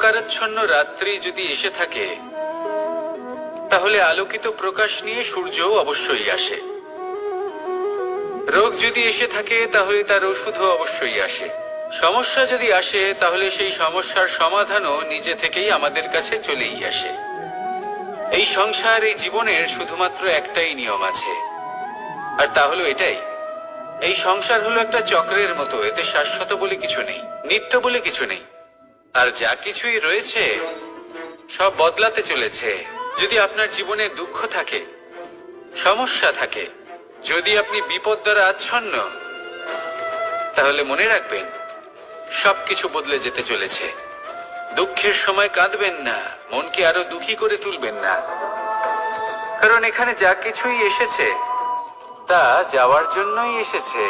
অন্ধকারাচ্ছন্ন রাত্রি যদি এসে থাকে, তাহলে আলোকিত প্রকাশ নিয়ে সূর্যও অবশ্যই আসে। রোগ যদি এসে থাকে, তাহলে তার ওষুধও অবশ্যই আসে। সমস্যা যদি আসে, তাহলে সেই সমস্যার সমাধানও নিজে থেকেই আমাদের কাছে চলেই আসে। এই সংসার, এই জীবনের শুধুমাত্র একটাই নিয়ম আছে, আর তা হলো এটাই: এই সংসার হলো একটা চক্রের মতো। এতে শাশ্বত বলে কিছু নেই, নিত্য বলে কিছু নেই, আর যা কিছুই রয়েছে সব বদলাতে চলেছে। যদি আপনার জীবনে দুঃখ থাকে, সমস্যা থাকে, যদি আপনি বিপদ দ্বারা আচ্ছন্ন, তাহলে মনে রাখবেন সবকিছু বদলে যেতে চলেছে। দুঃখের সময় কাঁদবেন না, মনকে আরো দুঃখী করে তুলবেন না, কারণ এখানে যা কিছুই এসেছে তা যাওয়ার জন্যই এসেছে।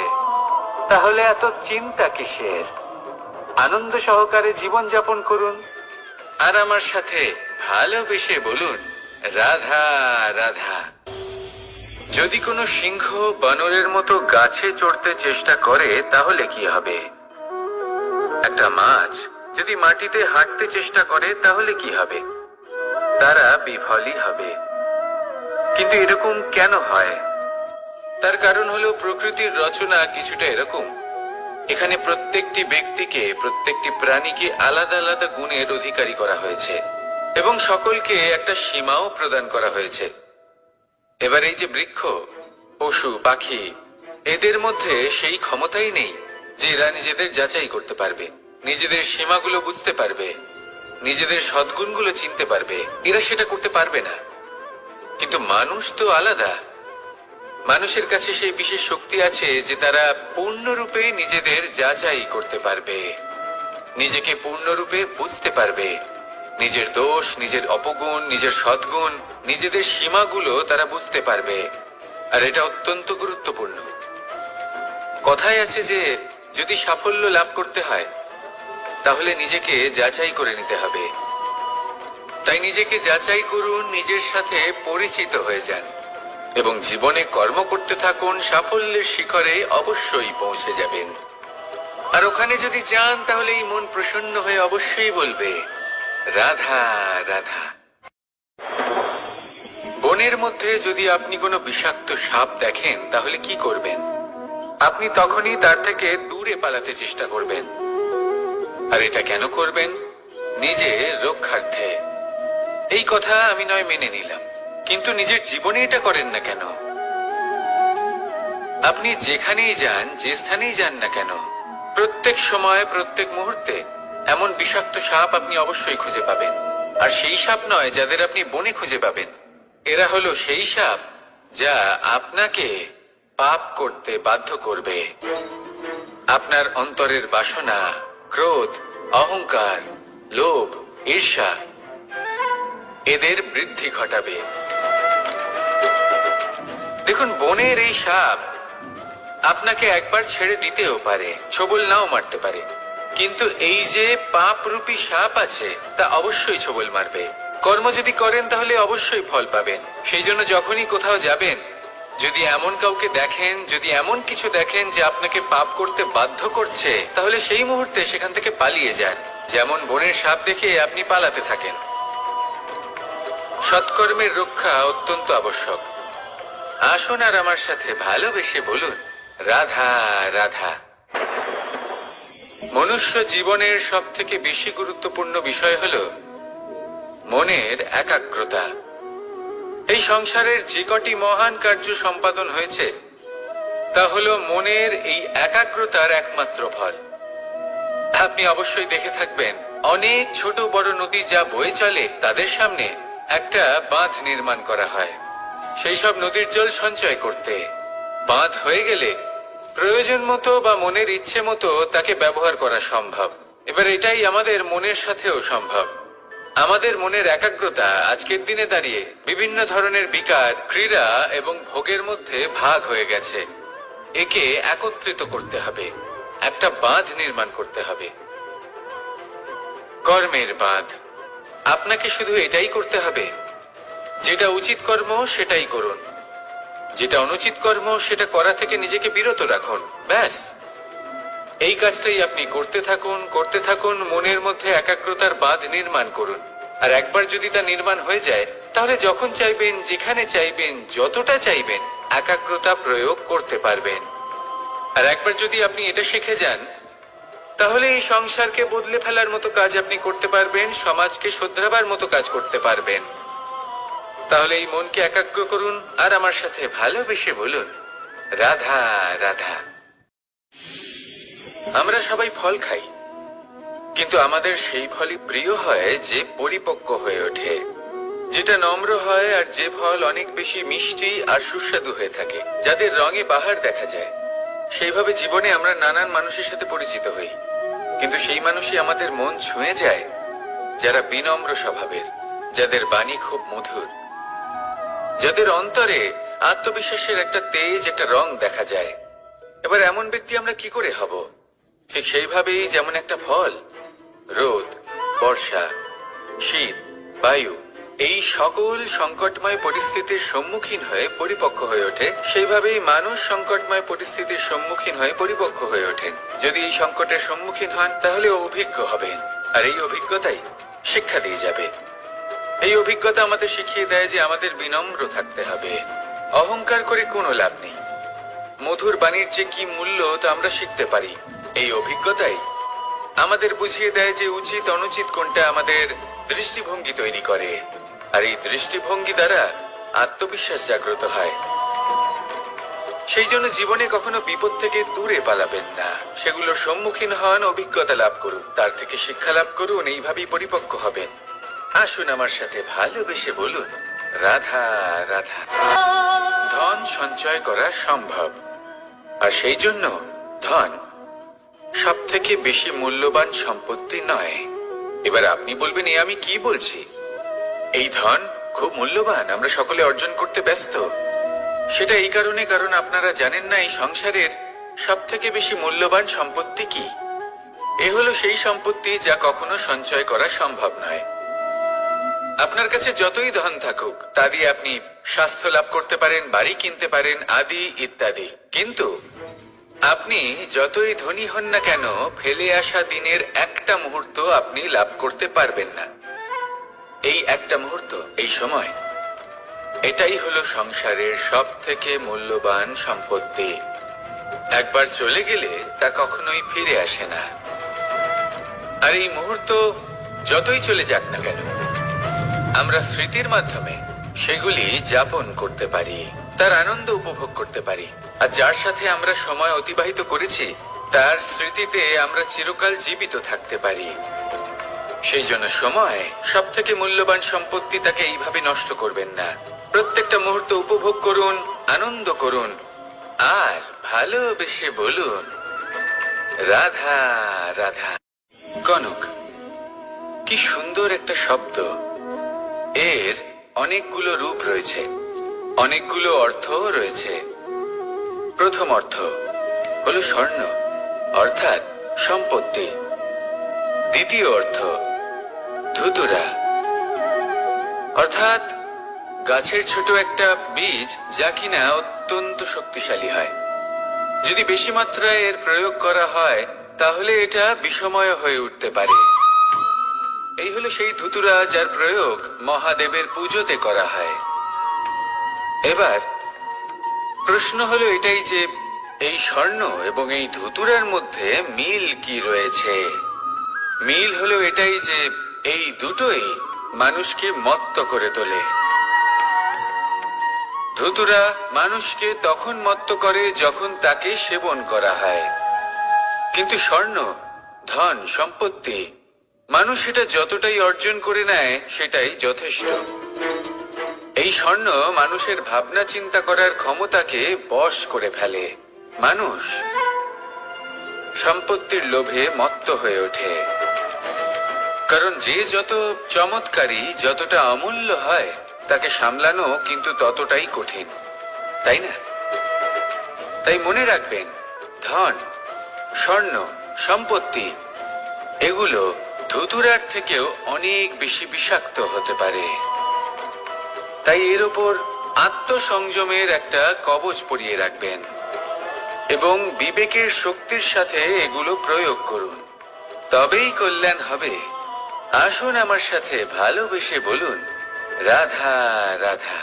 তাহলে এত চিন্তা কিসের? আনন্দ সহকারে জীবন যাপন করুন, আর আমার সাথে ভালোবেসে বলুন, রাধা রাধা। যদি কোনো সিংহ বানরের মতো গাছে চড়তে চেষ্টা করে, তাহলে কি হবে? একটা মাছ যদি মাটিতে হাঁটতে চেষ্টা করে, তাহলে কি হবে? তারা বিফলই হবে। কিন্তু এরকম কেন হয়? তার কারণ হলো প্রকৃতির রচনা কিছুটা এরকম। এখানে প্রত্যেকটি ব্যক্তিকে, প্রত্যেকটি প্রাণীকে আলাদা আলাদা গুণের অধিকারী করা হয়েছে, এবং সকলকে একটা সীমাও প্রদান করা হয়েছে। এবার এই যে বৃক্ষ, পশু, পাখি, এদের মধ্যে সেই ক্ষমতাই নেই যে এরা নিজেদের যাচাই করতে পারবে, নিজেদের সীমাগুলো বুঝতে পারবে, নিজেদের সদ্গুণগুলো চিনতে পারবে। এরা সেটা করতে পারবে না। কিন্তু মানুষ তো আলাদা। মানুষের কাছে সেই বিশেষ শক্তি আছে যে তারা পূর্ণরূপে নিজেদের যাচাই করতে পারবে, নিজেকে পূর্ণরূপে বুঝতে পারবে, নিজের দোষ, নিজের অপগুণ, নিজের সদ্গুণ, নিজেদের সীমাগুলো তারা বুঝতে পারবে। আর এটা অত্যন্ত গুরুত্বপূর্ণ। কথায় আছে যে যদি সাফল্য লাভ করতে হয়, তাহলে নিজেকে যাচাই করে নিতে হবে। তাই নিজেকে যাচাই করুন, নিজের সাথে পরিচিত হয়ে যান, এবং জীবনে কর্ম করতে থাকুন। সাফল্যের শিখরে অবশ্যই পৌঁছে যাবেন। আর ওখানে যদি যান, তাহলে এই মন প্রসন্ন হয়ে অবশ্যই বলবে, রাধা রাধা। বনের মধ্যে যদি আপনি কোনো বিষাক্ত সাপ দেখেন, তাহলে কি করবেন? আপনি তখনই তার থেকে দূরে পালাতে চেষ্টা করবেন। আর এটা কেন করবেন? নিজের রক্ষার্থে। এই কথা আমি নয় মেনে নিলাম, কিন্তু নিজের জীবনে এটা করেন না কেন? আপনি যেখানেই যান, যে স্থানেই যান না কেন, প্রত্যেক সময়, প্রত্যেক মুহূর্তে এমন বিষাক্ত সাপ আপনি অবশ্যই খুঁজে পাবেন। আর সেই সাপ নয় যাদের আপনি বনে খুঁজে পাবেন। এরা হলো সেই সাপ যা আপনাকে পাপ করতে বাধ্য করবে। আপনার অন্তরের বাসনা, ক্রোধ, অহংকার, লোভ, ঈর্ষা, এদের বৃদ্ধি ঘটাবে। দেখুন, বনের এই সাপ আপনাকে একবার ছেড়ে দিতেও পারে, ছোবল নাও মারতে পারে, কিন্তু এই যে পাপরূপী সাপ আছে, তা অবশ্যই ছোবল মারবে। কর্ম যদি করেন, তাহলে অবশ্যই ফল পাবেন। সেই জন্য যখনই কোথাও যাবেন, যদি এমন কাউকে দেখেন, যদি এমন কিছু দেখেন যে আপনাকে পাপ করতে বাধ্য করছে, তাহলে সেই মুহূর্তে সেখান থেকে পালিয়ে যান। যেমন বনের সাপ দেখে আপনি পালাতে থাকেন। সৎকর্মের রক্ষা অত্যন্ত আবশ্যক। আসুন আর আমার সাথে ভালোবেসে বলুন, রাধা রাধা। মনুষ্য জীবনের সব থেকে বেশি গুরুত্বপূর্ণ বিষয় হল মনের একাগ্রতা। এই সংসারের যে কটি মহান কার্য সম্পাদন হয়েছে, তা হল মনের এই একাগ্রতার একমাত্র ফল। আপনি অবশ্যই দেখে থাকবেন, অনেক ছোট বড় নদী যা বয়ে চলে, তাদের সামনে একটা বাঁধ নির্মাণ করা হয় সেই সব নদীর জল সঞ্চয় করতে। বাঁধ হয়ে গেলে প্রয়োজন মতো বা মনের ইচ্ছে মতো তাকে ব্যবহার করা সম্ভব। এবার এটাই আমাদের মনের সাথেও সম্ভব। আমাদের মনের একাগ্রতা আজকের দিনে দাঁড়িয়ে বিভিন্ন ধরনের বিকার, ক্রীড়া এবং ভোগের মধ্যে ভাগ হয়ে গেছে। একে একত্রিত করতে হবে, একটা বাঁধ নির্মাণ করতে হবে, কর্মের বাঁধ। আপনাকে শুধু এটাই করতে হবে, যেটা উচিত কর্ম সেটাই করুন, যেটা অনুচিত কর্ম সেটা করা থেকে নিজেকে বিরত রাখুন। ব্যাস, এই কাজটাই আপনি করতে থাকুন, মনের মধ্যে একাগ্রতার বাঁধ নির্মাণ করুন। আর একবার যদি তা নির্মাণ হয়ে যায়, তাহলে যখন চাইবেন, যেখানে চাইবেন, যতটা চাইবেন, একাগ্রতা প্রয়োগ করতে পারবেন। আর একবার যদি আপনি এটা শিখে যান, তাহলে এই সংসারকে বদলে ফেলার মতো কাজ আপনি করতে পারবেন, সমাজকে শোধরাবার মতো কাজ করতে পারবেন। তাহলে এই মনকে একাগ্র করুন আর আমার সাথে ভালোবেসে বলুন, রাধা রাধা। আমরা সবাই ফল খাই, কিন্তু আমাদের সেই ফলই প্রিয় হয় যে পরিপক্ক হয়ে ওঠে, যেটা নম্র হয়, আর যে ফল অনেক বেশি মিষ্টি আর সুস্বাদু হয়ে থাকে, যাদের রঙে বাহার দেখা যায়। সেইভাবে জীবনে আমরা নানান মানুষের সাথে পরিচিত হই, কিন্তু সেই মানুষই আমাদের মন ছুঁয়ে যায় যারা বিনম্র স্বভাবের, যাদের বাণী খুব মধুর, যাদের অন্তরে আত্মবিশ্বাসের একটা তেজ, একটা রং দেখা যায়। এবার এমন ব্যক্তি আমরা কি করে হব? ঠিক সেইভাবেই যেমন একটা ফল রোদ, বর্ষা, শীত, বায়ু এই সকল সংকটময় পরিস্থিতির সম্মুখীন হয়ে পরিপক্ক হয়ে ওঠে, সেইভাবেই মানুষ সংকটময় পরিস্থিতির সম্মুখীন হয়ে পরিপক্ক হয়ে ওঠেন। যদি এই সংকটের সম্মুখীন হন, তাহলে অভিজ্ঞ হবেন, আর এই অভিজ্ঞতাই শিক্ষা দিয়ে যাবে। এই অভিজ্ঞতা আমাদের শিখিয়ে দেয় যে আমাদের বিনম্র থাকতে হবে। অহংকার করে কোনো লাভ নেই। মধুর বাণীর যে কি মূল্য তা আমরা শিখতে পারি। এই অভিজ্ঞতাই আমাদের বুঝিয়ে দেয় যে উচিত অনুচিত কোনটা, আমাদের দৃষ্টিভঙ্গি তৈরি করে, আর এই দৃষ্টিভঙ্গি দ্বারা আত্মবিশ্বাস জাগ্রত হয়। সেই জন্য জীবনে কখনো বিপদ থেকে দূরে পালাবেন না, সেগুলোর সম্মুখীন হন, অভিজ্ঞতা লাভ করুন, তার থেকে শিক্ষা লাভ করুন, এইভাবেই পরিপক্ক হবেন। আসুন আমার সাথে ভালোবেসে বলুন, রাধা রাধা। ধন সঞ্চয় করা সম্ভব, আর সেই জন্য ধন সব থেকে বেশি মূল্যবান সম্পত্তি নয়। এবার আপনি বলবেন, এ আমি কি বলছি? এই ধন খুব মূল্যবান, আমরা সকলে অর্জন করতে ব্যস্ত। সেটা এই কারণে, কারণ আপনারা জানেন না এই সংসারের সব থেকে বেশি মূল্যবান সম্পত্তি কি। এ হলো সেই সম্পত্তি যা কখনো সঞ্চয় করা সম্ভব নয়। আপনার কাছে যতই ধন থাকুক, তা দিয়ে আপনি স্বাস্থ্য লাভ করতে পারেন, বাড়ি কিনতে পারেন, আদি ইত্যাদি, কিন্তু আপনি যতই ধনী হন না কেন, ফেলে আসা দিনের একটা মুহূর্ত আপনি লাভ করতে পারবেন না। এই একটা মুহূর্ত, এই সময়, এটাই হলো সংসারের সব থেকে মূল্যবান সম্পত্তি। একবার চলে গেলে তা কখনোই ফিরে আসে না। আর এই মুহূর্ত যতই চলে যাক না কেন, আমরা স্মৃতির মাধ্যমে সেগুলি যাপন করতে পারি, তার আনন্দ উপভোগ করতে পারি। আর যার সাথে আমরা সময় অতিবাহিত করেছি, তার স্মৃতিতে আমরা চিরকাল জীবিত থাকতে পারি। সেই জন্য সময় সব থেকে মূল্যবান সম্পত্তি, তাকে এইভাবে নষ্ট করবেন না। প্রত্যেকটা মুহূর্ত উপভোগ করুন, আনন্দ করুন, আর ভালোবেসে বলুন, রাধা রাধা। কনক, কি সুন্দর একটা শব্দ। এর অনেকগুলো রূপ রয়েছে, অনেকগুলো অর্থ রয়েছে। প্রথম অর্থ হলো স্বর্ণ, অর্থাৎ সম্পত্তি। দ্বিতীয় অর্থ ধুতুরা, অর্থাৎ গাছের ছোট একটা বীজ, যা কিনা অত্যন্ত শক্তিশালী হয়। যদি বেশি মাত্রায় এর প্রয়োগ করা হয়, তাহলে এটা বিষময় হয়ে উঠতে পারে। এই হলো সেই ধুতুরা যার প্রয়োগ মহাদেবের পুজোতে করা হয়। এবার প্রশ্ন হলো এটাই যে এই স্বর্ণ এবং এই ধুতুরার মধ্যে মিল কি রয়েছে। মিল হলো এটাই যে এই দুটোই মানুষকে মত্ত করে তোলে। ধুতুরা মানুষকে তখন মত্ত করে যখন তাকে সেবন করা হয়, কিন্তু স্বর্ণ, ধন, সম্পত্তি, মানুষ সেটা যতটাই অর্জন করে নেয় সেটাই যথেষ্ট। এই স্বর্ণ মানুষের ভাবনা চিন্তা করার ক্ষমতাকে বশ করে ফেলে। মানুষ সম্পত্তির লোভে মত্ত হয়ে ওঠে, কারণ যে যত চমৎকারী, যতটা অমূল্য হয়, তাকে সামলানো কিন্তু ততটাই কঠিন, তাই না? তাই মনে রাখবেন, ধন, স্বর্ণ, সম্পত্তি এগুলো ধুতুরার থেকেও অনেক বেশি বিষাক্ত হতে পারে। তাই এর ওপর আত্মসংযমের একটা কবচ পরিয়ে রাখবেন। এবং বিবেকের শক্তির সাথে এগুলো প্রয়োগ করুন, তবেই কল্যাণ হবে। আসুন আমার সাথে ভালোবেসে বলুন, রাধা রাধা।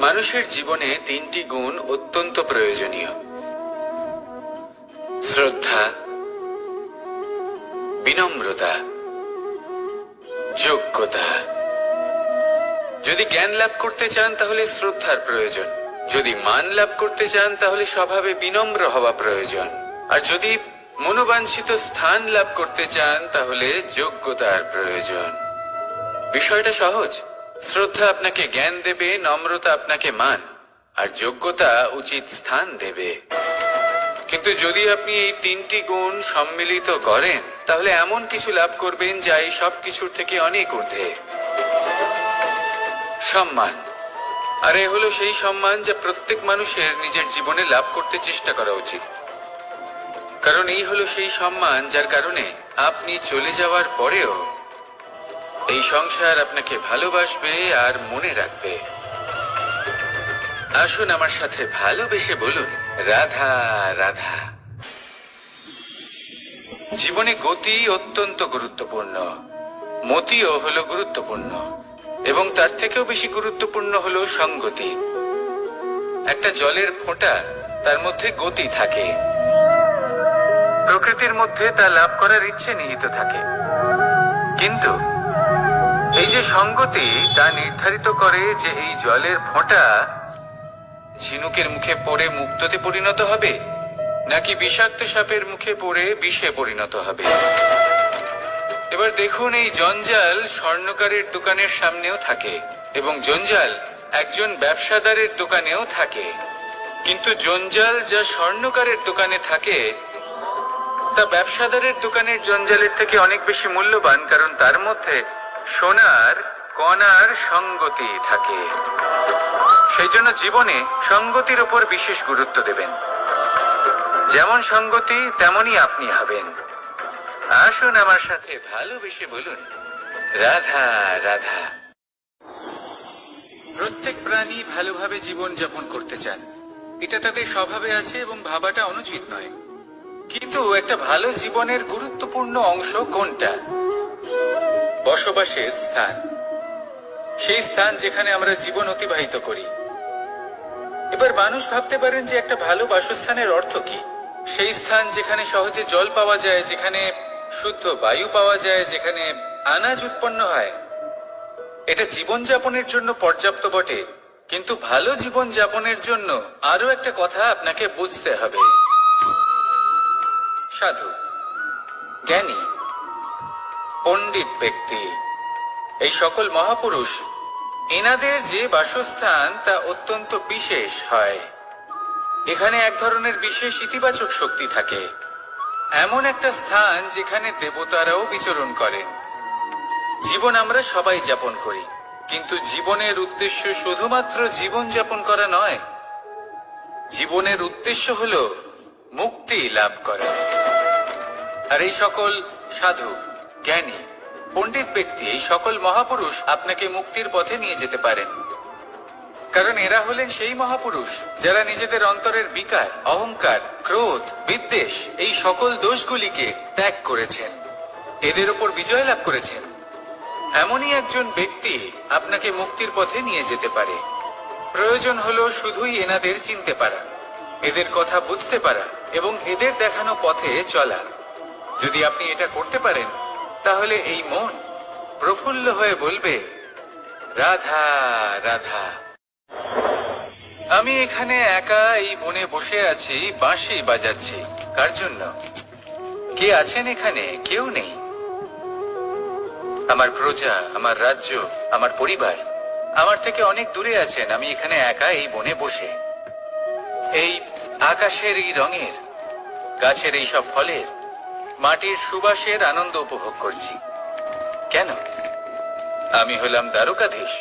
মানুষের জীবনে তিনটি গুণ অত্যন্ত প্রয়োজনীয়: শ্রদ্ধা, বিনম্রতা, যোগ্যতা। যদি জ্ঞান লাভ করতে চান তাহলে শ্রদ্ধার প্রয়োজন, যদি মান লাভ করতে চান তাহলে স্বভাবে বিনম্র হওয়া প্রয়োজন, আর যদি মনোবাঞ্ছিত স্থান লাভ করতে চান তাহলে যোগ্যতার প্রয়োজন। বিষয়টা সহজ। শ্রদ্ধা আপনাকে জ্ঞান দেবে, নম্রতা আপনাকে মান, আর যোগ্যতা উচিত স্থান দেবে। কিন্তু যদি আপনি এই তিনটি গুণ সম্মিলিত করেন তাহলে এমন কিছু লাভ করবেন যা এই সব কিছুর থেকে অনেক ঊর্ধ্বে। সম্মান। আর এ হলো সেই সম্মান যা প্রত্যেক মানুষের নিজের জীবনে লাভ করতে চেষ্টা করা উচিত, কারণ এই হলো সেই সম্মান যার কারণে আপনি চলে যাওয়ার পরেও এই সংসার আপনাকে ভালোবাসবে আর মনে রাখবে। আসুন আমার সাথে ভালোবেসে বলুন, রাধা রাধা। জীবনে গতি অত্যন্ত গুরুত্বপূর্ণ, মতিও হলো গুরুত্বপূর্ণ, এবং তার থেকেও বেশি গুরুত্বপূর্ণ হলো সঙ্গতি। একটা জলের ফোঁটা, তার মধ্যে গতি থাকে, প্রকৃতির মধ্যে তা লাভ করার ইচ্ছে নিহিত থাকে, কিন্তু এই যে সঙ্গতি তা নির্ধারিত করে যে এই জলের ফোঁটা ঝিনুকের মুখে পড়ে মুক্ততে পরিণত হবে নাকি বিষাক্ত সাপের মুখে পড়ে বিষে পরিণত হবে। এবার দেখুন, এই জঞ্জাল স্বর্ণকারের দোকানের সামনেও থাকে এবং জঞ্জাল একজন ব্যবসাদারের দোকানেও থাকে, কিন্তু জঞ্জাল যা স্বর্ণকারের দোকানে থাকে তা ব্যবসাদারের দোকানের জঞ্জালের থেকে অনেক বেশি মূল্যবান, কারণ তার মধ্যে সোনার কণার সঙ্গতি থাকে। সেই জন্য জীবনে সঙ্গতির উপর বিশেষ গুরুত্ব দেবেন। যেমন সঙ্গতি তেমনই আপনি হবেন। আসুন আমার সাথে ভালোবেসে বলুন, রাধা রাধা। প্রত্যেক প্রাণী ভালোভাবে জীবন যাপন করতে চান, এটা তাদের স্বভাবে আছে এবং ভাবাটা অনুচিত নয়। কিন্তু একটা ভালো জীবনের গুরুত্বপূর্ণ অংশ কোনটা? বসবাসের স্থান, সেই স্থান যেখানে আমরা জীবন অতিবাহিত করি। এবার মানুষ ভাবতে পারেন যে একটা ভালো বাসস্থানের অর্থ কি? সেই স্থান যেখানে সহজে জল পাওয়া যায়, যেখানে শুদ্ধ বায়ু পাওয়া যায়, যেখানে আনাজ উৎপন্ন হয়। এটা জীবনযাপনের জন্য পর্যাপ্ত বটে, কিন্তু ভালো জীবন যাপনের জন্য আরো একটা কথা আপনাকে বুঝতে হবে। সাধু, জ্ঞানী, পণ্ডিত ব্যক্তি, এই সকল মহাপুরুষ, এনাদের যে বাসস্থান তা অত্যন্ত বিশেষ হয়। এখানে এক ধরনের বিশেষ ইতিবাচক শক্তি থাকে, এমন একটা স্থান যেখানে দেবতারাও বিচরণ করেন। জীবন আমরা সবাই যাপন করি, কিন্তু জীবনের উদ্দেশ্য শুধুমাত্র জীবন যাপন করা নয়। জীবনের উদ্দেশ্য হলো মুক্তি লাভ করা। আর এই সকল সাধু, জ্ঞানী, পণ্ডিত ব্যক্তি, এই সকল মহাপুরুষ আপনাকে মুক্তির পথে নিয়ে যেতে পারেন, কারণ এরা হলেন সেই মহাপুরুষ যারা নিজেদের অন্তরের বিকার, অহংকার, ক্রোধ, বিদ্বেষ এই সকল দোষগুলিকে ত্যাগ করেছেন, এদের উপর বিজয় লাভ করেছেন। এমনই একজন ব্যক্তি আপনাকে মুক্তির পথে নিয়ে যেতে পারে। প্রয়োজন হলো শুধুই এনাদের চিনতে পারা, এদের কথা বুঝতে পারা এবং এদের দেখানো পথে চলা। যদি আপনি এটা করতে পারেন তাহলে এই মন প্রফুল্ল হয়ে বলবে, রাধা রাধা। আমি এখানে একা এই বনে বসে আছি, বাঁশি বাজাচ্ছি। কার জন্য? কে আছেন এখানে? কেউ নেই। আমার প্রজা, আমার রাজ্য, আমার পরিবার আমার থেকে অনেক দূরে আছেন। আমি এখানে একা এই বনে বসে এই আকাশের এই রঙের, গাছের এই সব ফলের, মাটির সুবাসের আনন্দ উপভোগ করছি। কেন? আমি হলাম দ্বারকাধীশ।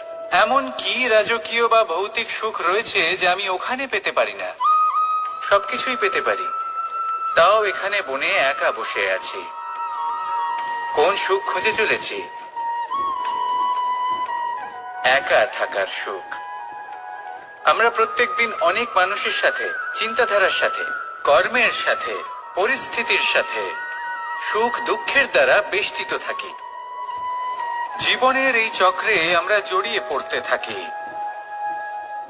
এমন কি রাজকীয় বা ভৌতিক সুখ রয়েছে যে আমি ওখানে পেতে পারি না? সবকিছুই পেতে পারি, তাও এখানে বনে একা বসে আছি। কোন সুখ খুঁজে চলেছি? একা থাকার সুখ। আমরা প্রত্যেকদিন অনেক মানুষের সাথে, চিন্তাধারার সাথে, কর্মের সাথে, পরিস্থিতির সাথে, সুখ দুঃখের দ্বারা বেষ্টিত থাকি। জীবনের এই চক্রে আমরা জড়িয়ে পড়তে থাকি।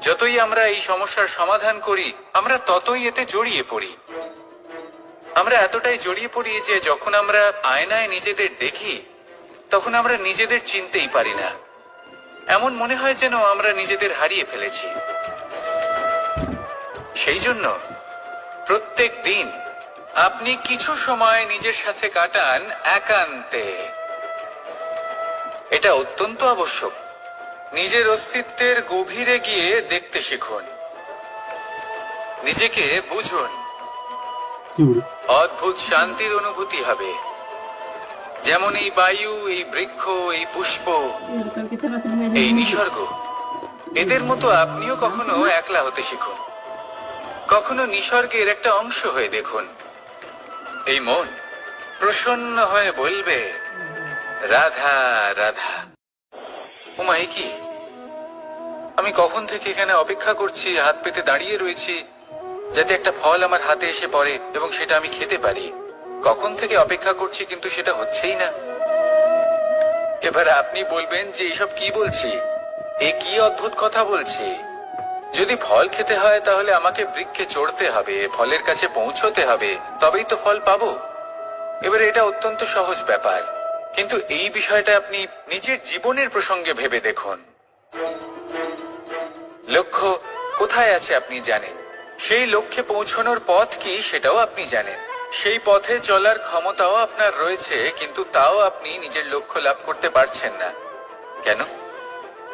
যতই আমরা এই সমস্যার সমাধান করি, আমরা ততই এতে জড়িয়ে পড়ি। আমরা এতটাই জড়িয়ে পড়ি যে যখন আমরা আয়নায় নিজেদের দেখি, তখন আমরা নিজেদের চিনতেই পারি না। এমন মনে হয় যেন আমরা নিজেদের হারিয়ে ফেলেছি। সেই জন্য প্রত্যেক দিন আপনি কিছু সময় নিজের সাথে কাটান একান্তে। এটা অত্যন্ত আবশ্যক। নিজের অস্তিত্বের গভীরে গিয়ে দেখতে শিখুন, নিজেকে বুঝুন। অদ্ভুত শান্তির অনুভূতি হবে। যেমন এই বায়ু, এই বৃক্ষ, এই পুষ্প, এই নিসর্গ, এদের মতো আপনিও কখনো একলা হতে শিখুন। কখনো নিসর্গের একটা অংশ হয়ে দেখুন। এই মন প্রসন্ন হয়ে বলবে, রাধা রাধা। উমাই কি, আমি কখন থেকে এখানে অপেক্ষা করছি, হাত পেতে দাঁড়িয়ে রয়েছি যাতে একটা ফল আমার হাতে এসে পড়ে এবং সেটা আমি খেতে পারি। কখন থেকে অপেক্ষা করছি, কিন্তু সেটা হচ্ছেই না। এবার আপনি বলবেন যে এইসব কি বলছি, এ কি অদ্ভুত কথা বলছি। যদি ফল খেতে হয় তাহলে আমাকে বৃক্ষে চড়তে হবে, ফলের কাছে পৌঁছতে হবে, তবেই তো ফল পাবো। এবার এটা অত্যন্ত সহজ ব্যাপার, কিন্তু এই বিষয়টা আপনি নিজের জীবনের প্রসঙ্গে ভেবে দেখুন। লক্ষ্য কোথায় আছে আপনি জানেন, সেই লক্ষ্যে পৌঁছানোর পথ কি সেটাও আপনি জানেন, সেই পথে চলার ক্ষমতাও আপনার রয়েছে, কিন্তু তাও আপনি নিজের লক্ষ্য লাভ করতে পারছেন না। কেন?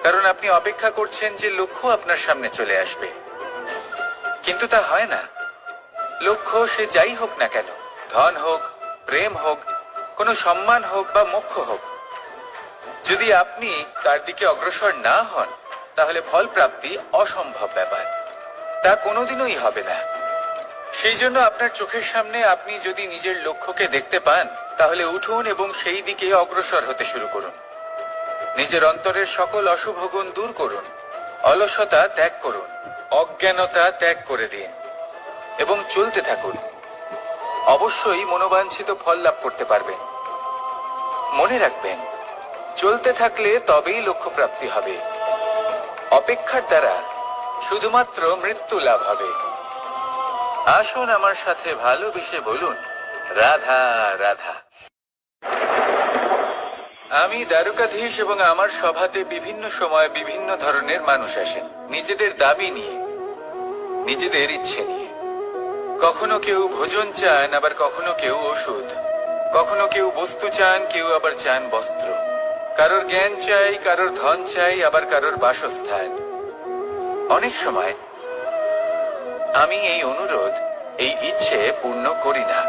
কারণ আপনি অপেক্ষা করছেন যে লক্ষ্য আপনার সামনে চলে আসবে, কিন্তু তা হয় না। লক্ষ্য সে যাই হোক না কেন, ধন হোক, প্রেম হোক, কোনো সম্মান হোক বা মোক্ষ হোক, যদি আপনি তার দিকে অগ্রসর না হন তাহলে ফল প্রাপ্তি অসম্ভব ব্যাপার, তা কোনোদিনই হবে না। সেই জন্য আপনার চোখের সামনে আপনি যদি নিজের লক্ষ্যকে দেখতে পান, তাহলে উঠুন এবং সেই দিকে অগ্রসর হতে শুরু করুন। নিজের অন্তরের সকল অশুভ গুণ দূর করুন, অলসতা ত্যাগ করুন, অজ্ঞানতা ত্যাগ করে দিন এবং চলতে থাকুন। অবশ্যই মনোবাঞ্ছিত ফল লাভ করতে পারবেন। মনে রাখবেন, চলতে থাকলে তবেই লক্ষ্য প্রাপ্তি হবে। অপেক্ষার দ্বারা শুধুমাত্র মৃত্যু লাভ হবে। আসুন আমার সাথে ভালোবেসে বলুন, রাধা রাধা। আমি দ্বারকাধীশ এবং আমার সভাতে বিভিন্ন সময় বিভিন্ন ধরনের মানুষ আসেন, নিজেদের দাবি নিয়ে, নিজেদের ইচ্ছে নিয়ে। কখনো কেউ ভোজন চান, আবার কখনো কেউ ওষুধ, কখনো কেউ বস্তু চান, কেউ আবার চান বস্ত্র। কারোর জ্ঞান চাই, কারোর ধন চাই, আবার কারোর বাসস্থান। অনেক সময় আমি এই অনুরোধ, এই ইচ্ছে পূর্ণ করি না।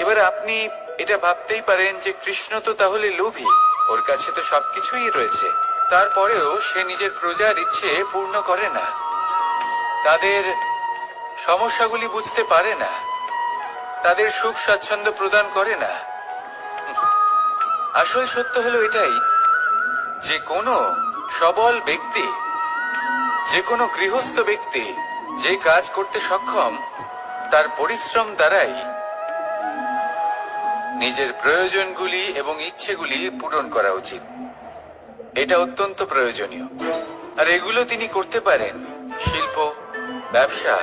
এবার আপনি এটা ভাবতেই পারেন যে কৃষ্ণ তো তাহলে লোভী, ওর কাছে তো সবকিছুই রয়েছে, তারপরেও সে নিজের প্রজার ইচ্ছে পূর্ণ করে না, তাদের সমস্যাগুলি বুঝতে পারে না, তাদের সুখ স্বাচ্ছন্দ্য প্রদান করে না। আসল সত্য হলো এটাই যে কোনো সবল ব্যক্তি, যে কোনো গৃহস্থ ব্যক্তি যে কাজ করতে সক্ষম, তার পরিশ্রম দ্বারাই নিজের প্রয়োজনগুলি এবং ইচ্ছেগুলি পূরণ করা উচিত। এটা অত্যন্ত প্রয়োজনীয়। আর এগুলো তিনি করতে পারেন শিল্প, ব্যবসা,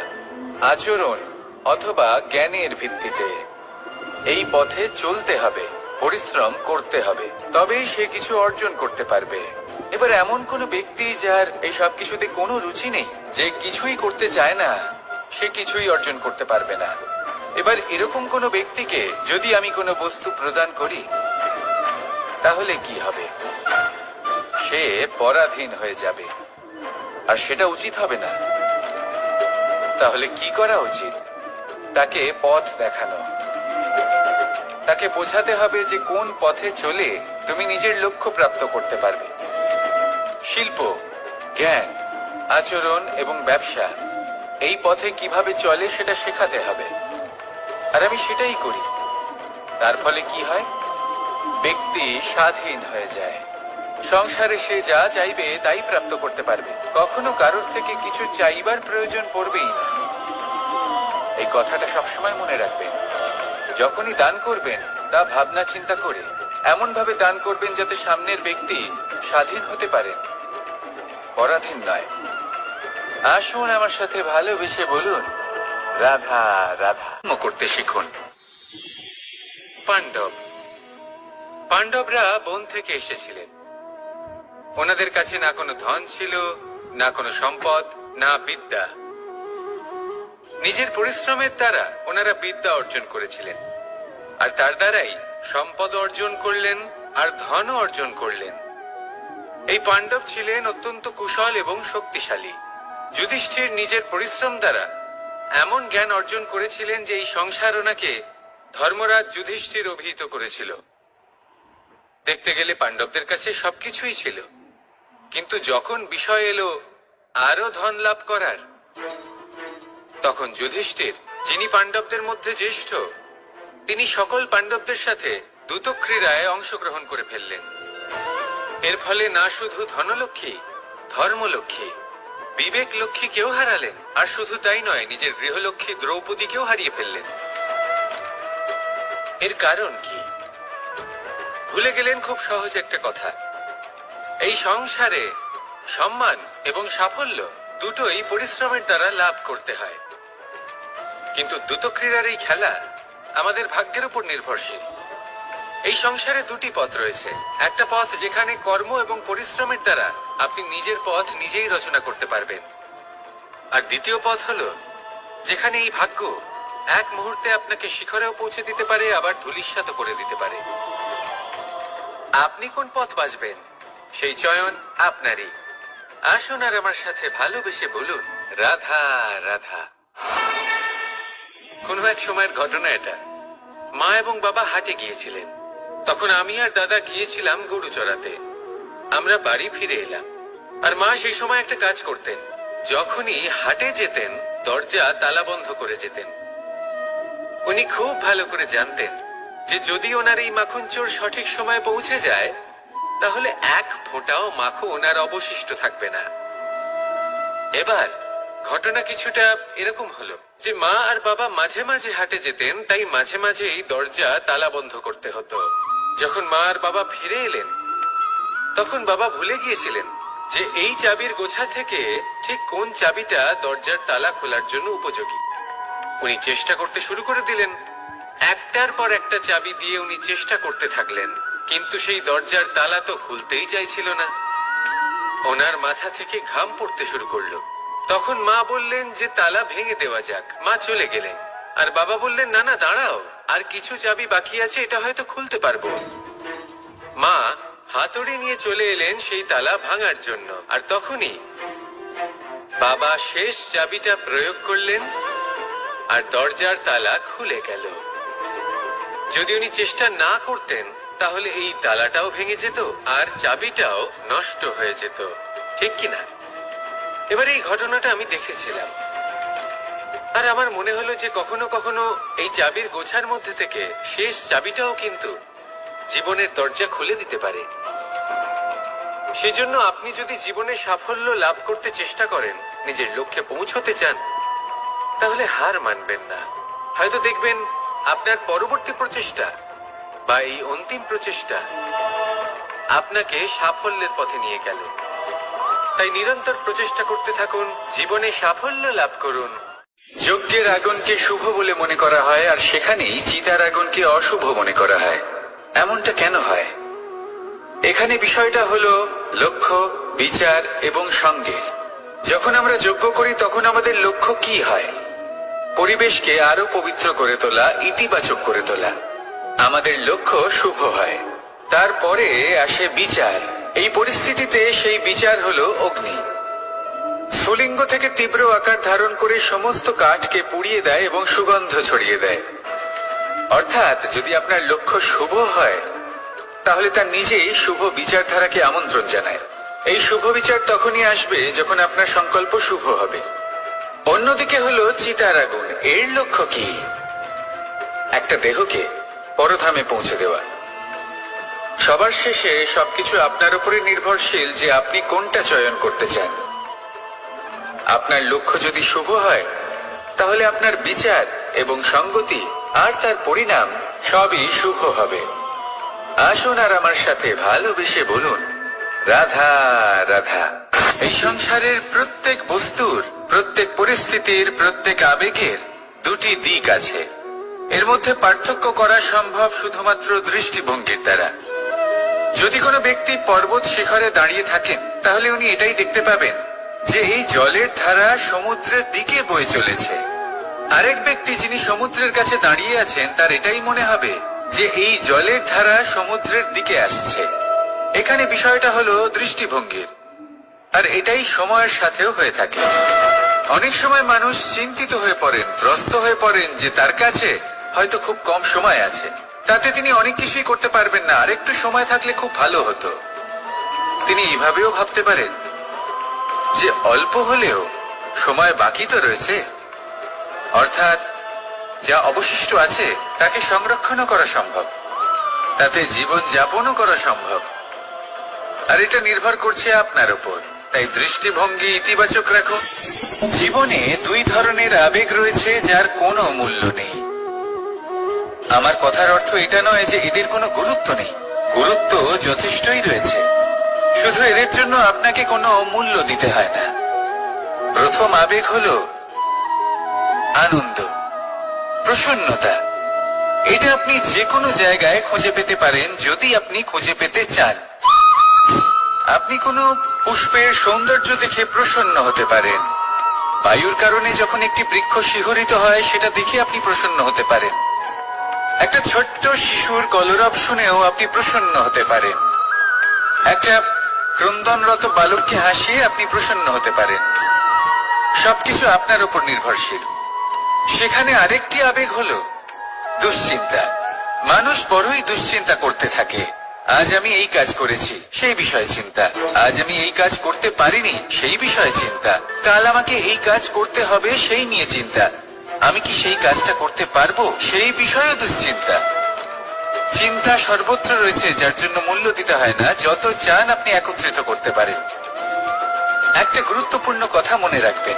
আচরণ অথবা জ্ঞানের ভিত্তিতে। এই পথে চলতে হবে, পরিশ্রম করতে হবে, তবেই সে কিছু অর্জন করতে পারবে। এবার এমন কোন ব্যক্তি যার এই সব কিছুতে কোনো রুচি নেই, যে কিছুই করতে চায় না, সে কিছুই অর্জন করতে পারবে না। এবার এরকম কোনো ব্যক্তিকে যদি আমি কোনো বস্তু প্রদান করি, তাহলে কি হবে? সে পরাধীন হয়ে যাবে, আর সেটা উচিত হবে না। তাহলে কি করা উচিত? তাকে পথ দেখানো, তাকে বোঝাতে হবে যে কোন পথে চলে তুমি নিজের লক্ষ্য প্রাপ্ত করতে পারবে। শিল্প, জ্ঞান, আচরণ এবং ব্যবসা, এই পথে কিভাবে চলে সেটা শেখাতে হবে। আর আমি সেটাই করি। তার ফলে কি হয়? ব্যক্তি স্বাধীন হয়ে যায়। সংসারে সে যা চাইবে তাই প্রাপ্ত করতে পারবে, কখনো কারোর থেকে কিছু চাইবার প্রয়োজন পড়বেই না। এই কথাটা সবসময় মনে রাখবেন। যখনই দান করবেন তা ভাবনা চিন্তা করে এমন ভাবে দান করবেন যাতে সামনের ব্যক্তি স্বাধীন হতে পারেন, পরাধীন নয়। আসুন আমার সাথে ভালোবেসে বলুন রাধা রাধা করতে শিখুন। পাণ্ডবরা বন থেকে এসেছিলেন। ওনাদের কাছে না কোনো ধন ছিল, না কোনো সম্পদ, না বিদ্যা। নিজের পরিশ্রমের দ্বারা ওনারা বিদ্যা অর্জন করেছিলেন, আর তার দ্বারাই সম্পদ অর্জন করলেন আর ধনও অর্জন করলেন। এই পাণ্ডব ছিলেন অত্যন্ত কুশল এবং শক্তিশালী। যুধিষ্ঠির নিজের পরিশ্রম দ্বারা এমন জ্ঞান অর্জন করেছিলেন যে এই সংসার ওনাকে ধর্মরাজ যুধিষ্ঠির অভিহিত করেছিল। দেখতে গেলে পাণ্ডবদের কাছে সবকিছুই ছিল, কিন্তু যখন বিষয় এলো আরো ধন লাভ করার, তখন যুধিষ্ঠির, যিনি পাণ্ডবদের মধ্যে জ্যেষ্ঠ, তিনি সকল পাণ্ডবদের সাথে দ্যুতক্রীড়ায় অংশগ্রহণ করে ফেললেন। এর ফলে না শুধু ধনলক্ষ্মী, ধর্মলক্ষ্মী, বিবেক লক্ষ্মী কেউ হারালেন, আর শুধু তাই নয়, নিজের গৃহলক্ষ্মী দ্রৌপদীকেও হারিয়ে ফেললেন। এর কারণ কি? ভুলে গেলেন খুব সহজ একটা কথা। এই সংসারে সম্মান এবং সাফল্য দুটোই পরিশ্রমের দ্বারা লাভ করতে হয়, কিন্তু দ্যুতক্রীড়ার এই খেলা আমাদের ভাগ্যের উপর নির্ভরশীল। এই সংসারে দুটি পথ রয়েছে। একটা পথ যেখানে কর্ম এবং পরিশ্রমের দ্বারা আপনি নিজের পথ নিজেই রচনা করতে পারবেন, আর দ্বিতীয় পথ হলো যেখানে এই ভাগ্য এক মুহূর্তে আপনাকে শিখরেও পৌঁছে দিতে পারে, আবার ধূলিসাৎ করে দিতে পারে। আপনি কোন পথ বাছবেন সেই চয়ন আপনারই। আসুন আর আমার সাথে ভালোবেসে বলুন রাধা রাধা। কোনো এক সময়ের ঘটনা এটা। মা এবং বাবা হাটে গিয়েছিলেন, তখন আমি আর দাদা গিয়েছিলাম গরু চড়াতে। আমরা বাড়ি ফিরে এলাম, আর মা সেই সময় একটা কাজ করতেন। যখনই হাটে যেতেন দরজা তালা বন্ধ করে যেতেন। উনি খুব ভালো করে জানতেন যে যদি ওনার এই মাখন চোর সঠিক সময় পৌঁছে যায় তাহলে এক ফোঁটাও মাখন ওনার অবশিষ্ট থাকবে না। এবার ঘটনা কিছুটা এরকম হলো যে মা আর বাবা মাঝে মাঝে হাটে যেতেন, তাই মাঝে মাঝে এই দরজা তালা বন্ধ করতে হতো। যখন মা আর বাবা ফিরে এলেন তখন বাবা ভুলে গিয়েছিলেন যে এই চাবির গোছা থেকে ঠিক কোন চাবিটা দরজার তালা খোলার জন্য উপযোগী। উনি চেষ্টা করতে শুরু করে দিলেন। একটার পর একটা চাবি দিয়ে উনি চেষ্টা করতে থাকলেন, কিন্তু সেই দরজার তালা তো খুলতেই চাইছিল না। ওনার মাথা থেকে ঘাম পড়তে শুরু করলো। তখন মা বললেন যে তালা ভেঙে দেওয়া যাক। মা চলে গেলেন, আর বাবা বললেন না না দাঁড়াও, আর কিছু চাবি বাকি আছে, এটা হয়তো খুলতে পারবো। মা হাতুড়ি নিয়ে চলে এলেন সেই তালা ভাঙার জন্য, আর তখনই বাবা শেষ চাবিটা প্রয়োগ করলেন আর দরজার তালা খুলে গেল। যদি উনি চেষ্টা না করতেন তাহলে এই তালাটাও ভেঙে যেত আর চাবিটাও নষ্ট হয়ে যেত, ঠিক কিনা? এবার এই ঘটনাটা আমি দেখেছিলাম, আর আমার মনে হলো যে কখনো কখনো এই চাবির গোছার মধ্যে থেকে শেষ চাবিটাও কিন্তু জীবনের দরজা খুলে দিতে পারে। সেজন্য আপনি যদি জীবনে সাফল্য লাভ করতে চেষ্টা করেন, নিজের লক্ষ্যে পৌঁছতে চান, তাহলে হার মানবেন না। হয়তো দেখবেন আপনার পরবর্তী প্রচেষ্টা বা এই অন্তিম প্রচেষ্টা আপনাকে সাফল্যের পথে নিয়ে গেল। তাই নিরন্তর প্রচেষ্টা করতে থাকুন, জীবনে সাফল্য লাভ করুন। যজ্ঞের আগুনকে শুভ বলে মনে করা হয়, আর সেখানেই চিতার আগুনকে অশুভ মনে করা হয়। এমনটা কেন হয়? এখানে বিষয়টা হলো লক্ষ্য, বিচার এবং সঙ্গের। যখন আমরা যজ্ঞ করি তখন আমাদের লক্ষ্য কি হয়? পরিবেশকে আরো পবিত্র করে তোলা, ইতিবাচক করে তোলা। আমাদের লক্ষ্য শুভ হয়। তারপরে আসে বিচার। এই পরিস্থিতিতে সেই বিচার হলো অগ্নি। স্ফুলিঙ্গ থেকে তীব্র আকার ধারণ করে সমস্ত কাঠকে পুড়িয়ে দেয় এবং সুগন্ধ ছড়িয়ে দেয়। অর্থাৎ যদি আপনার লক্ষ্য শুভ হয় তাহলে তা নিজেই শুভ বিচারধারাকে আমন্ত্রণ জানায়। এই শুভ বিচার তখনই আসবে যখন আপনার সংকল্প শুভ হবে। অন্যদিকে হলো চিতার আগুন। এর লক্ষ্য কি? একটা দেহকে পরধামে পৌঁছে দেওয়া। সবার শেষে সবকিছু আপনার উপরে নির্ভরশীল যে আপনি কোনটা চয়ন করতে চান। আপনার লক্ষ্য যদি শুভ হয় তাহলে আপনার বিচার এবং সঙ্গতি আর তার পরিণাম সবই শুভ হবে। আসুন আর আমার সাথে ভালোবেসে বলুন, রাধা রাধা। এই সংসারের প্রত্যেক বস্তুর, প্রত্যেক পরিস্থিতির, প্রত্যেক আবেগের দুটি দিক আছে। এর মধ্যে পার্থক্য করা সম্ভব শুধুমাত্র দৃষ্টিভঙ্গির দ্বারা। যদি কোনো ব্যক্তি পর্বত শিখরে দাঁড়িয়ে থাকেন তাহলে উনি এটাই দেখতে পাবেন যে এই জলের ধারা সমুদ্রের দিকে বয়ে চলেছে। আরেক ব্যক্তি যিনি সমুদ্রের কাছে দাঁড়িয়ে আছেন তার এটাই মনে হবে যে এই জলের ধারা সমুদ্রের দিকে আসছে। এখানে বিষয়টা হলো দৃষ্টিভঙ্গির, আর এটাই সময়ের সাথেও হয়ে থাকে। অনেক সময় মানুষ চিন্তিত হয়ে পড়েন, ত্রস্ত হয়ে পড়েন যে তার কাছে হয়তো খুব কম সময় আছে, তাতে তিনি অনেক কিছুই করতে পারবেন না, আর একটু সময় থাকলে খুব ভালো হতো। তিনি এভাবেও ভাবতে পারেন যে অল্প হলেও সময় বাকি তো রয়েছে, অর্থাৎ যা অবশিষ্ট আছে তাকে সংরক্ষণও করা সম্ভব, তাতে জীবন যাপনও করা সম্ভব। আর এটা নির্ভর করছে আপনার উপর। তাই দৃষ্টিভঙ্গি ইতিবাচক রাখুন। জীবনে দুই ধরনের আবেগ রয়েছে যার কোনো মূল্য নেই। আমার কথার অর্থ এটা নয় যে এদের কোনো গুরুত্ব নেই, গুরুত্ব যথেষ্টই রয়েছে, শুধু এদের জন্য আপনাকে কোনো মূল্য দিতে হয় না। প্রথম আবেগ হলো আনন্দ, প্রসন্নতা। এটা আপনি যে কোনো জায়গায় খুঁজে পেতে পারেন যদি আপনি খুঁজে পেতে চান। আপনি কোনো পুষ্পের সৌন্দর্য দেখে প্রসন্ন হতে পারেন। বায়ুর কারণে যখন একটি বৃক্ষ শিহরিত হয় সেটা দেখে আপনি প্রসন্ন হতে পারেন। একটা ছোট্ট শিশুর কলরব শুনেও আপনি প্রসন্ন হতে পারেন। একটা ক্রন্দনরত বালককে হাসিয়ে আপনি প্রসন্ন হতে পারেন। সবকিছু আপনার উপর নির্ভরশীল। সেখানে আরেকটি আবেগ হলো দুশ্চিন্তা। মানুষ বড়ই দুশ্চিন্তা করতে থাকে। আজ আমি এই কাজ করেছি, সেই বিষয়ে চিন্তা। আজ আমি এই কাজ করতে পারিনি, সেই বিষয়ে চিন্তা। কাল আমাকে এই কাজ করতে হবে, সেই নিয়ে চিন্তা। আমি কি সেই কাজটা করতে পারবো, সেই বিষয়ে দুশ্চিন্তা। চিন্তা সর্বত্র রয়েছে, যার জন্য মূল্য দিতে হয় না। যত চান আপনি একত্রিত করতে পারেন। একটা গুরুত্বপূর্ণ কথা মনে রাখবেন,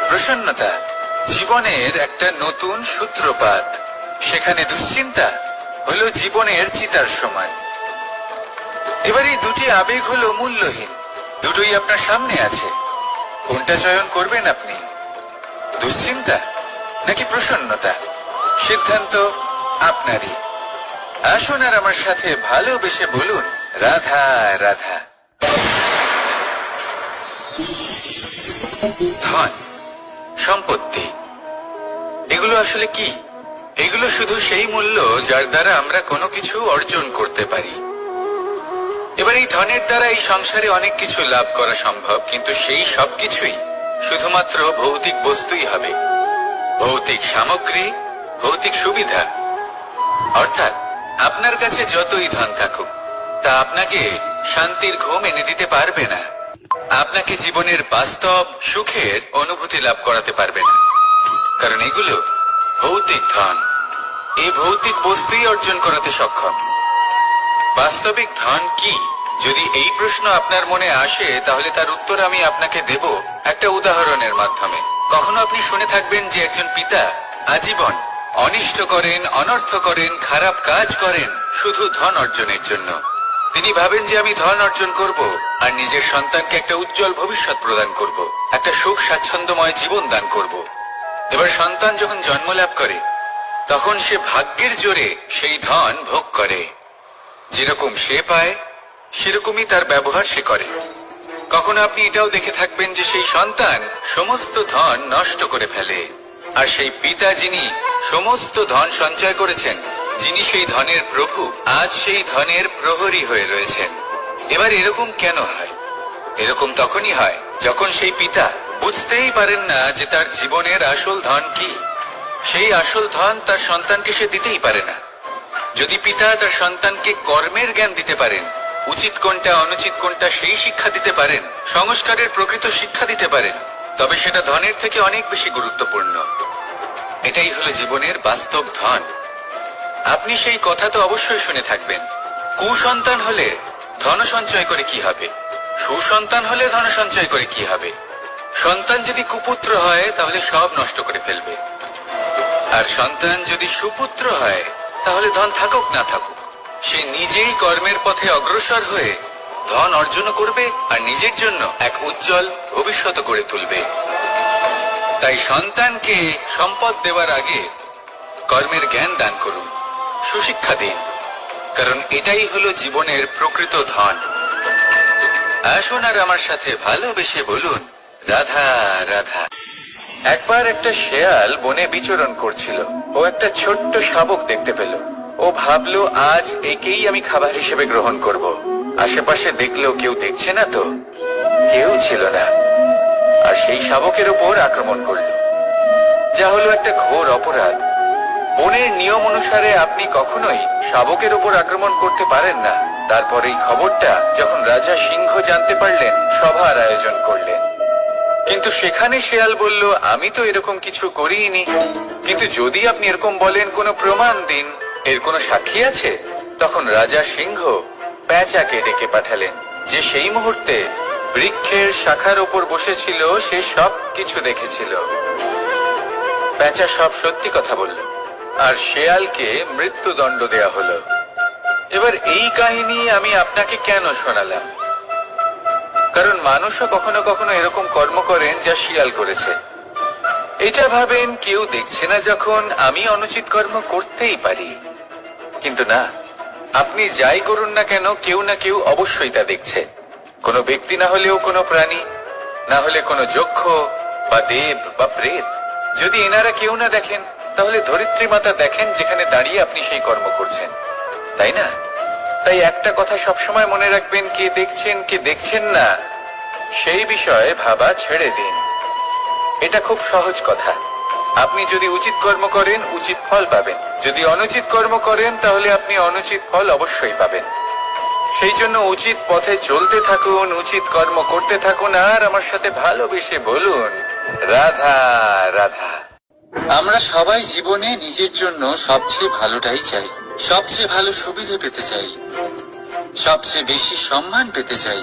প্রসন্নতা জীবনের একটা নতুন সূত্রপাত। সেখানে দুশ্চিন্তা হলো জীবনের চিতার সমান। এবার এই দুটি আবেগ হলো মূল্যহীন, দুটোই আপনার সামনে আছে। কোনটা চয়ন করবেন আপনি, দুশ্চিন্তা নাকি প্রসন্নতা? সিদ্ধান্ত আপনারই। আসুন আর আমার সাথে ভালোবেসে বলুন, রাধা রাধা। ধন, সম্পত্তি, এগুলো আসলে কি? এগুলো শুধু সেই মূল্য যার দ্বারা আমরা কোনো কিছু অর্জন করতে পারি। এবার এই ধনের দ্বারা এই সংসারে অনেক কিছু লাভ করা সম্ভব, কিন্তু সেই সবকিছুই শুধুমাত্র ভৌতিক বস্তুই হবে। ভৌতিক সামগ্রী, ভৌতিক সুবিধা। অর্থাৎ আপনার কাছে যতই ধন থাকুক তা আপনাকে শান্তির ঘুম এনে দিতে পারবে না, আপনাকে জীবনের বাস্তব সুখের অনুভূতি লাভ করাতে পারবে না, কারণ এগুলো ভৌতিক ধন। এই ভৌতিক বস্তুই অর্জন করাতে সক্ষম। বাস্তবিক ধন কি? যদি এই প্রশ্ন আপনার মনে আসে তাহলে তার উত্তর আমি আপনাকে দেব একটা উদাহরণের মাধ্যমে। কখনো আপনি শুনে থাকবেন যে একজন পিতা আজীবন অনিষ্ট করেন, অনর্থ করেন, খারাপ কাজ করেন শুধু ধন অর্জনের জন্য। তিনি ভাবেন যে আমি ধন অর্জন করব আর নিজের সন্তানকে একটা উজ্জ্বল ভবিষ্যৎ প্রদান করব, একটা সুখ স্বাচ্ছন্দ্যময় জীবন দান করব। এবার সন্তান যখন জন্ম লাভ করে তখন সে ভাগ্যের জোরে সেই ধন ভোগ করে। যেরকম সে পায় সেরকমই তার ব্যবহার সে করে। কখনো আপনি এটাও দেখে থাকবেন যে সেই সন্তান সমস্ত ধন নষ্ট করে ফেলে, আর সেই পিতা যিনি সমস্ত ধন সঞ্চয় করেছেন, যিনি সেই ধনের প্রভু, আজ সেই ধনের প্রহরী হয়ে রয়েছেন। এবার এরকম কেন হয়? এরকম তখনই হয় যখন সেই পিতা বুঝতেই পারেন না যে তার জীবনের আসল ধন কি। সেই আসল ধন তার সন্তানকে সে দিতেই পারে না। যদি পিতা তার সন্তানকে কর্মের জ্ঞান দিতে পারেন, উচিত কোনটা অনুচিত কোনটা সেই শিক্ষা দিতে পারেন, সংস্কারের প্রকৃত শিক্ষা দিতে পারেন, তবে সেটা ধনের থেকে অনেক বেশি গুরুত্বপূর্ণ। এটাই হলো জীবনের বাস্তব ধন। আপনি সেই কথা তো অবশ্যই শুনে থাকবেন, কুসন্তান হলে ধন সঞ্চয় করে কি হবে, সুসন্তান হলে ধন সঞ্চয় করে কি হবে? সন্তান যদি কুপুত্র হয় তাহলে সব নষ্ট করে ফেলবে, আর সন্তান যদি সুপুত্র হয় তাহলে ধন থাকুক না থাকুক সে নিজেই কর্মের পথে অগ্রসর হয়ে ধন অর্জন করবে আর নিজের জন্য এক উজ্জ্বল ভবিষ্যৎ গড়ে তুলবে। তাই সন্তানকে সম্পদ দেওয়ার আগে কর্মের জ্ঞান দান করুন, সুশিক্ষা দিন, কারণ এটাই হলো জীবনের প্রকৃত ধন। আসুন আর আমার সাথে ভালোবেসে বলুন রাধা রাধা। একবার একটা শেয়াল বনে বিচরণ করছিল। ও একটা ছোট্ট শাবক দেখতে পেল। ও ভাবলো আজ একেই আমি খাবার হিসেবে গ্রহণ করব। আশেপাশে দেখলো কেউ দেখছে না তো, কেউ ছিল না, আর সেই শাবকের উপর আক্রমণ করলো, যা হলো একটা ঘোর অপরাধ। বনের নিয়ম অনুসারে আপনি কখনোই শাবকের উপর আক্রমণ করতে পারেন না। তারপর এই খবরটা যখন রাজা সিংহ জানতে পারলেন, সভার আয়োজন করলেন। কিন্তু সেখানে শেয়াল বলল, আমি তো এরকম কিছু করিনি। কিন্তু যদি আপনি এরকম বলেন, কোনো প্রমাণ দিন, এর কোনো সাক্ষী আছে? তখন রাজা সিংহ পেঁচাকে ডেকে পাঠালেন, যে সেই মুহূর্তে বৃক্ষের শাখার ওপর বসেছিল, সে সব কিছু দেখেছিল। পেঁচা সব সত্যি কথা বলল, আর শেয়ালকে মৃত্যুদণ্ড দেয়া হলো। এবার এই কাহিনী আমি আপনাকে কেন শোনালাম? কারণ মানুষও কখনো কখনো এরকম কর্ম করেন যা শিয়াল করেছে। এটা ভাবেন কেউ দেখছে না যখন, আমি অনুচিত কর্ম করতেই পারি। কিন্তু না, আপনি যাই করুন না কেন, কেউ না কেউ অবশ্যই তা দেখছে। কোনো ব্যক্তি না হলেও কোনো প্রাণী, না হলে কোনো যক্ষ বা দেব বা প্রেত। যদি এনারা কেউ না দেখেন, তাহলে ধরিত্রী মাতা দেখেন, যেখানে দাঁড়িয়ে আপনি সেই কর্ম করছেন, তাই না? তাই একটা কথা সবসময় মনে রাখবেন, কে দেখছেন কে দেখছেন না সেই বিষয়ে ভাবা ছেড়ে দিন। এটা খুব সহজ কথা। আপনি যদি উচিত কর্ম করেন, উচিত ফল পাবেন। যদি অনুচিত কর্ম করেন, তাহলে আপনি অনুচিত ফল অবশ্যই পাবেন। সেই জন্য উচিত পথে চলতে থাকুন, উচিত কর্ম করতে থাকুন, আর আমার সাথে ভালোবেসে বলুন রাধা রাধা। আমরা সবাই জীবনে নিজের জন্য সবচেয়ে ভালোটাই চাই, সবচেয়ে ভালো সুবিধা পেতে চাই, সবচেয়ে বেশি সম্মান পেতে চাই।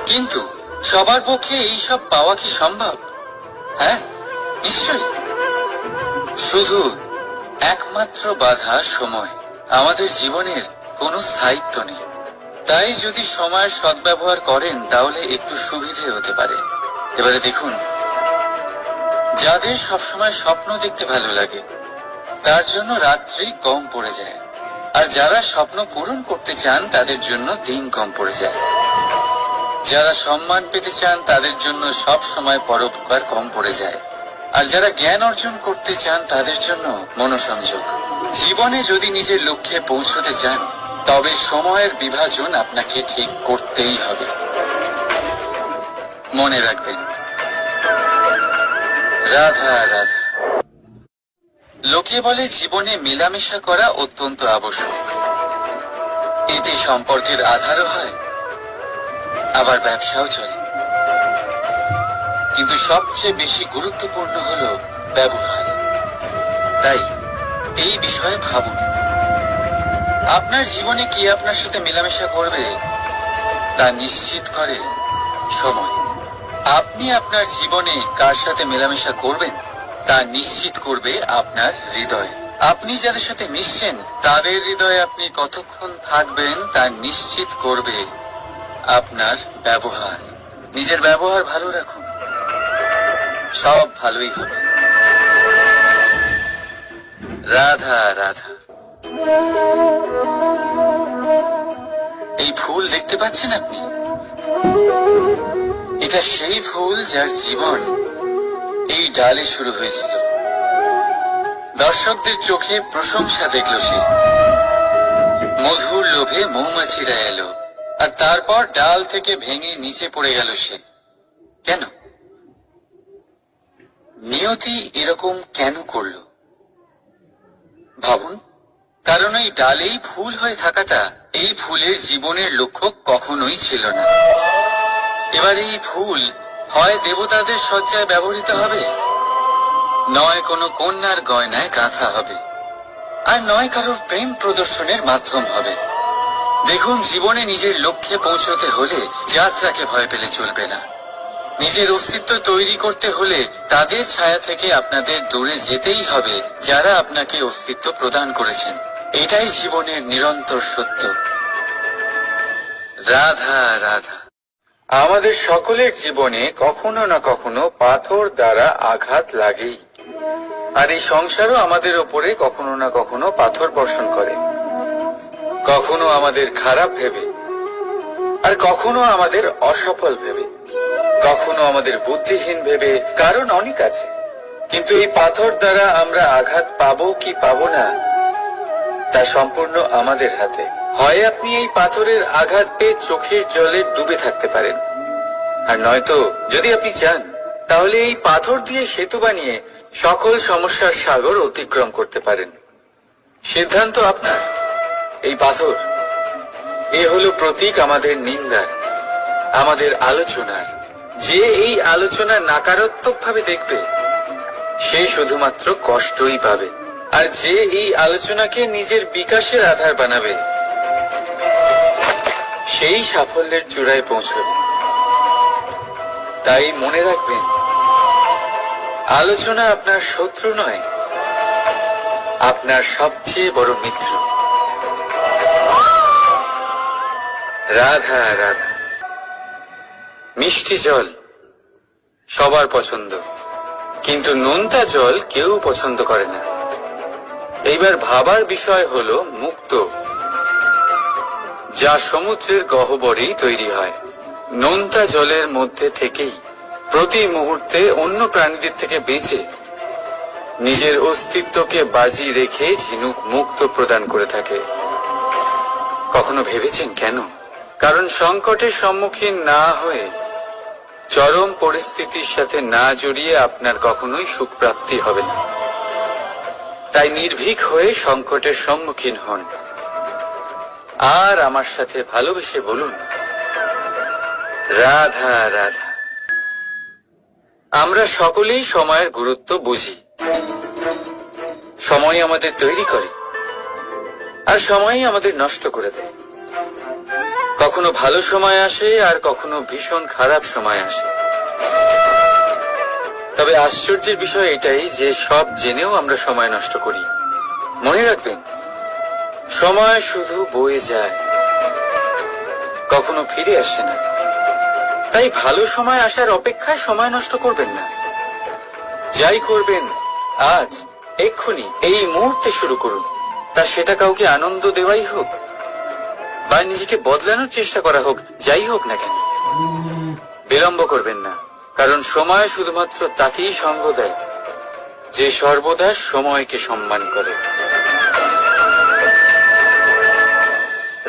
কিন্তু সবার পক্ষে এইসব পাওয়া কি সম্ভব? হ্যাঁ, নিশ্চয়ই। শুধু একমাত্র বাধা সময়। আমাদের জীবনের কোনো স্থায়িত্ব নেই। তাই যদি সময়ের সদ্ব্যবহার করেন, তাহলে একটু সুবিধে হতে পারে। এবারে দেখুন, যাদের সবসময় স্বপ্ন দেখতে ভালো লাগে, তার জন্য রাত্রি কম পড়ে যায়। আর যারা স্বপ্ন পূরণ করতে চান, তাদের জন্য দিন কম পড়ে যায়। যারা সম্মান পেতে চান, তাদের জন্য সব সময় পরোপকার কম পড়ে যায়। আর যারা জ্ঞান অর্জন করতে চান, তাদের জন্য মনোসংযোগ। জীবনে যদি নিজের লক্ষ্যে পৌঁছতে চান, তবে সময়ের বিভাজন আপনাকে ঠিক করতেই হবে। মনে রাখবেন রাধা রাধা। লোকে বলে জীবনে মেলামেশা করা অত্যন্ত আবশ্যক। এতে সম্পর্কের আধারও হয়, আবার ব্যবসাও চলে। কিন্তু সবচেয়ে বেশি গুরুত্বপূর্ণ হলো ব্যবহার। তাই এই বিষয়ে ভাবুন, আপনার জীবনে কে আপনার সাথে মেলামেশা করবে তা নিশ্চিত করে সময়। আপনি আপনার জীবনে কার সাথে মেলামেশা করবেন তা নিশ্চিত করবে আপনার হৃদয়। আপনি যাদের সাথে মিশছেন, তাদের হৃদয়ে আপনি কতক্ষণ থাকবেন তা নিশ্চিত করবে আপনার ব্যবহার। নিজের ব্যবহার ভালো রাখুন, সব ভালোই হবে। রাধা রাধা। এই ফুল দেখতে পাচ্ছেন আপনি? এটা সেই ফুল যার জীবন এই ডালে শুরু হয়েছিল। দর্শকদের চোখে প্রশংসা দেখল সে। মধুর লোভে মৌমাছিরা এলো, আর তারপর ডাল থেকে ভেঙে নিচে পড়ে গেল সে। কেন? নিয়তি এরকম কেন করলো ভাবুন। কারণ এই ডালেই ফুল হয়ে থাকাটা এই ফুলের জীবনের লক্ষ্য কখনোই ছিল না। এবার এই ফুল হয় দেবতাদের সজ্জায় ব্যবহৃত হবে, নয় কোনো কন্যার গয়নায় গাঁথা হবে, আর নয় কারোর প্রেম প্রদর্শনের মাধ্যম হবে। দেখুন, জীবনে নিজের লক্ষ্যে পৌঁছতে হলে যাত্রাকে ভয় পেলে চলবে না। নিজের অস্তিত্ব তৈরি করতে হলে তাদের ছায়া থেকে আপনাদের দূরে যেতেই হবে যারা আপনাকে অস্তিত্ব প্রদান করেছেন। এটাই জীবনের নিরন্তর সত্য। রাধা রাধা। আমাদের সকলের জীবনে কখনো না কখনো পাথর দ্বারা আঘাত লাগেই, আর এই সংসারও আমাদের ওপরে কখনো না কখনো পাথর বর্ষণ করে, কখনো আমাদের খারাপ ভেবে, আর কখনো আমাদের অসফল ভেবে, কখনো আমাদের বুদ্ধিহীন ভেবে। কারণ অনেক আছে, কিন্তু এই পাথর দ্বারা আমরা আঘাত পাবো কি পাবো না তা সম্পূর্ণ আমাদের হাতে। হয় আপনি এই পাথরের আঘাত পেয়ে চোখের জলে ডুবে থাকতে পারেন, আর নয়তো যদি আপনি চান তাহলে এই পাথর দিয়ে সেতু বানিয়ে সকল সমস্যার সাগর অতিক্রম করতে পারেন। সিদ্ধান্ত আপনার। এই পাথর এ হলো প্রতীক আমাদের নিন্দার, আমাদের আলোচনার। যে এই আলোচনা নাকারাত্মক ভাবে দেখবে সে শুধুমাত্র কষ্টই পাবে, আর যে এই আলোচনাকে নিজের বিকাশের আধার বানাবে সেই সাফল্যের চূড়ায় পৌঁছবে। তাই মনে রাখবেন, আলোচনা আপনার শত্রু নয়, আপনার সবচেয়ে বড় মিত্র। রাধা রাধা। মিষ্টি জল সবার পছন্দ, কিন্তু নোনতা জল কেউ পছন্দ করে না। এইবার ভাবার বিষয় হলো মুক্ত, যা সমুদ্রের গহ্বরেই তৈরি হয়। নোনতা জলের মধ্যে থেকেই প্রতি মুহূর্তে অন্য প্রাণীদের থেকে বেঁচে নিজের অস্তিত্বকে বাজি রেখে ঝিনুক মুক্ত প্রদান করে থাকে। কখনো ভেবেছেন কেন? কারণ সংকটের সম্মুখীন না হয়ে, চরম পরিস্থিতির সাথে না জড়িয়ে আপনার কখনোই সুখ প্রাপ্তি হবে না। তাই নির্ভীক হয়ে সংকটের সম্মুখীন হন, আর আমার সাথে ভালোবেসে বলুন, রাধা রাধা। আমরা সকলেই সময়ের গুরুত্ব বুঝি। সময় আমাদের তৈরি করে, আর সময়ই আমাদের নষ্ট করে দেয়। কখনো ভালো সময় আসে, আর কখনো ভীষণ খারাপ সময় আসে। তবে আশ্চর্যের বিষয় এটাই যে সব জেনেও আমরা সময় নষ্ট করি। মনে রাখবেন, সময় শুধু বয়ে যায়, কখনো ফিরে আসে না। তাই ভালো সময় আসার অপেক্ষায় সময় নষ্ট করবেন না। যাই করবেন আজ, এক্ষুনি, এই মুহূর্তে শুরু করুন। তা সেটা কাউকে আনন্দ দেওয়াই হোক, বা নিজেকে বদলানোর চেষ্টা করা হোক, যাই হোক না কেন, বিলম্ব করবেন না। কারণ সময় শুধুমাত্র তাকেই সঙ্গ দেয় যে সর্বদা সময়কে সম্মান করে।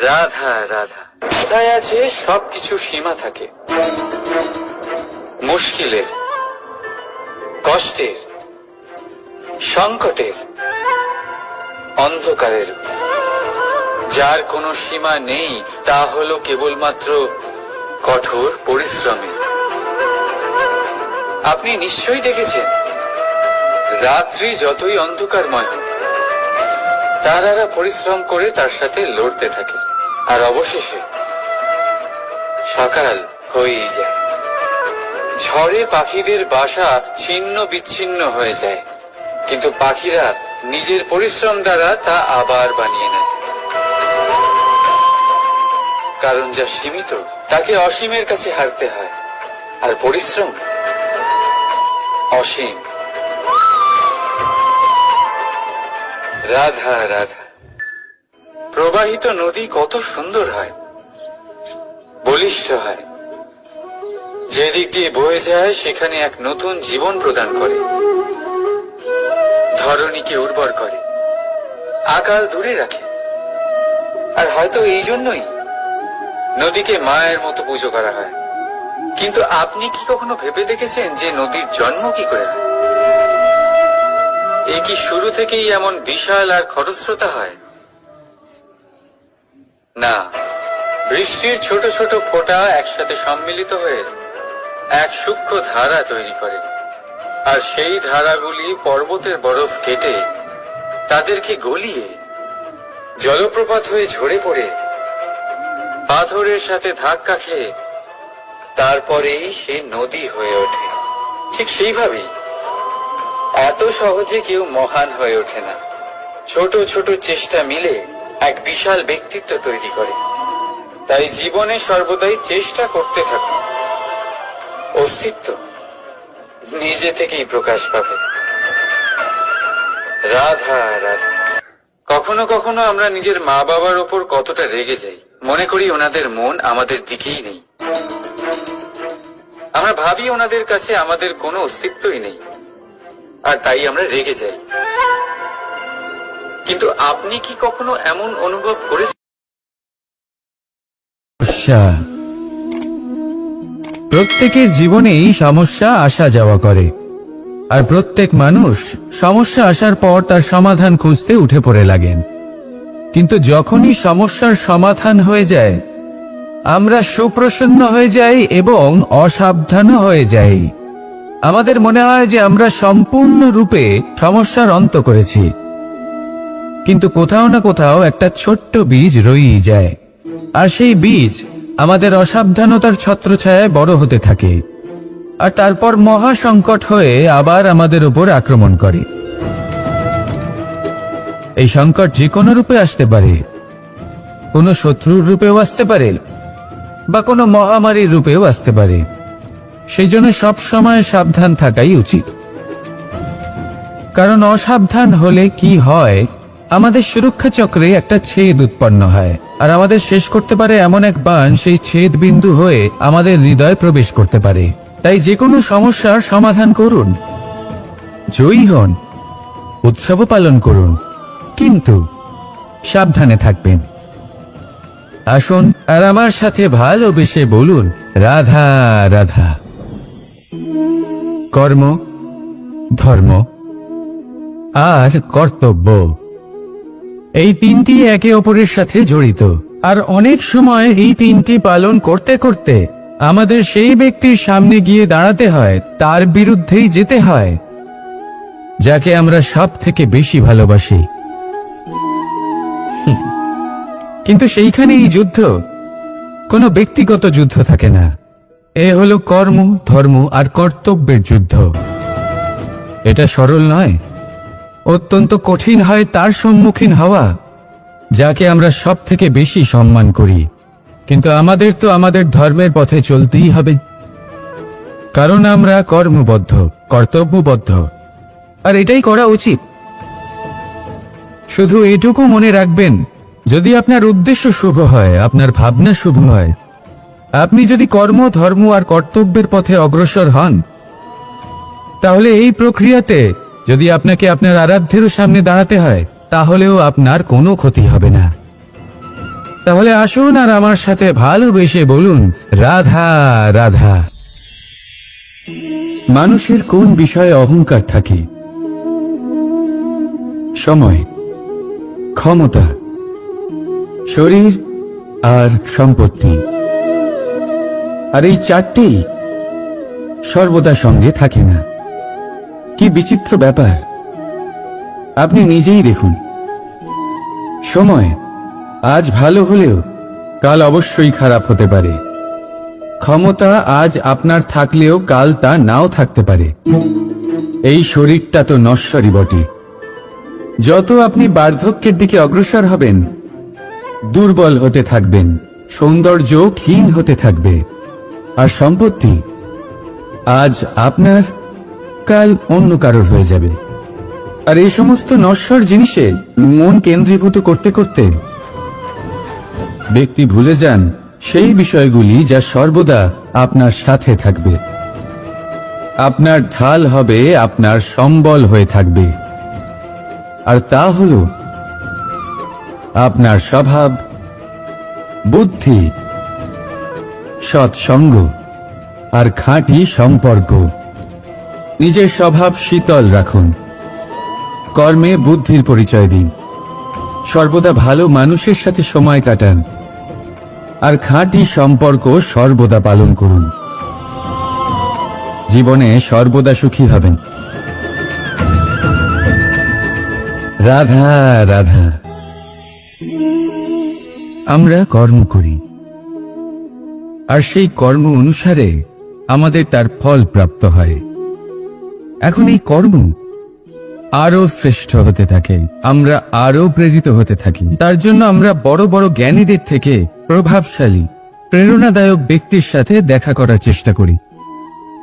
রাধা রাধা। কোথায় আছে সবকিছু সীমা থাকে, মুশকিলের, কষ্টের, সংকটের, অন্ধকারের। যার কোনো সীমা নেই তা হলো কেবলমাত্র কঠোর পরিশ্রমের। আপনি নিশ্চয়ই দেখেছেন, রাত্রি যতই অন্ধকারময় হোক, তারারা পরিশ্রম করে তার সাথে লড়তে থাকে, আর অবশেষে সকাল হয়েই যায়। ঝড়ে পাখিদের বাসা ছিন্ন বিচ্ছিন্ন হয়ে যায়, কিন্তু পাখিরা নিজের পরিশ্রম দ্বারা তা আবার বানিয়ে নেয়। কারণ যা সীমিত তাকে অসীমের কাছে হারতে হয়, আর পরিশ্রম অসীম। রাধা রাধা। প্রবাহিত নদী কত সুন্দর হয়, বলিষ্ঠ হয়। যেদিক দিয়ে বয়ে যায় সেখানে এক নতুন জীবন প্রদান করে, ধরণীকে উর্বর করে, আকাল দূরে রাখে। আর হয়তো এই জন্যই নদীকে মায়ের মতো পুজো করা হয়। কিন্তু আপনি কি কখনো ভেবে দেখেছেন যে নদীর জন্ম কি করে হয়? এ কি শুরু থেকেই এমন বিশাল আর খরস্রোতা হয়? না, বৃষ্টির ছোট ছোট ফোঁটা একসাথে সম্মিলিত হয়ে এক সূক্ষ্ম ধারা তৈরি করে, আর সেই ধারাগুলি পর্বতের বরফ কেটে তাদেরকে গলিয়ে জলপ্রপাত হয়ে ঝরে পড়ে পাথরের সাথে ধাক্কা খেয়ে তারপরেই সে নদী হয়ে ওঠে। ঠিক সেইভাবেই এত সহজে কেউ মহান হয়ে ওঠে না। ছোট ছোট চেষ্টা মিলে এক বিশাল ব্যক্তিত্ব তৈরি করে। তাই জীবনে সর্বদাই চেষ্টা করতে থাকুন। অস্তিত্ব নিজে থেকেই প্রকাশ পাবে। রাধা রাধা। কখনো কখনো আমরা নিজের মা বাবার ওপর কতটা রেগে যাই, মনে করি ওনাদের মন আমাদের দিকেই নেই। আমরা ভাবি ওনাদের কাছে আমাদের কোনো অস্তিত্বই নেই, আর তাই আমরা রেগে যাই। কিন্তু আপনি কি কখনো এমন অনুভব করেছেন? প্রত্যেকের জীবনেই সমস্যা আসা যাওয়া করে, আর প্রত্যেক মানুষ সমস্যা আসার পর তার সমাধান খুঁজতে উঠে পড়ে লাগেন। কিন্তু যখনই সমস্যার সমাধান হয়ে যায়, আমরা সুপ্রসন্ন হয়ে যাই এবং অসাবধানও হয়ে যাই। আমাদের মনে হয় যে আমরা সম্পূর্ণরূপে সমস্যার অন্ত করেছি, কিন্তু কোথাও না কোথাও একটা ছোট্ট বীজ রয়েই যায়, আর সেই বীজ আমাদের অসাবধানতার ছত্রছায়ায় বড় হতে থাকে, আর তারপর মহা সংকট হয়ে আবার আমাদের উপর আক্রমণ করে। এই সংকট যে কোনো রূপে আসতে পারে, কোনো শত্রুর রূপেও আসতে পারে, বা কোনো মহামারীর রূপেও আসতে পারে। সেই জন্য সব সময় সাবধান থাকাই উচিত। কারণ অসাবধান হলে কি হয়, আমাদের সুরক্ষা চক্রে একটা ছেদ উৎপন্ন হয়, আর আমাদের শেষ করতে পারে এমন এক বাণ সেই ছেদ বিন্দু হয়ে আমাদের হৃদয়ে প্রবেশ করতে পারে। তাই যে কোনো সমস্যার সমাধান করুন, জয়ী হন, উৎসব পালন করুন, কিন্তু সাবধানে থাকবেন। আসুন আর আমার সাথে ভালোবেসে বলুন, রাধা রাধা। কর্ম, ধর্ম আর কর্তব্য, এই তিনটি একে অপরের সাথে জড়িত। আর অনেক সময় এই তিনটি পালন করতে করতে আমাদের সেই ব্যক্তির সামনে গিয়ে দাঁড়াতে হয়, তার বিরুদ্ধেই যেতে হয়, যাকে আমরা সব থেকে বেশি ভালোবাসি। কিন্তু সেইখানে এই যুদ্ধ কোনো ব্যক্তিগত যুদ্ধ থাকে না। এ হলো কর্ম, ধর্ম আর কর্তব্যের যুদ্ধ। এটা সরল নয়, অত্যন্ত কঠিন হয় তার সম্মুখীন হওয়া যাকে আমরা সব থেকে বেশি সম্মান করি। কিন্তু আমাদের তো আমাদের ধর্মের পথে চলতেই হবে, কারণ আমরা কর্মবদ্ধ, কর্তব্যবদ্ধ, আর এটাই করা উচিত। শুধু এটুকু মনে রাখবেন, যদি আপনার উদ্দেশ্য শুভ হয়, আপনার ভাবনা শুভ হয়, আপনি যদি কর্ম, ধর্ম আর কর্তব্যের পথে অগ্রসর হন, তাহলে এই প্রক্রিয়াতে যদি আপনাকে আপনার আরাধ্যেরও সামনে দাঁড়াতে হয়, তাহলেও আপনার কোনো ক্ষতি হবে না। তাহলে আসুন আর আমার সাথে ভালোবেসে বলুন, রাধা রাধা। মানুষের কোন বিষয়ে অহংকার থাকে? সময়, ক্ষমতা, শরীর আর সম্পত্তি। আর এই চারটেই সর্বদা সঙ্গে থাকে না। কি বিচিত্র ব্যাপার! আপনি নিজেই দেখুন, সময় আজ ভালো হলেও কাল অবশ্যই খারাপ হতে পারে। ক্ষমতা আজ আপনার থাকলেও কাল তা নাও থাকতে পারে। এই শরীরটা তো নশ্বরই বটে। যত আপনি বার্ধক্যের দিকে অগ্রসর হবেন, দুর্বল হতে থাকবেন, সৌন্দর্য ক্ষীণ হতে থাকবে। আর সম্পত্তি আজ আপনার, কাল অন্য কারোর হয়ে যাবে। আর এই সমস্ত নশ্বর জিনিসে মন কেন্দ্রীভূত করতে করতে ব্যক্তি ভুলে যান সেই বিষয়গুলি যা সর্বদা আপনার সাথে থাকবে, আপনার ঢাল হবে, আপনার সম্বল হয়ে থাকবে। আর তা হল আপনার স্বভাব, বুদ্ধি, সৎসঙ্গ আর খাঁটি সম্পর্ক। নিজের স্বভাব শীতল রাখুন, কর্মে বুদ্ধির পরিচয় দিন, সর্বদা ভালো মানুষের সাথে সময় কাটান, আর খাঁটি সম্পর্ক সর্বদা পালন করুন। জীবনে সর্বদা সুখী হবেন। রাধা রাধা। আমরা কর্ম করি, আর সেই কর্ম অনুসারে আমাদের তার ফল প্রাপ্ত হয়। এখন এই কর্ম আরো শ্রেষ্ঠ হতে থাকে, আমরা আরো প্রেরিত হতে থাকি। তার জন্য আমরা বড় বড় জ্ঞানীদের থেকে প্রভাবশালী প্রেরণাদায়ক ব্যক্তির সাথে দেখা করার চেষ্টা করি,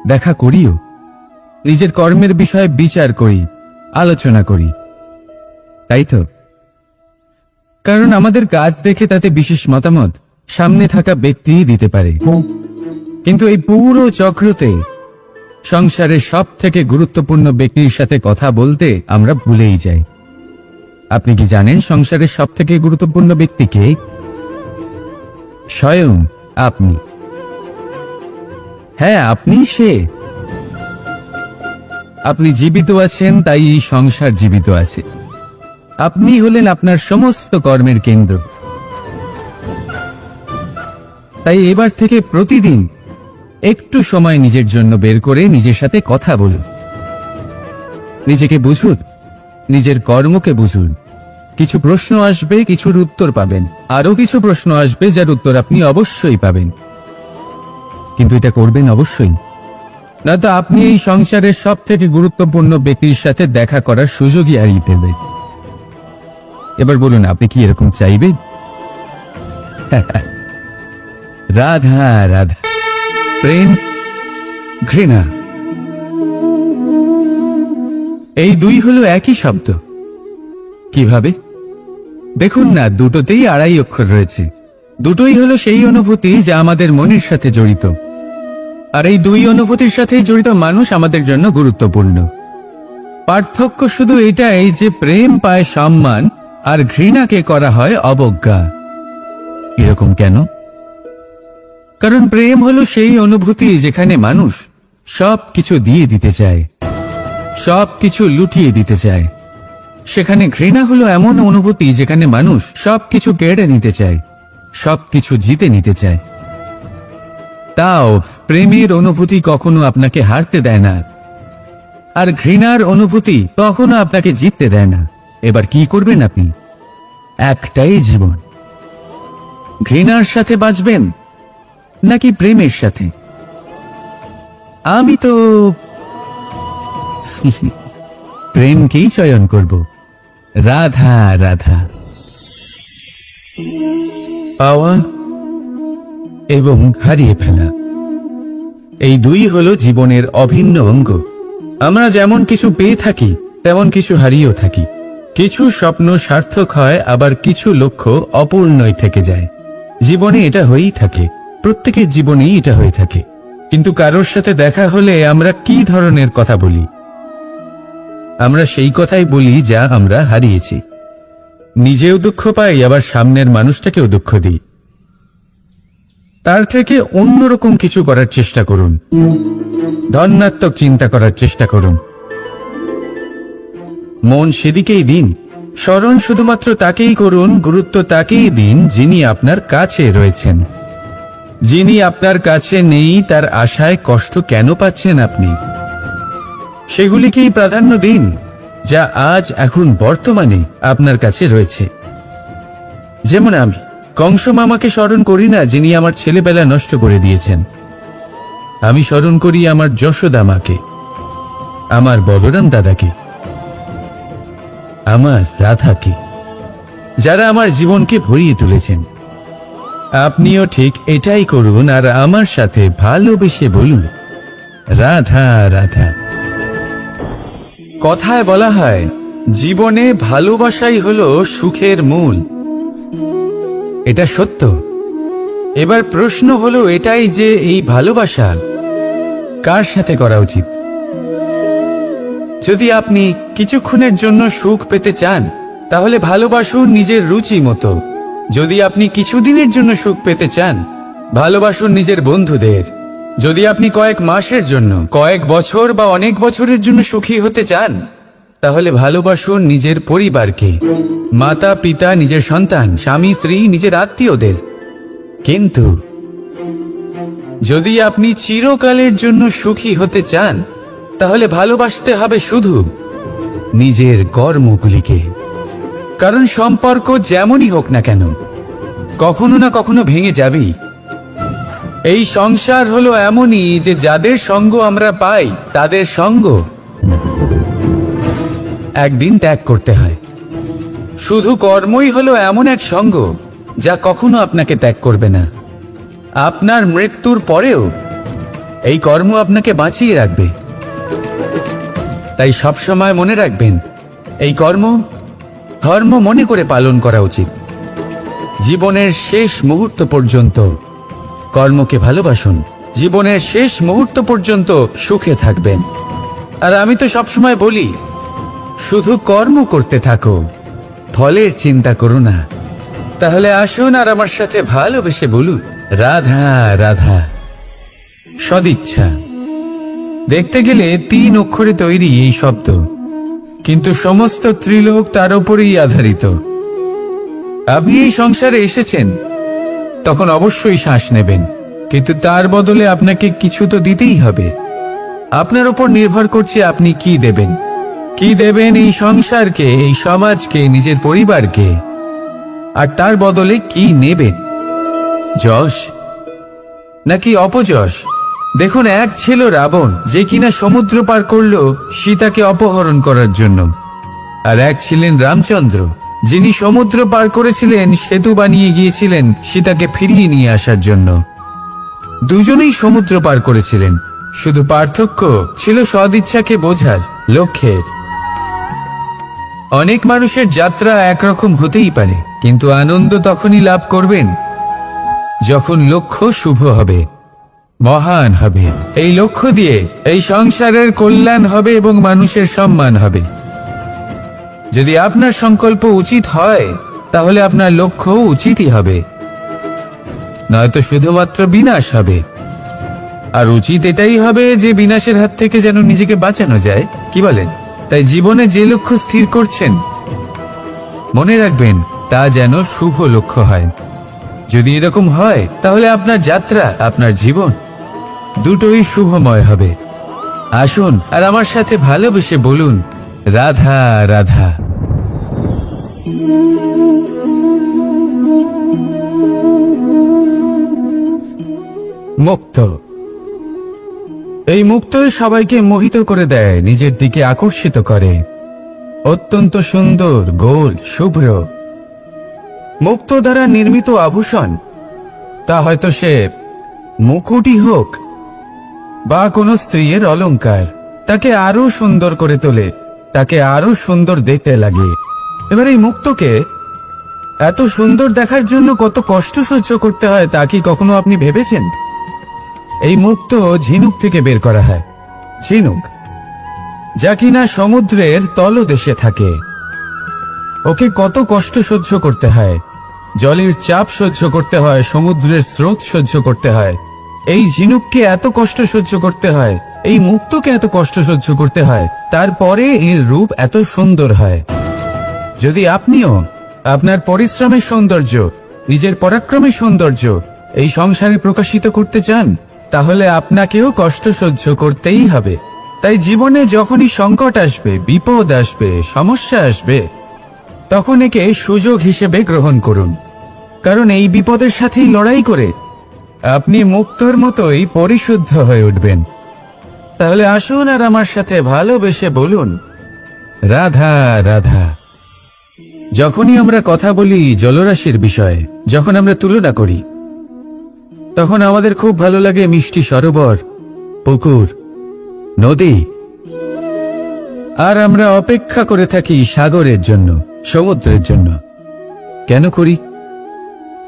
দেখা করিও। নিজের কর্মের বিষয়ে বিচার করি, আলোচনা করি, তাই তো? কারণ আমাদের কাজ দেখে তাতে বিশেষ মতামত সামনে থাকা ব্যক্তিই দিতে পারে। কিন্তু এই পুরো চক্রতে সংসারের সব থেকে গুরুত্বপূর্ণ ব্যক্তির সাথে কথা বলতে আমরা ভুলেই যাই। আপনি কি জানেন সংসারের সব থেকে গুরুত্বপূর্ণ ব্যক্তি কে? স্বয়ং আপনি। হ্যাঁ, আপনি সে। আপনি জীবিত আছেন, তাই এই সংসার জীবিত আছে। আপনি হলেন আপনার সমস্ত কর্মের কেন্দ্র। তাই এবার থেকে প্রতিদিন একটু সময় নিজের জন্য বের করে নিজের সাথে কথা বলুন। নিজেকে বুঝুন, নিজের কর্মকে বুঝুন। কিছু প্রশ্ন আসবে, কিছুর উত্তর পাবেন। আরো কিছু প্রশ্ন আসবে যার উত্তর আপনি অবশ্যই পাবেন, কিন্তু এটা করবেন অবশ্যই, না তো আপনি এই সংসারের সব থেকে গুরুত্বপূর্ণ ব্যক্তির সাথে দেখা করার সুযোগই হারিয়ে ফেলবেন। এবার বলুন, আপনি কি এরকম চাইবেন? রাধা রাধা। প্রেম, ঘৃণা, এই দুই হলো একই শব্দ। কিভাবে? দেখুন না, দুটোতেই আড়াই অক্ষর রয়েছে। দুটোই হলো সেই অনুভূতি যা আমাদের মনের সাথে জড়িত, আর এই দুই অনুভূতির সাথে জড়িত মানুষ আমাদের জন্য গুরুত্বপূর্ণ। পার্থক্য শুধু এটাই যে প্রেম পায় সম্মান আর ঘৃণাকে করা হয় অবজ্ঞা। এরকম কেন? কারণ প্রেম হলো সেই অনুভূতি যেখানে মানুষ সব কিছু দিয়ে দিতে চায়, সব কিছু লুটিয়ে দিতে চায়। সেখানে ঘৃণা হলো এমন অনুভূতি যেখানে মানুষ সব কিছু কেড়ে নিতে চায়, সব কিছু জিতে নিতে চায়। তাও প্রেমের অনুভূতি কখনো আপনাকে হারতে দেয় না, আর ঘৃণার অনুভূতি কখনো আপনাকে জিততে দেয় না। এবার কি করবেন আপনি? একটাই জীবন, ঘৃণার সাথে বাঁচবেন নাকি প্রেমের সাথে? আমি তো প্রেমকেই চয়ন করব। রাধা রাধা। পাওয়া এবং হারিয়ে ফেলা, এই দুই হলো জীবনের অভিন্ন অঙ্গ। আমরা যেমন কিছু পেয়ে থাকি, তেমন কিছু হারিয়েও থাকি। কিছু স্বপ্ন সার্থক হয়, আবার কিছু লক্ষ্য অপূর্ণই থেকে যায়। জীবনে এটা হয়েই থাকে, প্রত্যেকের জীবনেই এটা হয়ে থাকে। কিন্তু কারোর সাথে দেখা হলে আমরা কি ধরনের কথা বলি? আমরা সেই কথাই বলি যা আমরা হারিয়েছি। নিজেও দুঃখ পাই, আবার সামনের মানুষটাকেও দুঃখ দিই। তার থেকে অন্যরকম কিছু করার চেষ্টা করুন, ধনাত্মক চিন্তা করার চেষ্টা করুন। মন সেদিকেই দিন, স্মরণ শুধুমাত্র তাকেই করুন, গুরুত্ব তাকেই দিন যিনি আপনার কাছে রয়েছেন। যিনি আপনার কাছে নেই তার আশায় কষ্ট কেন পাচ্ছেন আপনি? সেগুলিকেই প্রাধান্য দিন যা আজ এখন বর্তমানে আপনার কাছে রয়েছে। যেমন আমি কংস মামাকে স্মরণ করি না, যিনি আমার ছেলেবেলা নষ্ট করে দিয়েছেন। আমি স্মরণ করি আমার যশোদা মাকে, আমার বলরাম দাদাকে, আমার রাধাকে, যারা আমার জীবনকে ভরিয়ে তুলেছেন। আপনিও ঠিক এটাই করুন, আর আমার সাথে ভালোবেসে বলুন, রাধা রাধা। কথায় বলা হয়, জীবনে ভালোবাসাই হলো সুখের মূল। এটা সত্য। এবার প্রশ্ন হলো এটাই যে এই ভালোবাসা কার সাথে করা উচিত? যদি আপনি কিছুক্ষণের জন্য সুখ পেতে চান, তাহলে ভালোবাসুন নিজের রুচি মতো। যদি আপনি কিছুদিনের জন্য সুখ পেতে চান, ভালোবাসুন নিজের বন্ধুদের। যদি আপনি কয়েক মাসের জন্য, কয়েক বছর বা অনেক বছরের জন্য সুখী হতে চান, তাহলে ভালোবাসুন নিজের পরিবারকে, মাতা পিতা, নিজের সন্তান, স্বামী স্ত্রী, নিজের আত্মীয়দের। কিন্তু যদি আপনি চিরকালের জন্য সুখী হতে চান, তাহলে ভালোবাসতে হবে শুধু নিজের কর্মগুলিকে। কারণ সম্পর্ক যেমনই হোক না কেন, কখনো না কখনো ভেঙে যাবেই। এই সংসার হলো এমনই যে যাদের সঙ্গ আমরা পাই তাদের সঙ্গ একদিন ত্যাগ করতে হয়। শুধু কর্মই হলো এমন এক সঙ্গ যা কখনো আপনাকে ত্যাগ করবে না। আপনার মৃত্যুর পরেও এই কর্ম আপনাকে বাঁচিয়ে রাখবে। তাই সবসময় মনে রাখবেন, এই কর্ম ধর্ম মনে করে পালন করা উচিত। জীবনের শেষ মুহূর্ত পর্যন্ত কর্মকে ভালোবাসুন। জীবনের শেষ মুহূর্ত পর্যন্ত সুখে থাকবেন। আর আমি তো সবসময় বলি, শুধু কর্ম করতে থাকো, ফলের চিন্তা করো না। তাহলে আসুন আর আমার সাথে ভালোবেসে বলুন, রাধা রাধা। সদিচ্ছা। দেখতে গেলে 3 অক্ষরে তৈরি এই শব্দ, কিন্তু সমস্ত ত্রিলোক তার উপরেই আধারিত। আপনি এই সংসারে এসেছেন, তখন অবশ্যই শ্বাস নেবেন, কিন্তু তার বদলে আপনাকে কিছু তো দিতেই হবে। আপনার উপর নির্ভর করছে আপনি কি দেবেন। কি দেবেন এই সংসারকে, এই সমাজকে, নিজের পরিবারকে, আর তার বদলে কি নেবেন? যশ নাকি অপযশ? দেখুন, এক ছিল রাবণ, যে কিনা সমুদ্র পার করলো সীতাকে অপহরণ করার জন্য। আর এক ছিলেন রামচন্দ্র, যিনি সমুদ্র পার করেছিলেন, সেতু বানিয়ে গিয়েছিলেন সীতাকে ফিরিয়ে নিয়ে আসার জন্য। দুজনেই সমুদ্র পার করেছিলেন, শুধু পার্থক্য ছিল সদিচ্ছাকে বোঝার, লক্ষ্যের। অনেক মানুষের যাত্রা একরকম হতেই পারে, কিন্তু আনন্দ তখনই লাভ করবেন যখন লক্ষ্য শুভ হবে, মহান হবে। এই লক্ষ্য দিয়ে এই সংসারের কল্যাণ হবে এবং মানুষের সম্মান হবে। যদি আপনার সংকল্প উচিত হয়, তাহলে আপনার লক্ষ্য উচিতই হবে, নয়তো শুধুমাত্র বিনাশ হবে। আর উচিত এটাই হবে যে বিনাশের হাত থেকে যেন নিজেকে বাঁচানো যায়, কি বলেন? তাই জীবনে যে লক্ষ্য স্থির করছেন, মনে রাখবেন তা যেন শুভ লক্ষ্য হয়। যদি এরকম হয়, তাহলে আপনার যাত্রা, আপনার জীবন দুটোই শুভময় হবে। আসুন আর আমার সাথে ভালোবেসে বলুন, রাধা রাধা। মুক্ত। এই মুক্ত সবাইকে মোহিত করে দেয়, নিজের দিকে আকর্ষিত করে। অত্যন্ত সুন্দর, গোল, শুভ্র। মুক্ত দ্বারা নির্মিত আভূষণ, তা হয়তো সে মুকুটই হোক বা কোনো স্ত্রীর অলংকার, তাকে আরো সুন্দর করে তোলে, তাকে আরো সুন্দর দেখতে লাগে। এবার এই মুক্তকে এত সুন্দর দেখার জন্য কত কষ্ট সহ্য করতে হয়, তা কি কখনো আপনি ভেবেছেন? এই মুক্ত ঝিনুক থেকে বের করা হয়। ঝিনুক, যা কিনা সমুদ্রের তলদেশে থাকে। ওকে কত কষ্ট সহ্য করতে হয়, জলের চাপ সহ্য করতে হয়, সমুদ্রের স্রোত সহ্য করতে হয়। এই ঝিনুককে এত কষ্ট সহ্য করতে হয়, এই মুক্তকে এত কষ্ট সহ্য করতে হয়, তারপরে এর রূপ এত সুন্দর হয়। যদি আপনিও আপনার পরিশ্রমের সৌন্দর্য, নিজের পরাক্রমের সৌন্দর্য এই সংসারে প্রকাশিত করতে চান, তাহলে আপনাকেও কষ্ট সহ্য করতেই হবে। তাই জীবনে যখনই সংকট আসবে, বিপদ আসবে, সমস্যা আসবে, তখন একে সুযোগ হিসেবে গ্রহণ করুন। কারণ এই বিপদের সাথেই লড়াই করে আপনি মুক্তর মতোই পরিশুদ্ধ হয়ে উঠবেন। তাহলে আসুন আর আমার সাথে ভালোবেসে বলুন, রাধা রাধা। যখনই আমরা কথা বলি জলরাশির বিষয়ে, যখন আমরা তুলনা করি, তখন আমাদের খুব ভালো লাগে মিষ্টি সরোবর, পুকুর, নদী। আর আমরা অপেক্ষা করে থাকি সাগরের জন্য, সমুদ্রের জন্য। কেন করি?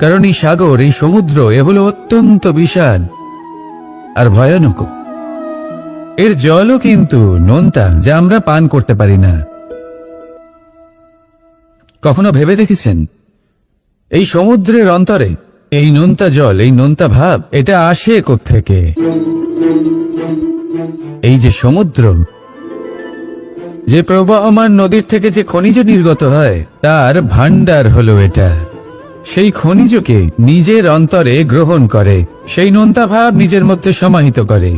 কারণ এই সাগর, এই সমুদ্র, এ হলো অত্যন্ত বিশাল আর ভয়ানক। এর জলও কিন্তু নোনতা, যা আমরা পান করতে পারি না। কখনো ভেবে দেখেছেন এই সমুদ্রের অন্তরে এই নোনতা জল, এই নোনতা ভাব, এটা আসে কোত্থেকে? এই যে সমুদ্র, যে প্রবাহমান নদীর থেকে যে খনিজ নির্গত হয়, তার ভান্ডার হলো এটা। সেই খনিজকে নিজের অন্তরে গ্রহণ করে, সেই নোনতা ভাব নিজের মধ্যে সমাহিত করে,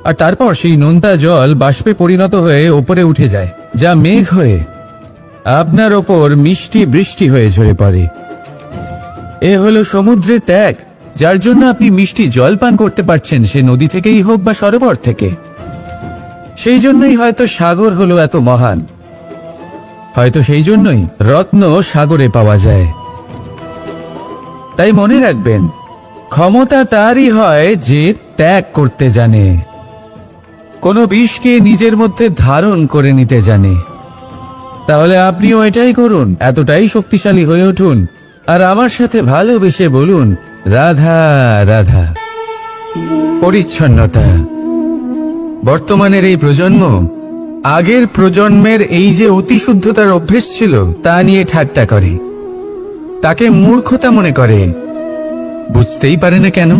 আর তারপর সেই নোনতা জল বাষ্পে পরিণত হয়ে ওপরে উঠে যায়, যা মেঘ হয়ে আপনার ওপর মিষ্টি বৃষ্টি হয়ে ঝরে পড়ে। এ হলো সমুদ্রের ত্যাগ, যার জন্য আপনি মিষ্টি জল পান করতে পারছেন, সে নদী থেকেই হোক বা সরোবর থেকে। সেই জন্যই হয়তো সাগর হলো এত মহান, হয়তো সেই জন্যই রত্ন সাগরে পাওয়া যায়। তাই মনে রাখবেন, ক্ষমতা তারই হয় যে ত্যাগ করতে জানে, কোনো বিষকে নিজের মধ্যে ধারণ করে নিতে জানে। তাহলে আপনিও এটাই করুন, এতটাই শক্তিশালী হয়ে উঠুন, আর আমার সাথে ভালোবেসে বলুন, রাধা রাধা। পরিচ্ছন্নতা। বর্তমানের এই প্রজন্ম আগের প্রজন্মের এই যে অতিশুদ্ধতার অভ্যেস ছিল তা নিয়ে ঠাট্টা করে, তাকে মূর্খতা মনে করে। বুঝতেই পারে না কেন।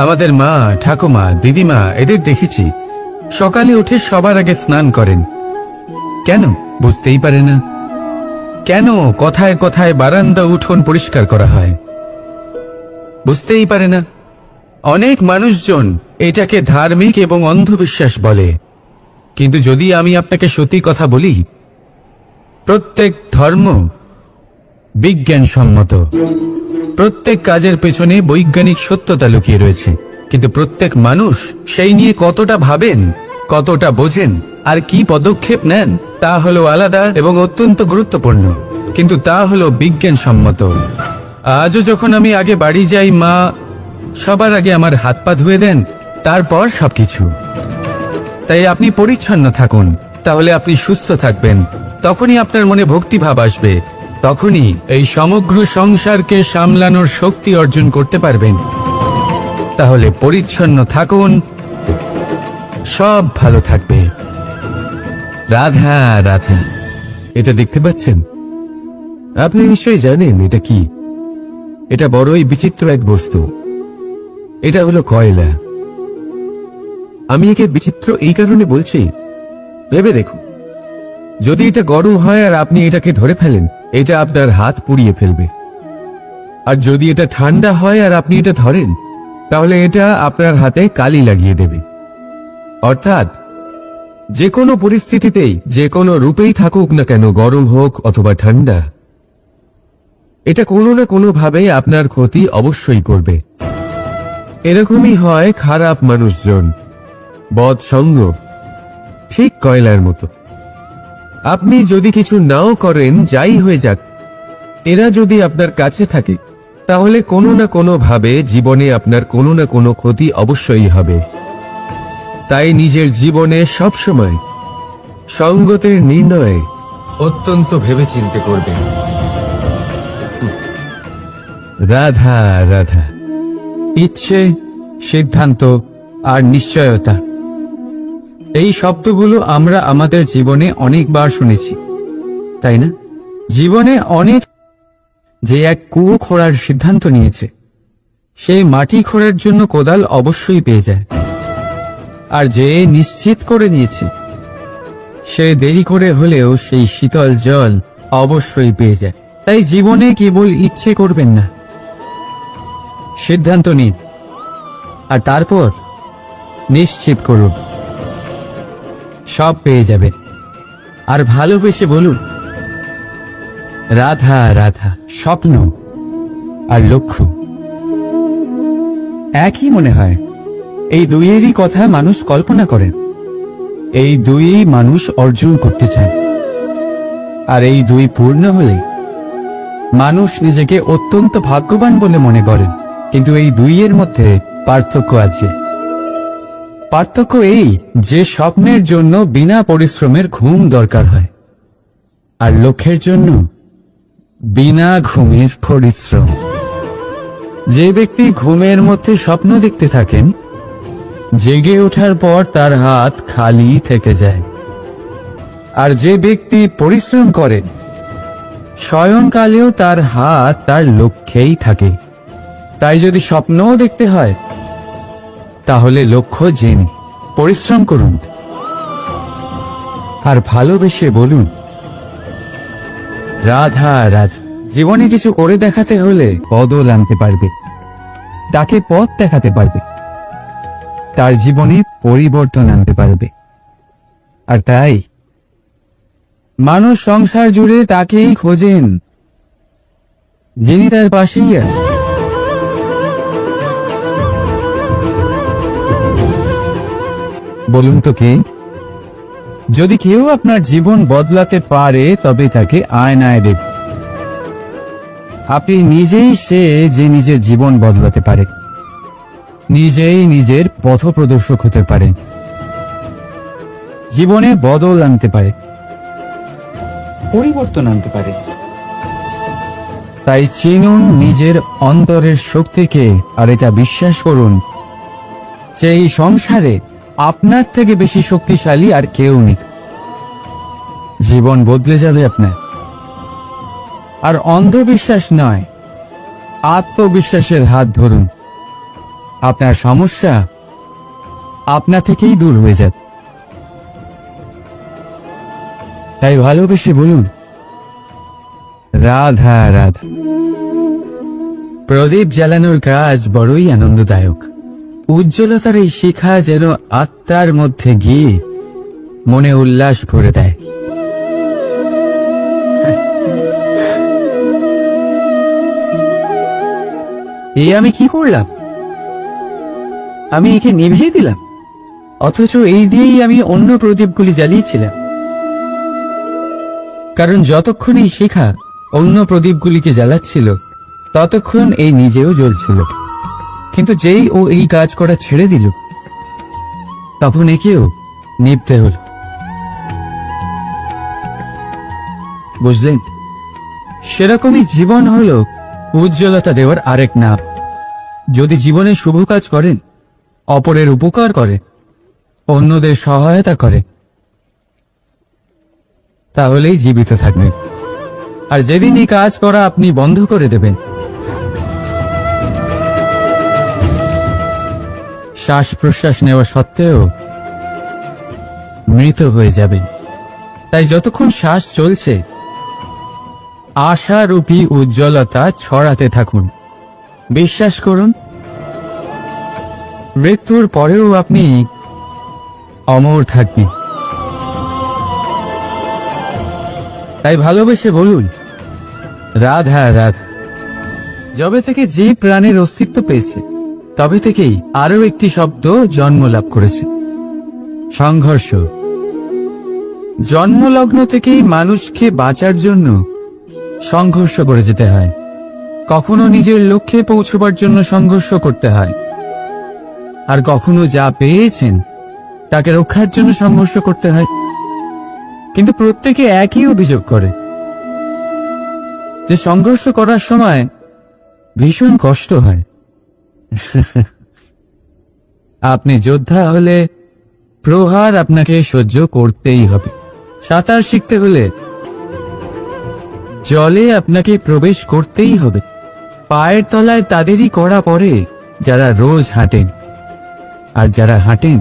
আমাদের মা, ঠাকুমা, দিদিমা এদের দেখেছি সকালে উঠে সবার আগে স্নান করেন। কেন? বুঝতেই পারে না। কেন কথায় কথায় বারান্দা উঠোন পরিষ্কার করা হয়? বুঝতেই পারে না। অনেক মানুষজন এটাকে ধার্মিক এবং অন্ধবিশ্বাস বলে, কিন্তু যদি আমি আপনাকে সত্যি কথা বলি, প্রত্যেক ধর্ম বিজ্ঞানসম্মত। প্রত্যেক কাজের পেছনে বৈজ্ঞানিক সত্যতা লুকিয়ে রয়েছে, কিন্তু প্রত্যেক মানুষ সেই নিয়ে কতটা ভাবেন, কতটা বোঝেন আর কি পদক্ষেপ নেন তা হলো আলাদা এবং অত্যন্ত গুরুত্বপূর্ণ, কিন্তু তা হলো বিজ্ঞানসম্মত। আজও যখন আমি আগে বাড়ি যাই, মা সবার আগে আমার হাত পা ধুয়ে দেন, তারপর সবকিছু। তাই আপনি পরিচ্ছন্ন থাকুন, তাহলে আপনি সুস্থ থাকবেন। তখনই আপনার মনে ভক্তিভাব আসবে, তখনই এই সমগ্র সংসারকে সামলানোর শক্তি অর্জন করতে পারবেন। তাহলে পরিচ্ছন্ন থাকুন, সব ভালো থাকবে। রাধা রাধা। এটা দেখতে পাচ্ছেন? আপনি নিশ্চয়ই জানেন এটা কি। এটা বড়ই বিচিত্র এক বস্তু। এটা হলো কয়লা। আমি একে বিচিত্র এই কারণে বলছি, ভেবে দেখুন, যদি এটা গরম হয় আর আপনি এটাকে ধরে ফেলেন, এটা আপনার হাত পুড়িয়ে ফেলবে। আর যদি এটা ঠান্ডা হয় আর আপনি এটা ধরেন, তাহলে এটা আপনার হাতে কালি লাগিয়ে দেবে। অর্থাৎ যে কোনো পরিস্থিতিতেই, যে কোনো রূপেই থাকুক না কেন, গরম হোক অথবা ঠান্ডা, এটা কোনো না কোনো ভাবে আপনার ক্ষতি অবশ্যই করবে। এরকমই হয় খারাপ মানুষজন, বদ সঙ্গ, ঠিক কয়লার মতো। আপনি যদি কিছু নাও করেন, যাই হয়ে যাক, এরা যদি আপনার কাছে থাকে, তাহলে কোনো না কোনো ভাবে জীবনে আপনার কোনো না কোনো ক্ষতি অবশ্যই হবে। তাই নিজের জীবনে সবসময় সঙ্গতের নির্ণয় অত্যন্ত ভেবেচিন্তে করবেন। রাধা রাধা। ইচ্ছে, সিদ্ধান্ত আর নিশ্চয়তা, এই শব্দগুলো আমরা আমাদের জীবনে অনেকবার শুনেছি, তাই না? জীবনে অনেক যে এক কুয়ো খোঁড়ার সিদ্ধান্ত নিয়েছে, সে মাটি খোঁড়ার জন্য কোদাল অবশ্যই পেয়ে যায়। আর যে নিশ্চিত করে নিয়েছে, সে দেরি করে হলেও সেই শীতল জল অবশ্যই পেয়ে যায়। তাই জীবনে কেবল ইচ্ছে করবেন না, সিদ্ধান্ত নিন আর তারপর নিশ্চিত করুন, সব পেয়ে যাবে। আর ভালোবেসে বলুন, রাধা রাধা। স্বপ্ন আর লক্ষ্য একই মনে হয়। এই দুইয়েরই কথা মানুষ কল্পনা করেন, এই দুই মানুষ অর্জন করতে চান। আর এই দুই পূর্ণ হলে মানুষ নিজেকে অত্যন্ত ভাগ্যবান বলে মনে করেন। কিন্তু এই দুইয়ের মধ্যে পার্থক্য আছে। পার্থক্য এই যে স্বপ্নের জন্য বিনা পরিশ্রমের ঘুম দরকার হয়, আর লক্ষ্যের জন্য বিনা ঘুমের পরিশ্রম। যে ব্যক্তি ঘুমের মধ্যে স্বপ্ন দেখতে থাকেন, জেগে ওঠার পর তার হাত খালি থেকে যায়। আর যে ব্যক্তি পরিশ্রম করেন, শয়নকালেও তার হাত তার লক্ষ্যেই থাকে। তাই যদি স্বপ্নও দেখতে হয়, তাহলে লক্ষ্য জেনে পরিশ্রম করুন আর ভালোবেসে বলুন, রাধা রাধা। জীবনে কিছু করে দেখাতে হলে বদল আনতে পারবে, তাকে পথ দেখাতে পারবে, তার জীবনে পরিবর্তন আনতে পারবে। আর তাই মানুষ সংসার জুড়ে তাকেই খোঁজেন, যিনি তার পাশেই আছেন, বলুন তো কে? যদি কেউ আপনার জীবন বদলাতে পারে তবে তাকে আয়নায় দেখ। আপনি নিজেই সে যে নিজের জীবন বদলাতে পারে, নিজেই নিজের পথপ্রদর্শক হতে পারে, জীবনে বদল আনতে পারে, পরিবর্তন আনতে পারে। তাই চিনুন নিজের অন্তরের শক্তিকে, আর এটা বিশ্বাস করুন যে এই সংসারে আপনার থেকে বেশি শক্তিশালী আর কেউ নেই। জীবন বদলে যাবে আপনার। আর অন্ধবিশ্বাস নয়, আত্মবিশ্বাসের হাত ধরুন। আপনার সমস্যা আপনা থেকেই দূর হয়ে যাবে। তাই ভালোবেসে বলুন, রাধা রাধা। প্রদীপ জ্বালানোর কাজ বড়ই আনন্দদায়ক। উজ্জ্বলতার এই শিখা যেন আত্মার মধ্যে গিয়ে মনে উল্লাস ভরে দেয়। এই আমি কি করলাম? আমি একে নিভিয়ে দিলাম, অথচ এই দিয়েই আমি অন্য প্রদীপগুলি জ্বালিয়েছিলাম। কারণ যতক্ষণ এই শিখা অন্য প্রদীপগুলিকে জ্বালাচ্ছিল ততক্ষণ এই নিজেও জ্বলছিল। কিন্তু যেই ও এই কাজ করা ছেড়ে দিল তখন একেও নিভতে হল। বুঝলেন? সেরকমই জীবন হলো উজ্জ্বলতা দেওয়ার আরেক নাম। যদি জীবনে শুভ কাজ করেন, অপরের উপকার করে, অন্যদের সহায়তা করে, তাহলেই জীবিত থাকবেন। আর যেদিন এই কাজ করা আপনি বন্ধ করে দেবেন, শ্বাস প্রশ্বাস নেওয়া সত্ত্বেও মৃত হয়ে যাবেন। তাই যতক্ষণ শ্বাস চলছে আশারূপী উজ্জ্বলতা ছড়াতে থাকুন। বিশ্বাস করুন, মৃত্যুর পরেও আপনি অমর থাকবেন। তাই ভালোবেসে বলুন, রাধা রাধা। যবে থেকে যে প্রাণের অস্তিত্ব পেয়েছে তবে থেকেই আরো একটি শব্দ জন্ম লাভ করেছে, সংঘর্ষ। জন্মলগ্ন থেকেই মানুষকে বাঁচার জন্য সংঘর্ষ করে যেতে হয়। কখনো নিজের লক্ষ্যে পৌঁছবার জন্য সংঘর্ষ করতে হয়, আর কখনো যা পেয়েছেন তাকে রক্ষার জন্য সংঘর্ষ করতে হয়। কিন্তু প্রত্যেকে একই অভিযোগ করে যে সংঘর্ষ করার সময় ভীষণ কষ্ট হয়। আপনি যোদ্ধা হলে প্রহার আপনাকে সহ্য করতেই হবে। সাঁতার শিখতে হলে জলে আপনাকে প্রবেশ করতেই হবে। পায়ের তলায় তাদেরই কড়া পড়ে যারা রোজ হাঁটেন, আর যারা হাঁটেন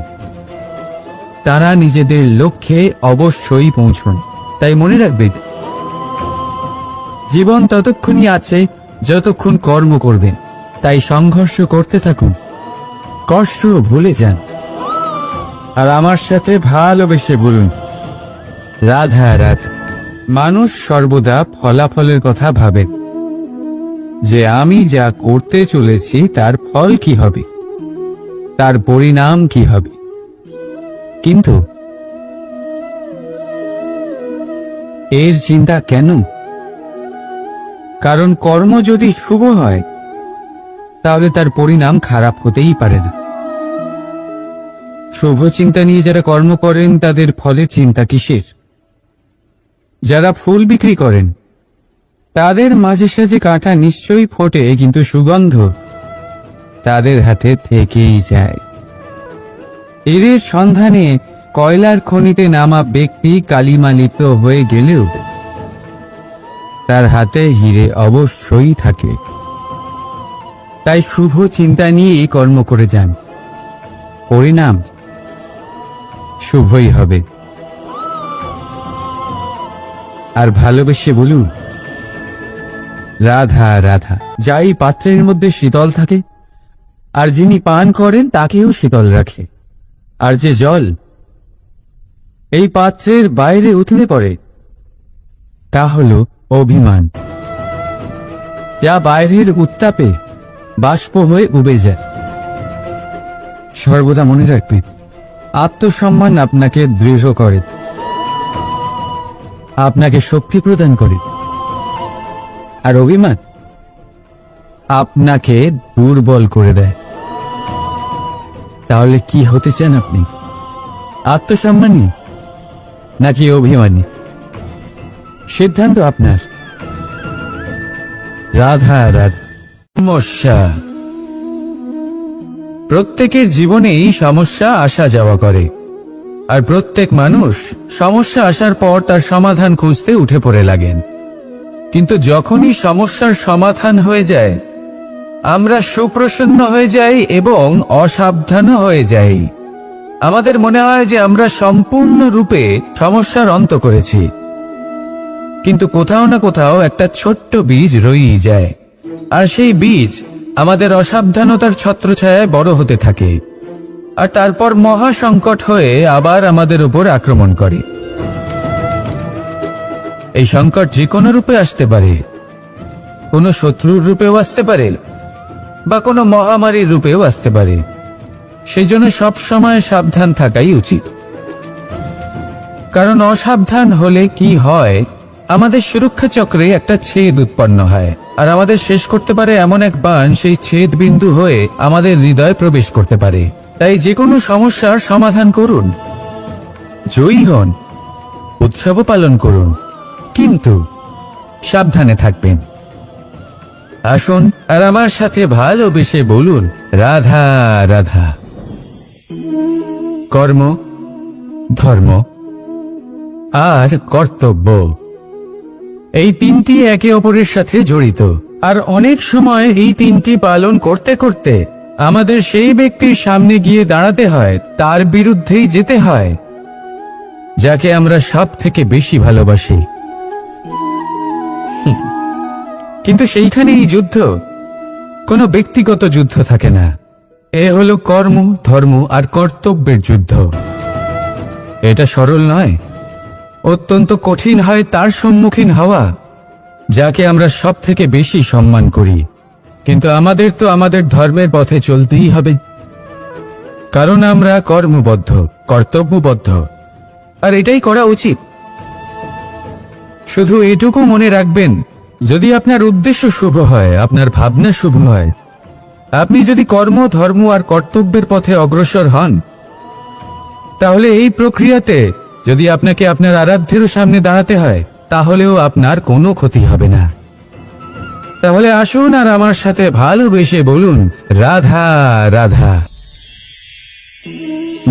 তারা নিজেদের লক্ষ্যে অবশ্যই পৌঁছন। তাই মনে রাখবেন, জীবন ততক্ষণই আছে যতক্ষণ কর্ম করবেন। তাই সংঘর্ষ করতে থাকুন, কষ্ট ভুলে যান, আর আমার সাথে ভালোবেসে বলুন, রাধা রাধা। মানুষ সর্বদা ফলাফলের কথা ভাবে, যে আমি যা করতে চলেছি তার ফল কি হবে, তার পরিণাম কি হবে। কিন্তু এর চিন্তা কেন? কারণ কর্ম যদি শুভ হয় তাহলে তার পরিণাম খারাপ হতেই পারে না। শুভ চিন্তা নিয়ে যারা কর্ম করেন তাদের ফলের চিন্তা কিসের? যারা ফুল বিক্রি করেন তাদের মাঝে সাঝে কাঁটা নিশ্চয়ই ফোটে, কিন্তু সুগন্ধ তাদের হাতে থেকেই যায়। হীরের সন্ধানে কয়লার খনিতে নামা ব্যক্তি কালিমা লিপ্ত হয়ে গেলেও তার হাতে হীরে অবশ্যই থাকে। তাই শুভ চিন্তা নিয়েই কর্ম করে যান, পরিণাম শুভই হবে। আর ভালোবেসে বলুন, রাধা রাধা। যাই পাত্রের মধ্যে শীতল থাকে, আর যিনি পান করেন তাকেও শীতল রাখে। আর যে জল এই পাত্রের বাইরে উতলে পড়ে তা হল অভিমান, যা বাইরের উত্তাপে বাষ্প হয়ে উবে যায়। সর্বদা মনে রাখবেন, আত্মসম্মান আপনাকে দৃঢ় করে, আপনাকে শক্তি প্রদান করে, আর অভিমান আপনাকে দুর্বল করে দেয়। তাহলে কি হতে চান আপনি? আত্মসম্মানী নাকি অভিমানী? সিদ্ধান্ত আপনার। রাধা রাধা। সমস্যা। প্রত্যেকের জীবনেই সমস্যা আসা যাওয়া করে, আর প্রত্যেক মানুষ সমস্যা আসার পর তার সমাধান খুঁজতে উঠে পড়ে লাগেন। কিন্তু যখনই সমস্যার সমাধান হয়ে যায়, আমরা সুপ্রসন্ন হয়ে যাই এবং অসাবধানও হয়ে যাই। আমাদের মনে হয় যে আমরা সম্পূর্ণরূপে সমস্যার অন্ত করেছি, কিন্তু কোথাও না কোথাও একটা ছোট্ট বীজ রয়েই যায়, আর সেই বীজ আমাদের অসাবধানতার ছত্রছায়ায় বড় হতে থাকে, আর তারপর মহা সংকট হয়ে আবার আমাদের উপর আক্রমণ করে। এই সংকট যে কোনো রূপে আসতে পারে, কোনো শত্রুর রূপেও আসতে পারে, বা কোনো মহামারীর রূপেও আসতে পারে। সেই জন্য সবসময় সাবধান থাকাই উচিত। কারণ অসাবধান হলে কি হয়, আমাদের সুরক্ষা চক্রে একটা ছেদ উৎপন্ন হয়, আর আমাদের শেষ করতে পারে এমন এক বাণ সেই ছেদ বিন্দু হয়ে আমাদের হৃদয়ে প্রবেশ করতে পারে। তাই যে কোনো সমস্যার সমাধান করুন, জয়ী হন, উৎসবও পালন করুন, কিন্তু সাবধানে থাকবেন। আসুন আর আমার সাথে ভালোবেসে বলুন, রাধা রাধা। কর্ম, ধর্ম আর কর্তব্য, এই তিনটি একে অপরের সাথে জড়িত। আর অনেক সময় এই তিনটি পালন করতে করতে আমাদের সেই ব্যক্তির সামনে গিয়ে দাঁড়াতে হয়, তার বিরুদ্ধেই যেতে হয়, যাকে আমরা সব থেকে বেশি ভালোবাসি। কিন্তু সেইখানে এই যুদ্ধ কোনো ব্যক্তিগত যুদ্ধ থাকে না, এ হলো কর্ম, ধর্ম আর কর্তব্যের যুদ্ধ। এটা সরল নয়, অত্যন্ত কঠিন হয় তার সম্মুখীন হওয়া যাকে আমরা সব থেকে বেশি সম্মান করি। কিন্তু আমাদের তো আমাদের ধর্মের পথে চলতেই হবে, কারণ আমরা কর্মবদ্ধ, কর্তব্যবদ্ধ, আর এটাই করা উচিত। শুধু এটুকু মনে রাখবেন, যদি আপনার উদ্দেশ্য শুভ হয়, আপনার ভাবনা শুভ হয়, আপনি যদি কর্ম, ধর্ম আর কর্তব্যের পথে অগ্রসর হন, তাহলে এই প্রক্রিয়াতে যদি আপনাকে আপনার আরাধ্যেরও সামনে দাঁড়াতে হয়, তাহলেও আপনার কোনো ক্ষতি হবে না। তাহলে আসুন আর আমার সাথে ভালোবেসে বলুন, রাধা রাধা।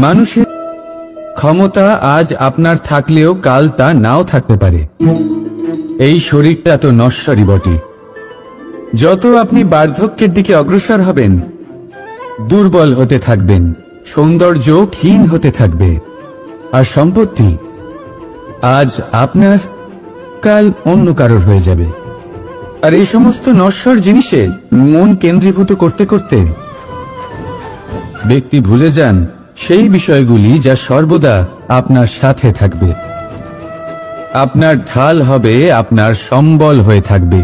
মানুষের ক্ষমতা আজ আপনার থাকলেও কাল তা নাও থাকতে পারে। এই শরীরটা তো নশ্বরই বটে। যত আপনি বার্ধক্যের দিকে অগ্রসর হবেন, দুর্বল হতে থাকবেন, সৌন্দর্য ক্ষীণ হতে থাকবে, আর সম্পত্তি আজ আপনার, কাল অন্য কারোর হয়ে যাবে। আর এই সমস্ত নশ্বর জিনিসে মন কেন্দ্রীভূত করতে করতে ব্যক্তি ভুলে যান সেই বিষয়গুলি যা সর্বদা আপনার সাথে থাকবে, আপনার ঢাল হবে, আপনার সম্বল হয়ে থাকবে।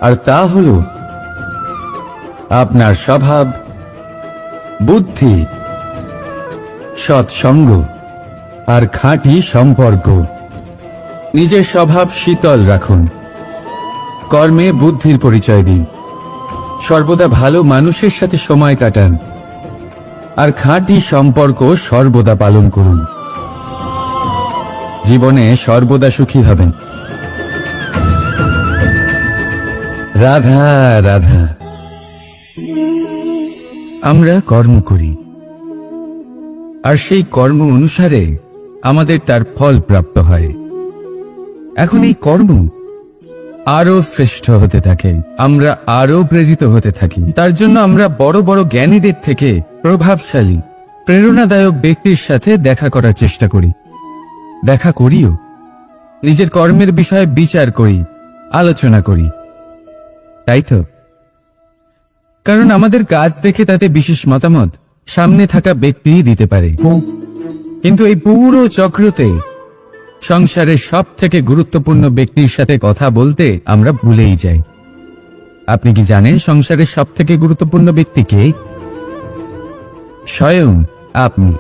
আর তা হল আপনার স্বভাব, বুদ্ধি, সৎসঙ্গ আর খাঁটি সম্পর্ক। নিজের স্বভাব শীতল রাখুন, কর্মে বুদ্ধির পরিচয় দিন, সর্বদা ভালো মানুষের সাথে সময় কাটান, আর খাঁটি সম্পর্ক সর্বদা পালন করুন। জীবনে সর্বদা সুখী হবেন। রাধা রাধা। আমরা কর্ম করি, আর সেই কর্ম অনুসারে আমাদের তার ফল প্রাপ্ত হয়। এখন এই কর্ম আরো শ্রেষ্ঠ হতে থাকে, আমরা আরো প্রেরিত হতে থাকি। তার জন্য আমরা বড় বড় জ্ঞানীদের থেকে প্রভাবশালী, প্রেরণাদায়ক ব্যক্তির সাথে দেখা করার চেষ্টা করি, দেখা করিও। নিজের কর্মের বিষয়ে বিচার করি, আলোচনা করি, তাই তো? কারণ আমাদের কাজ দেখে তাতে বিশেষ মতামত সামনে থাকা ব্যক্তিই দিতে পারে। কিন্তু এই পুরো চক্রতে সংসারের সব থেকে গুরুত্বপূর্ণ ব্যক্তির সাথে কথা বলতে আমরা ভুলেই যাই। আপনি কি জানেন সংসারের সব থেকে গুরুত্বপূর্ণ ব্যক্তি কে? স্বয়ং আপনি।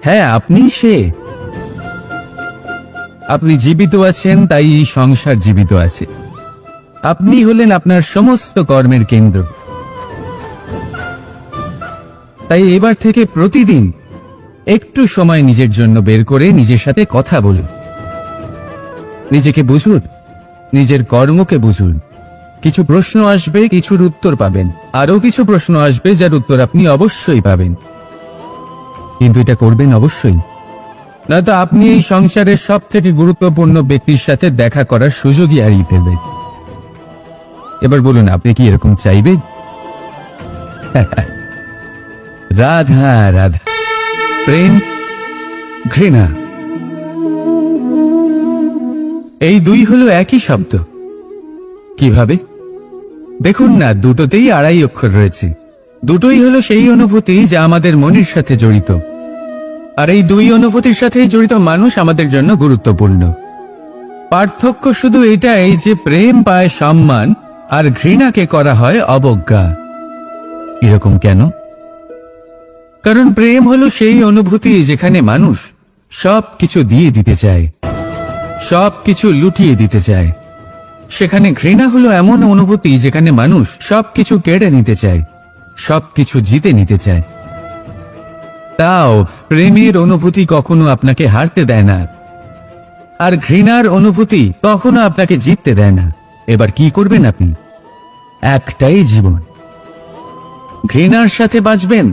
হ্যাঁ, আপনি সে। আপনি জীবিত আছেন, তাই এই সংসার জীবিত আছে। আপনি হলেন আপনার সমস্ত কর্মের কেন্দ্র। তাই এবার থেকে প্রতিদিন একটু সময় নিজের জন্য বের করে নিজের সাথে কথা বলুন। নিজেকে বুঝুন, নিজের কর্মকে বুঝুন। কিছু প্রশ্ন আসবে, কিছুর উত্তর পাবেন। আরো কিছু প্রশ্ন আসবে যার উত্তর আপনি অবশ্যই পাবেন, কিন্তু এটা করবেন অবশ্যই, নয়তো আপনি এই সংসারের সব থেকে গুরুত্বপূর্ণ ব্যক্তির সাথে দেখা করার সুযোগই হারিয়ে ফেলবেন। এবার বলুন, আপনি কি এরকম চাইবেন? রাধা রাধা, প্রেম, ঘৃণা, এই দুই হলো একই শব্দ। কিভাবে? দেখুন না, দুটোতেই আড়াই অক্ষর রয়েছে। দুটোই হলো সেই অনুভূতি যা আমাদের মনের সাথে জড়িত, আর এই দুই অনুভূতির সাথে জড়িত মানুষ আমাদের জন্য গুরুত্বপূর্ণ। পার্থক্য শুধু এটাই যে প্রেম পায় সম্মান আর ঘৃণাকে করা হয় অবজ্ঞা। এরকম কেন? কারণ প্রেম হলো সেই অনুভূতি যেখানে মানুষ সব কিছু দিয়ে দিতে চায়, সব কিছু লুটিয়ে দিতে চায়। সেখানে ঘৃণা হলো এমন অনুভূতি যেখানে মানুষ সবকিছু কেড়ে নিতে চায়, সবকিছু জিতে নিতে চায়। তাও প্রেমের অনুভূতি কখনো আপনাকে হারতে দেয় না, আর ঘৃণার অনুভূতি কখনো আপনাকে জিততে দেয় না। এবার কি করবেন আপনি? একটাই জীবন, ঘৃণার সাথে বাঁচবেন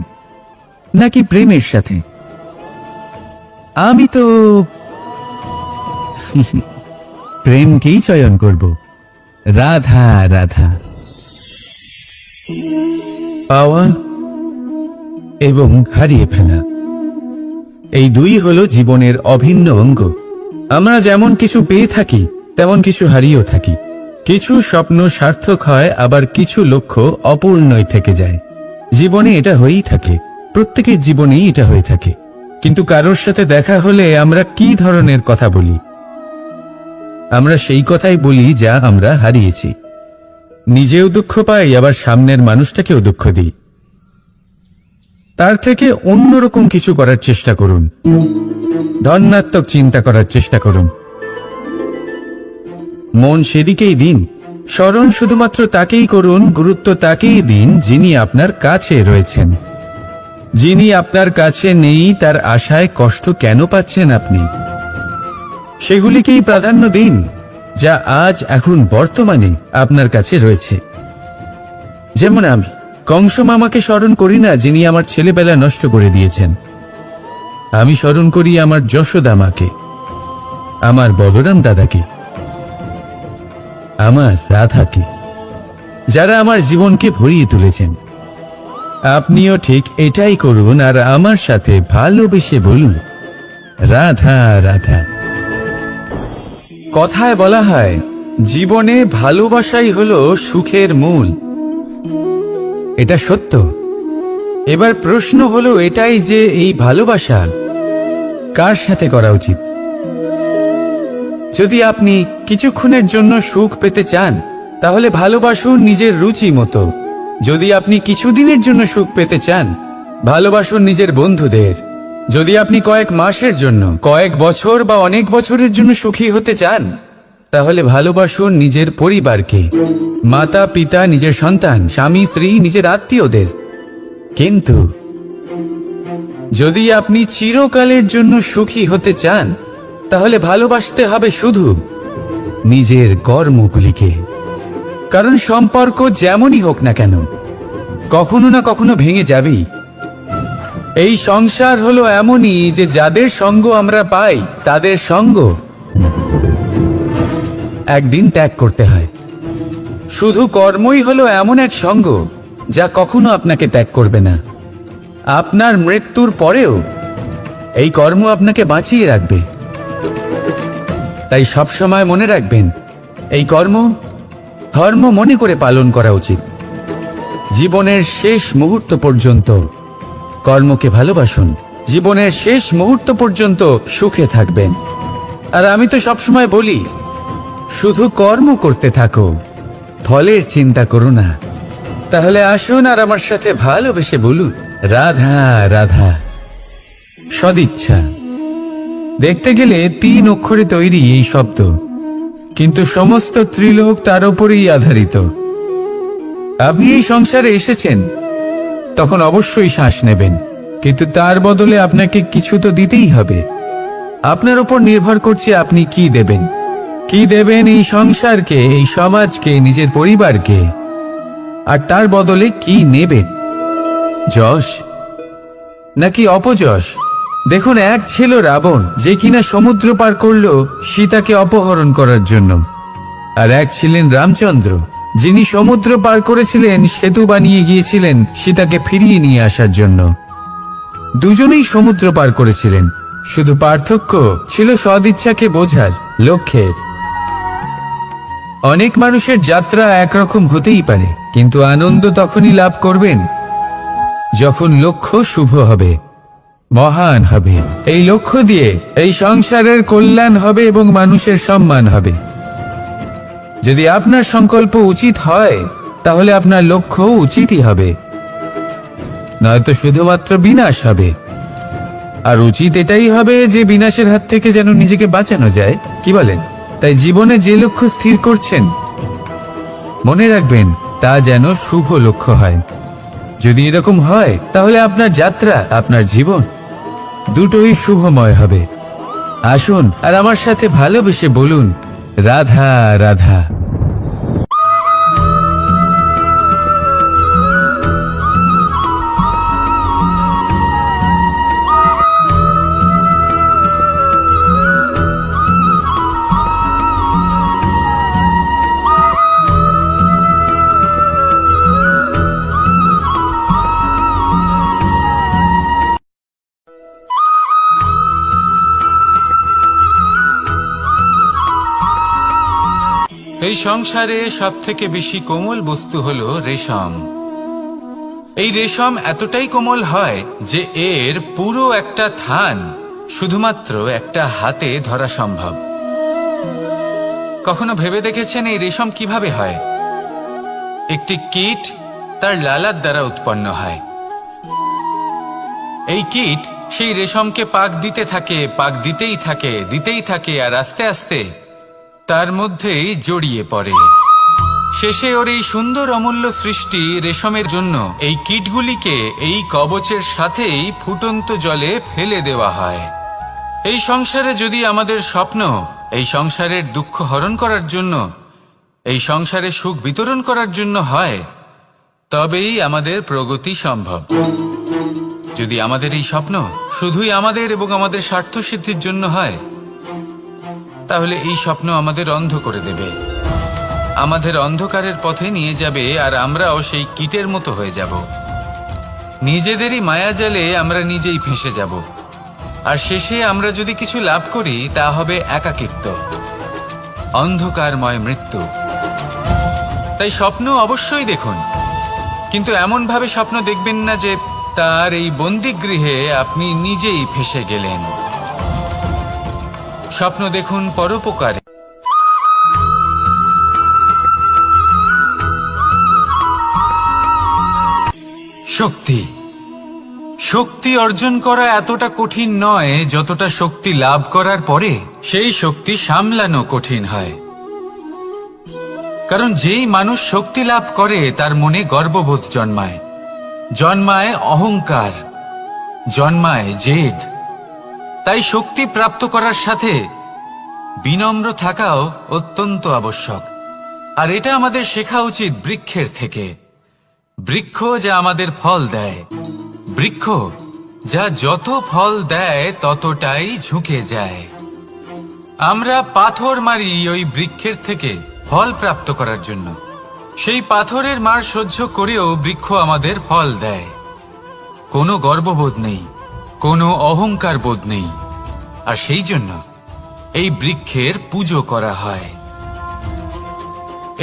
নাকি প্রেমের সাথে? আমি তো প্রেমকেই চয়ন করব। রাধা রাধা। পাওয়া এবং হারিয়ে ফেলা, এই দুই হলো জীবনের অভিন্ন অঙ্গ। আমরা যেমন কিছু পেয়ে থাকি, তেমন কিছু হারিয়েও থাকি। কিছু স্বপ্ন সার্থক হয়, আবার কিছু লক্ষ্য অপূর্ণই থেকে যায়। জীবনে এটা হয়েই থাকে, প্রত্যেকের জীবনেই এটা হয়ে থাকে। কিন্তু কারোর সাথে দেখা হলে আমরা কি ধরনের কথা বলি? আমরা সেই কথাই বলি যা আমরা হারিয়েছি। নিজেও দুঃখ পাই, আবার সামনের মানুষটাকেও দুঃখ দিই। তার থেকে অন্যরকম কিছু করার চেষ্টা করুন, ধনাত্মক চিন্তা করার চেষ্টা করুন। মন সেদিকেই দিন, স্মরণ শুধুমাত্র তাকেই করুন, গুরুত্ব তাকেই দিন যিনি আপনার কাছে রয়েছেন। যিনি আপনার কাছে নেই তার আশায় কষ্ট কেন পাচ্ছেন আপনি? সেগুলিকেই প্রাধান্য দিন যা আজ এখন বর্তমানে আপনার কাছে রয়েছে। যেমন আমি কংস মামাকে স্মরণ করি না, যিনি আমার ছেলেবেলা নষ্ট করে দিয়েছেন। আমি স্মরণ করি আমার যশোদা মাকে, আমার বলরাম দাদাকে, আমার রাধাকে, যারা আমার জীবনকে ভরিয়ে তুলেছেন। আপনিও ঠিক এটাই করুন, আর আমার সাথে ভালোবেসে বলুন, রাধা রাধা। কথায় বলা হয়, জীবনে ভালোবাসাই হলো সুখের মূল। এটা সত্য। এবার প্রশ্ন হলো এটাই যে এই ভালোবাসা কার সাথে করা উচিত? যদি আপনি কিছুক্ষণের জন্য সুখ পেতে চান, তাহলে ভালোবাসুন নিজের রুচি মতো। যদি আপনি কিছুদিনের জন্য সুখ পেতে চান, ভালোবাসুন নিজের বন্ধুদের। যদি আপনি কয়েক মাসের জন্য, কয়েক বছর বা অনেক বছরের জন্য সুখী হতে চান, তাহলে ভালোবাসুন নিজের পরিবারকে, মাতা পিতা, নিজের সন্তান, স্বামী স্ত্রী, নিজের আত্মীয়দের। কিন্তু যদি আপনি চিরকালের জন্য সুখী হতে চান, তাহলে ভালোবাসতে হবে শুধু নিজের কর্মগুলিকে। কারণ সম্পর্ক যেমনই হোক না কেন, কখনো না কখনো ভেঙে যাবেই। এই সংসার হলো এমনই যে যাদের সঙ্গ আমরা পাই, তাদের সঙ্গ একদিন ত্যাগ করতে হয়। শুধু কর্মই হলো এমন এক সঙ্গ যা কখনো আপনাকে ত্যাগ করবে না। আপনার মৃত্যুর পরেও এই কর্ম আপনাকে বাঁচিয়ে রাখবে। তাই সবসময় মনে রাখবেন, এই কর্ম ধর্ম মনে করে পালন করা উচিত। জীবনের শেষ মুহূর্ত পর্যন্ত কর্মকে ভালোবাসুন, জীবনের শেষ মুহূর্ত পর্যন্ত সুখে থাকবেন। আর আমি তো সবসময় বলি, শুধু কর্ম করতে থাকো, ফলের চিন্তা করো না। তাহলে আসুন আর আমার সাথে ভালোবেসে বলুন, রাধা রাধা। সদিচ্ছা। দেখতে গেলে 3 অক্ষরে তৈরি এই শব্দ, কিন্তু সমস্ত ত্রিলোক তার উপরেই আধারিত। আপনি এই সংসারে এসেছেন, তখন অবশ্যই শ্বাস নেবেন, কিন্তু তার বদলে আপনাকে কিছু তো দিতেই হবে। আপনার উপর নির্ভর করছে আপনি কি দেবেন। কি দেবেন এই সংসারকে, এই সমাজকে, নিজের পরিবারকে, আর তার বদলে কি নেবেন? যশ নাকি অপযশ? দেখুন, এক ছিল রাবণ, যে কিনা সমুদ্র পার করলো সীতাকে অপহরণ করার জন্য, আর এক ছিলেন রামচন্দ্র, যিনি সমুদ্র পার করেছিলেন, সেতু বানিয়ে গিয়েছিলেন সীতাকে ফিরিয়ে নিয়ে আসার জন্য। দুজনেই সমুদ্র পার করেছিলেন, শুধু পার্থক্য ছিল সদিচ্ছাকে বোঝার, লক্ষ্যের। অনেক মানুষের যাত্রা একরকম হতেই পারে, কিন্তু আনন্দ তখনই লাভ করবেন যখন লক্ষ্য শুভ হবে, মহান হবে। এই লক্ষ্য দিয়ে এই সংসারের কল্যাণ হবে এবং মানুষের সম্মান হবে। যদি আপনার সংকল্প উচিত হয়, তাহলে আপনার লক্ষ্য উচিতই হবে, নয়তো শুধুমাত্র বিনাশ হবে। আর উচিত এটাই হবে যে বিনাশের হাত থেকে যেন নিজেকে বাঁচানো যায়, কি বলেন? তাই জীবনে যে লক্ষ্য স্থির করছেন, মনে রাখবেন তা যেন শুভ লক্ষ্য হয়। যদি এরকম হয়, তাহলে আপনার যাত্রা, আপনার জীবন দুটোই শুভময় হবে। আসুন আর আমার সাথে ভালোবেসে বলুন, রাধা রাধা। এই সংসারে সব থেকে বেশি কোমল বস্তু হলো রেশম। এই রেশম এতটাই কোমল হয় যে এর পুরো একটা থান শুধুমাত্র একটা হাতে ধরা সম্ভব। কখনো ভেবে দেখেছেন এই রেশম কিভাবে হয়? একটি কীট তার লালার দ্বারা উৎপন্ন হয়। এই কীট সেই রেশমকে পাক দিতে থাকে, পাক দিতেই থাকে, আর আস্তে আস্তে তার মধ্যেই জড়িয়ে পড়ে। শেষে ওর এই সুন্দর অমূল্য সৃষ্টি রেশমের জন্য এই কীটগুলিকে এই কবচের সাথেই ফুটন্ত জলে ফেলে দেওয়া হয়। এই সংসারে যদি আমাদের স্বপ্ন এই সংসারের দুঃখ হরণ করার জন্য, এই সংসারে সুখ বিতরণ করার জন্য হয়, তবেই আমাদের প্রগতি সম্ভব। যদি আমাদের এই স্বপ্ন শুধুই আমাদের এবং আমাদের স্বার্থ সিদ্ধির জন্য হয়, তাহলে এই স্বপ্ন আমাদের অন্ধ করে দেবে, আমাদের অন্ধকারের পথে নিয়ে যাবে, আর আমরাও সেই কীটের মতো হয়ে যাব। নিজেদেরই মায়াজালে আমরা নিজেই ফেঁসে যাব, আর শেষে আমরা যদি কিছু লাভ করি তা হবে একাকিত্ব, অন্ধকারময় মৃত্যু। তাই স্বপ্ন অবশ্যই দেখুন, কিন্তু এমন ভাবে স্বপ্ন দেখবেন না যে তার এই বন্দিগৃহে আপনি নিজেই ফেঁসে গেলেন। স্বপ্ন দেখুন পরোপকারে। শক্তি শক্তি অর্জন করা এতটা কঠিন নয় যতটা শক্তি লাভ করার পরে সেই শক্তি সামলানো কঠিন হয়। কারণ যেই মানুষ শক্তি লাভ করে তার মনে গর্ববোধ জন্মায়, জন্মায় অহংকার, জন্মায় জেদ। তাই শক্তি প্রাপ্ত করার সাথে বিনম্র থাকাও অত্যন্ত আবশ্যক। আর এটা আমাদের শেখা উচিত বৃক্ষের থেকে। বৃক্ষ যা আমাদের ফল দেয়, বৃক্ষ যা যত ফল দেয় ততটাই ঝুঁকে যায়। আমরা পাথর মারি ওই বৃক্ষের থেকে ফল প্রাপ্ত করার জন্য। সেই পাথরের মার সহ্য করেও বৃক্ষ আমাদের ফল দেয়। কোনো গর্ববোধ নেই, কোনো অহংকার বোধ নেই, আর সেই জন্য এই বৃক্ষের পুজো করা হয়।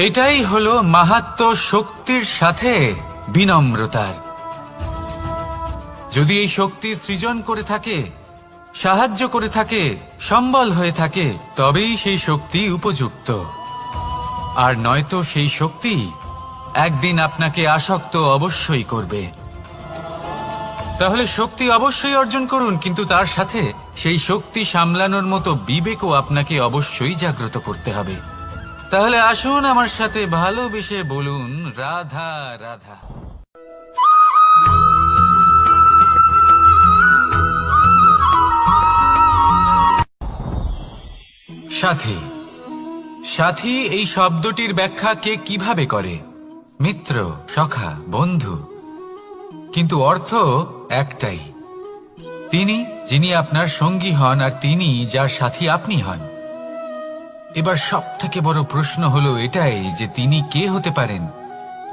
এটাই হলো মাহাত্ম্য শক্তির সাথে বিনম্রতার। যদি এই শক্তি সৃজন করে থাকে, সাহায্য করে থাকে, সম্বল হয়ে থাকে, তবেই সেই শক্তি উপযুক্ত। আর নয়তো সেই শক্তি একদিন আপনাকে আসক্ত অবশ্যই করবে। তাহলে শক্তি অবশ্যই অর্জন করুন, কিন্তু তার সাথে সেই শক্তি সামলানোর মতো বিবেকও আপনাকে অবশ্যই জাগ্রত করতে হবে। তাহলে আসুন আমার সাথে ভালোবেসে বলুন রাধা রাধা। সাথী, সাথী এই শব্দটির ব্যাখ্যা কে কিভাবে করে? মিত্র, সখা, বন্ধু, কিন্তু অর্থ একটাই। তিনি যিনি আপনার সঙ্গী হন আর তিনি যার সাথী আপনি হন। এবার সব থেকে বড় প্রশ্ন হলো এটাই যে তিনি কে হতে পারেন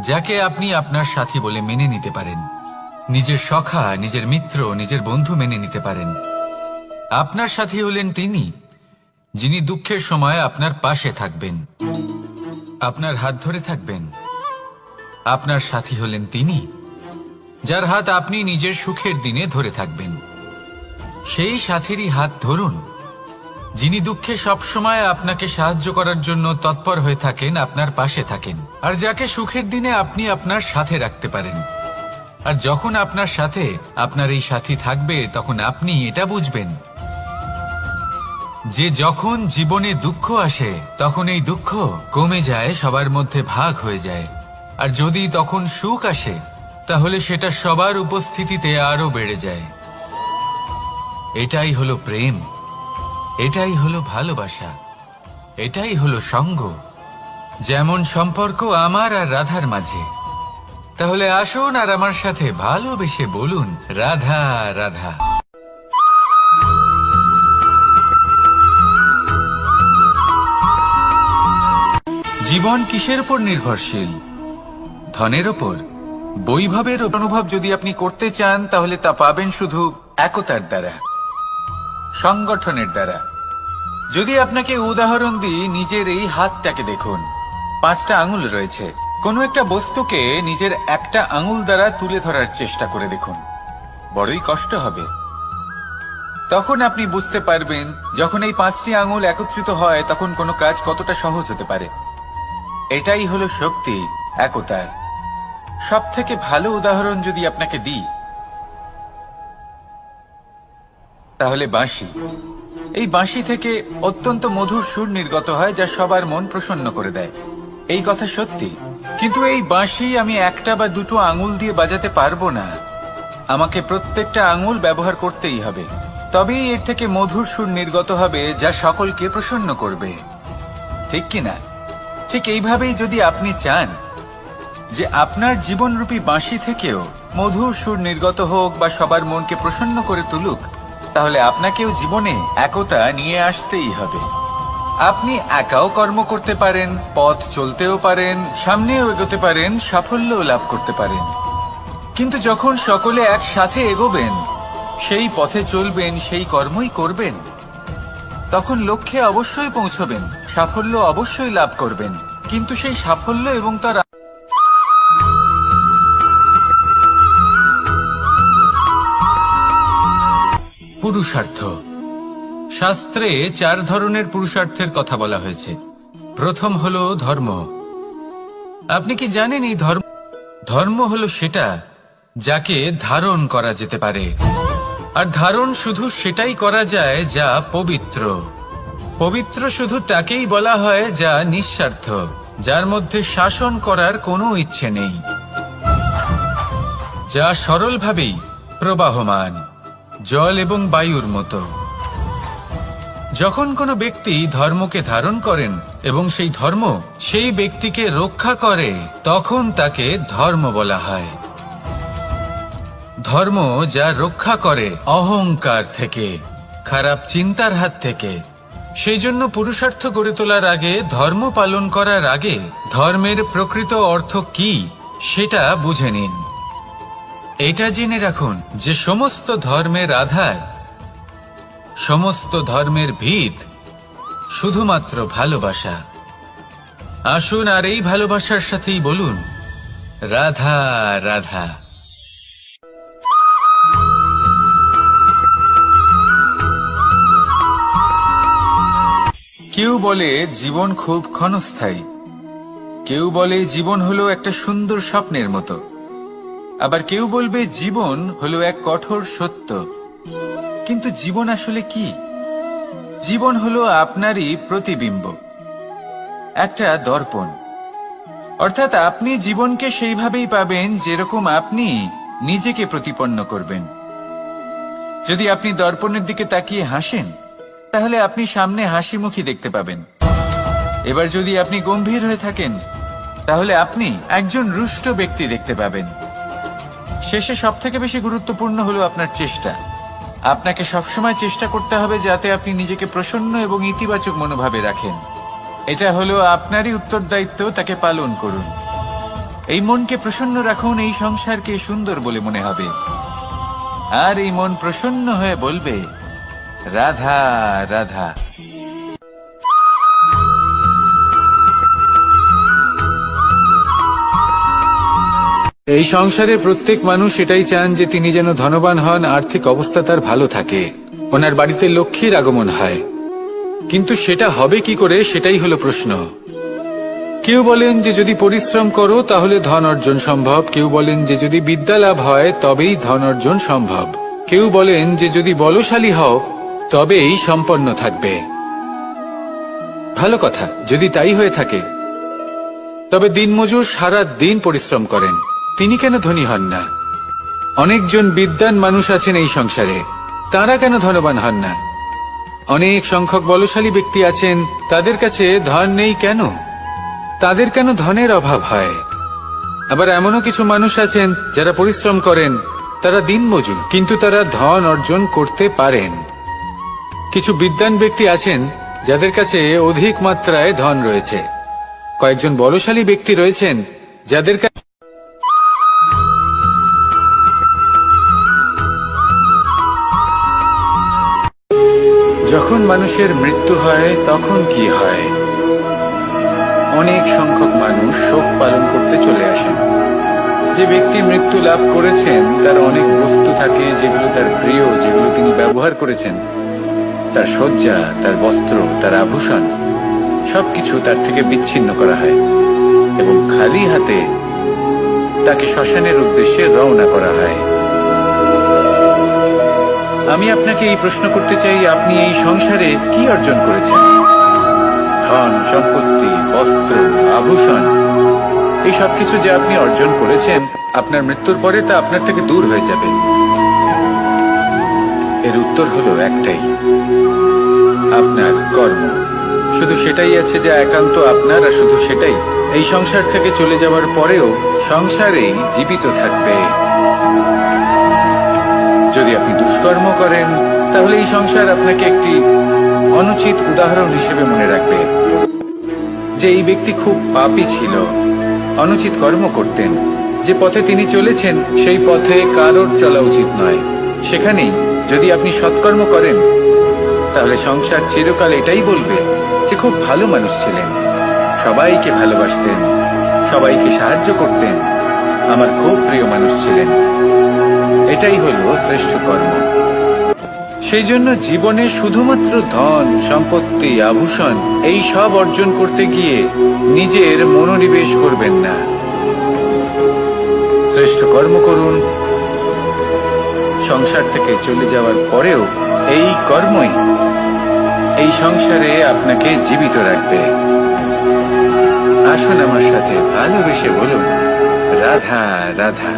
যাকে আপনি আপনার সাথী বলে মেনে নিতে পারেন, নিজের সখা, নিজের মিত্র, নিজের বন্ধু মেনে নিতে পারেন। আপনার সাথী হলেন তিনি যিনি দুঃখের সময় আপনার পাশে থাকবেন, আপনার হাত ধরে থাকবেন। আপনার সাথী হলেন তিনি যার হাত আপনি নিজের সুখের দিনে ধরে থাকবেন। সেই সাথীরই হাত ধরুন যিনি দুঃখে সবসময় আপনাকে সাহায্য করার জন্য তৎপর হয়ে থাকেন, আপনার পাশে থাকেন, আর যাকে সুখের দিনে আপনি আপনার সাথে রাখতে পারেন। আর যখন আপনার সাথে আপনার এই সাথী থাকবে তখন আপনি এটা বুঝবেন যে যখন জীবনে দুঃখ আসে তখন এই দুঃখ কমে যায়, সবার মধ্যে ভাগ হয়ে যায়। আর যদি তখন সুখ আসে তাহলে সেটা সবার উপস্থিতিতে আরো বেড়ে যায়। এটাই হলো প্রেম, এটাই হলো ভালোবাসা, এটাই হলো সঙ্গ, যেমন সম্পর্ক আমার আর রাধার মাঝে। তাহলে আসুন আর আমার সাথে ভালোবেসে বলুন রাধা রাধা। জীবন কিসের উপর নির্ভরশীল? ধনের ওপর, বৈভবের অনুভব যদি আপনি করতে চান তাহলে তা পাবেন শুধু একতার দ্বারা, সংগঠনের দ্বারা। যদি আপনাকে উদাহরণ দিই, নিজের এই হাতটাকে দেখুন, 5টা আঙুল রয়েছে। কোনো একটা বস্তুকে নিজের একটা আঙুল দ্বারা তুলে ধরার চেষ্টা করে দেখুন, বড়ই কষ্ট হবে। তখন আপনি বুঝতে পারবেন যখন এই 5টি আঙুল একত্রিত হয় তখন কোনো কাজ কতটা সহজ হতে পারে। এটাই হলো শক্তি, একতার। সব থেকে ভালো উদাহরণ যদি আপনাকে দিই তাহলে বাঁশি। এই বাঁশি থেকে অত্যন্ত মধুর সুর নির্গত হয় যা সবার মন প্রসন্ন করে দেয়। এই কথা সত্যি, কিন্তু এই বাঁশি আমি একটা বা দুটো আঙুল দিয়ে বাজাতে পারবো না। আমাকে প্রত্যেকটা আঙুল ব্যবহার করতেই হবে, তবেই এর থেকে মধুর সুর নির্গত হবে যা সকলকে প্রসন্ন করবে, ঠিক কিনা? ঠিক এইভাবেই যদি আপনি চান যে আপনার জীবনরূপী বাঁশি থেকেও মধুর সুর নির্গত হোক বা সবার মনকে প্রসন্ন করে তুলুক, তাহলে আপনাকেও জীবনে একতা নিয়ে আসতেই হবে। আপনি একাও কর্ম করতে পারেন, পথ চলতেও পারেন, সামনেও এগোতে পারেন, সাফল্যও লাভ করতে পারেন। কিন্তু যখন সকলে একসাথে এগোবেন, সেই পথে চলবেন, সেই কর্মই করবেন, তখন লক্ষ্যে অবশ্যই পৌঁছবেন, সাফল্য অবশ্যই লাভ করবেন। কিন্তু সেই সাফল্য এবং তার পুরুষার্থ। শাস্ত্রে 4 ধরনের পুরুষার্থের কথা বলা হয়েছে। প্রথম হলো ধর্ম। আপনি কি জানেন এই ধর্ম হলো সেটা যাকে ধারণ করা যেতে পারে, আর ধারণ শুধু সেটাই করা যায় যা পবিত্র। পবিত্র শুধু তাকেই বলা হয় যা নিঃস্বার্থ, যার মধ্যে শাসন করার কোনো ইচ্ছে নেই, যা সরলভাবেই প্রবাহমান, জল এবং বায়ুর মতো। যখন কোনো ব্যক্তি ধর্মকে ধারণ করেন এবং সেই ধর্ম সেই ব্যক্তিকে রক্ষা করে, তখন তাকে ধর্ম বলা হয়। ধর্ম যা রক্ষা করে অহংকার থেকে, খারাপ চিন্তার হাত থেকে। সেই জন্য পুরুষার্থ গড়ে তোলার আগে, ধর্ম পালন করার আগে ধর্মের প্রকৃত অর্থ কি সেটা বুঝে নিন। এটা জেনে রাখুন যে সমস্ত ধর্মের আধার, সমস্ত ধর্মের ভিত শুধুমাত্র ভালোবাসা। আসুন আর এই ভালোবাসার সাথেই বলুন রাধা রাধা। কেউ বলে জীবন খুব ক্ষণস্থায়ী, কেউ বলে জীবন হলো একটা সুন্দর স্বপ্নের মতো, আবার কেউ বলবে জীবন হলো এক কঠোর সত্য। কিন্তু জীবন আসলে কি? জীবন হলো আপনারই প্রতিবিম্ব, একটা দর্পণ। অর্থাৎ আপনি জীবনকে সেইভাবেই পাবেন যেরকম আপনি নিজেকে প্রতিপন্ন করবেন। যদি আপনি দর্পণের দিকে তাকিয়ে হাসেন, তাহলে আপনি সামনে হাসি মুখী দেখতে পাবেন। এবার যদি আপনি গম্ভীর হয়ে থাকেন, তাহলে আপনি একজন রুষ্ট ব্যক্তি দেখতে পাবেন। শেষে সবথেকে বেশি গুরুত্বপূর্ণ হলো আপনার চেষ্টা। আপনাকে সবসময় চেষ্টা করতে হবে যাতে আপনি নিজেকে প্রসন্ন এবং ইতিবাচক মনোভাবে রাখেন। এটা হলো আপনারই উত্তরদায়িত্ব, তাকে পালন করুন। এই মনকে প্রসন্ন রাখুন, এই সংসারকে সুন্দর বলে মনে হবে। আর এই মন প্রসন্ন হয়ে বলবে, রাধা রাধা। এই সংসারে প্রত্যেক মানুষ এটাই চান যে তিনি যেন ধনবান হন, আর্থিক অবস্থা তার ভালো থাকে, ওনার বাড়িতে লক্ষ্মীর আগমন হয়। কিন্তু সেটা হবে কি করে, সেটাই হলো প্রশ্ন। কেউ বলেন যে যদি পরিশ্রম করো তাহলে ধন অর্জন সম্ভব, কেউ বলেন যে যদি বিদ্যা লাভ হয় তবেই ধন অর্জন সম্ভব, কেউ বলেন যে যদি বলশালী হও তবেই সম্পন্ন থাকবে। ভালো কথা, যদি তাই হয়ে থাকে, তবে দিনমজুর সারা দিন পরিশ্রম করেন, তিনি কেন ধনী হন না? অনেকজন বিদ্বান মানুষ আছেন এই সংসারে, তারা কেন ধনবান হন না? অনেক সংখ্যক বলশালী ব্যক্তি আছেন, তাদের কাছে ধন নেই কেন? তাদের কেন ধনের অভাব হয়? আবার এমনও কিছু মানুষ আছেন যারা পরিশ্রম করেন, তারা দিনমজুর, কিন্তু তারা ধন অর্জন করতে পারেন। কিছু বিদ্বান ব্যক্তি আছেন যাদের কাছে অধিক মাত্রায় ধন রয়েছে। কয়েকজন বলশালী ব্যক্তি রয়েছেন যাদের কাছে যখন মানুষের মৃত্যু হয় তখন কি হয়? অনেক সংখ্যক মানুষ শোক পালন করতে চলে আসেন। যে ব্যক্তি মৃত্যু লাভ করেছেন তার অনেক বস্তু থাকে যেগুলো তার প্রিয়, যেগুলো তিনি ব্যবহার করেছেন। তার শয্যা, তার বস্ত্র, তার আভূষণ সবকিছু তার থেকে বিচ্ছিন্ন করা হয় এবং খালি হাতে তাকে শ্মশানের উদ্দেশ্যে রওনা করা হয়। আমি আপনাকে এই প্রশ্ন করতে চাই, আপনি এই সংসারে কি অর্জন করেছেন? ধন, সম্পত্তি, বস্ত্র, আভূষণ, এই সবকিছু যে আপনি অর্জন করেছেন, আপনার মৃত্যুর পরে তা আপনার থেকে দূর হয়ে যাবে। এর উত্তর হলো একটাই, আপনার কর্ম। শুধু সেটাই আছে যা একান্ত আপনার, আর শুধু সেটাই এই সংসার থেকে চলে যাওয়ার পরেও সংসারেই জীবিত থাকবে। যদি আপনি দুষ্কর্ম করেন, তাহলে এই সংসার আপনাকে একটি অনুচিত উদাহরণ হিসেবে মনে রাখবে যে এই ব্যক্তি খুব পাপী ছিল, অনুচিত কর্ম করতেন। যে পথে তিনি চলেছেন সেই পথে কারোর চলা উচিত নয়। সেখানেই যদি আপনি সৎকর্ম করেন, তাহলে সংসার চিরকাল এটাই বলবে যে খুব ভালো মানুষ ছিলেন, সবাইকে ভালোবাসতেন, সবাইকে সাহায্য করতেন, আমার খুব প্রিয় মানুষ ছিলেন। এটাই হলো শ্রেষ্ঠ কর্ম। সেই জন্য জীবনে শুধুমাত্র ধন, সম্পত্তি, আভূষণ এই সব অর্জন করতে গিয়ে নিজের মনোনিবেশ করবেন না। শ্রেষ্ঠ কর্ম করুন। সংসার থেকে চলে যাওয়ার পরেও এই কর্মই এই সংসারে আপনাকে জীবিত রাখবে। আসুন আমার সাথে ভালোবেসে বলুন, রাধা রাধা।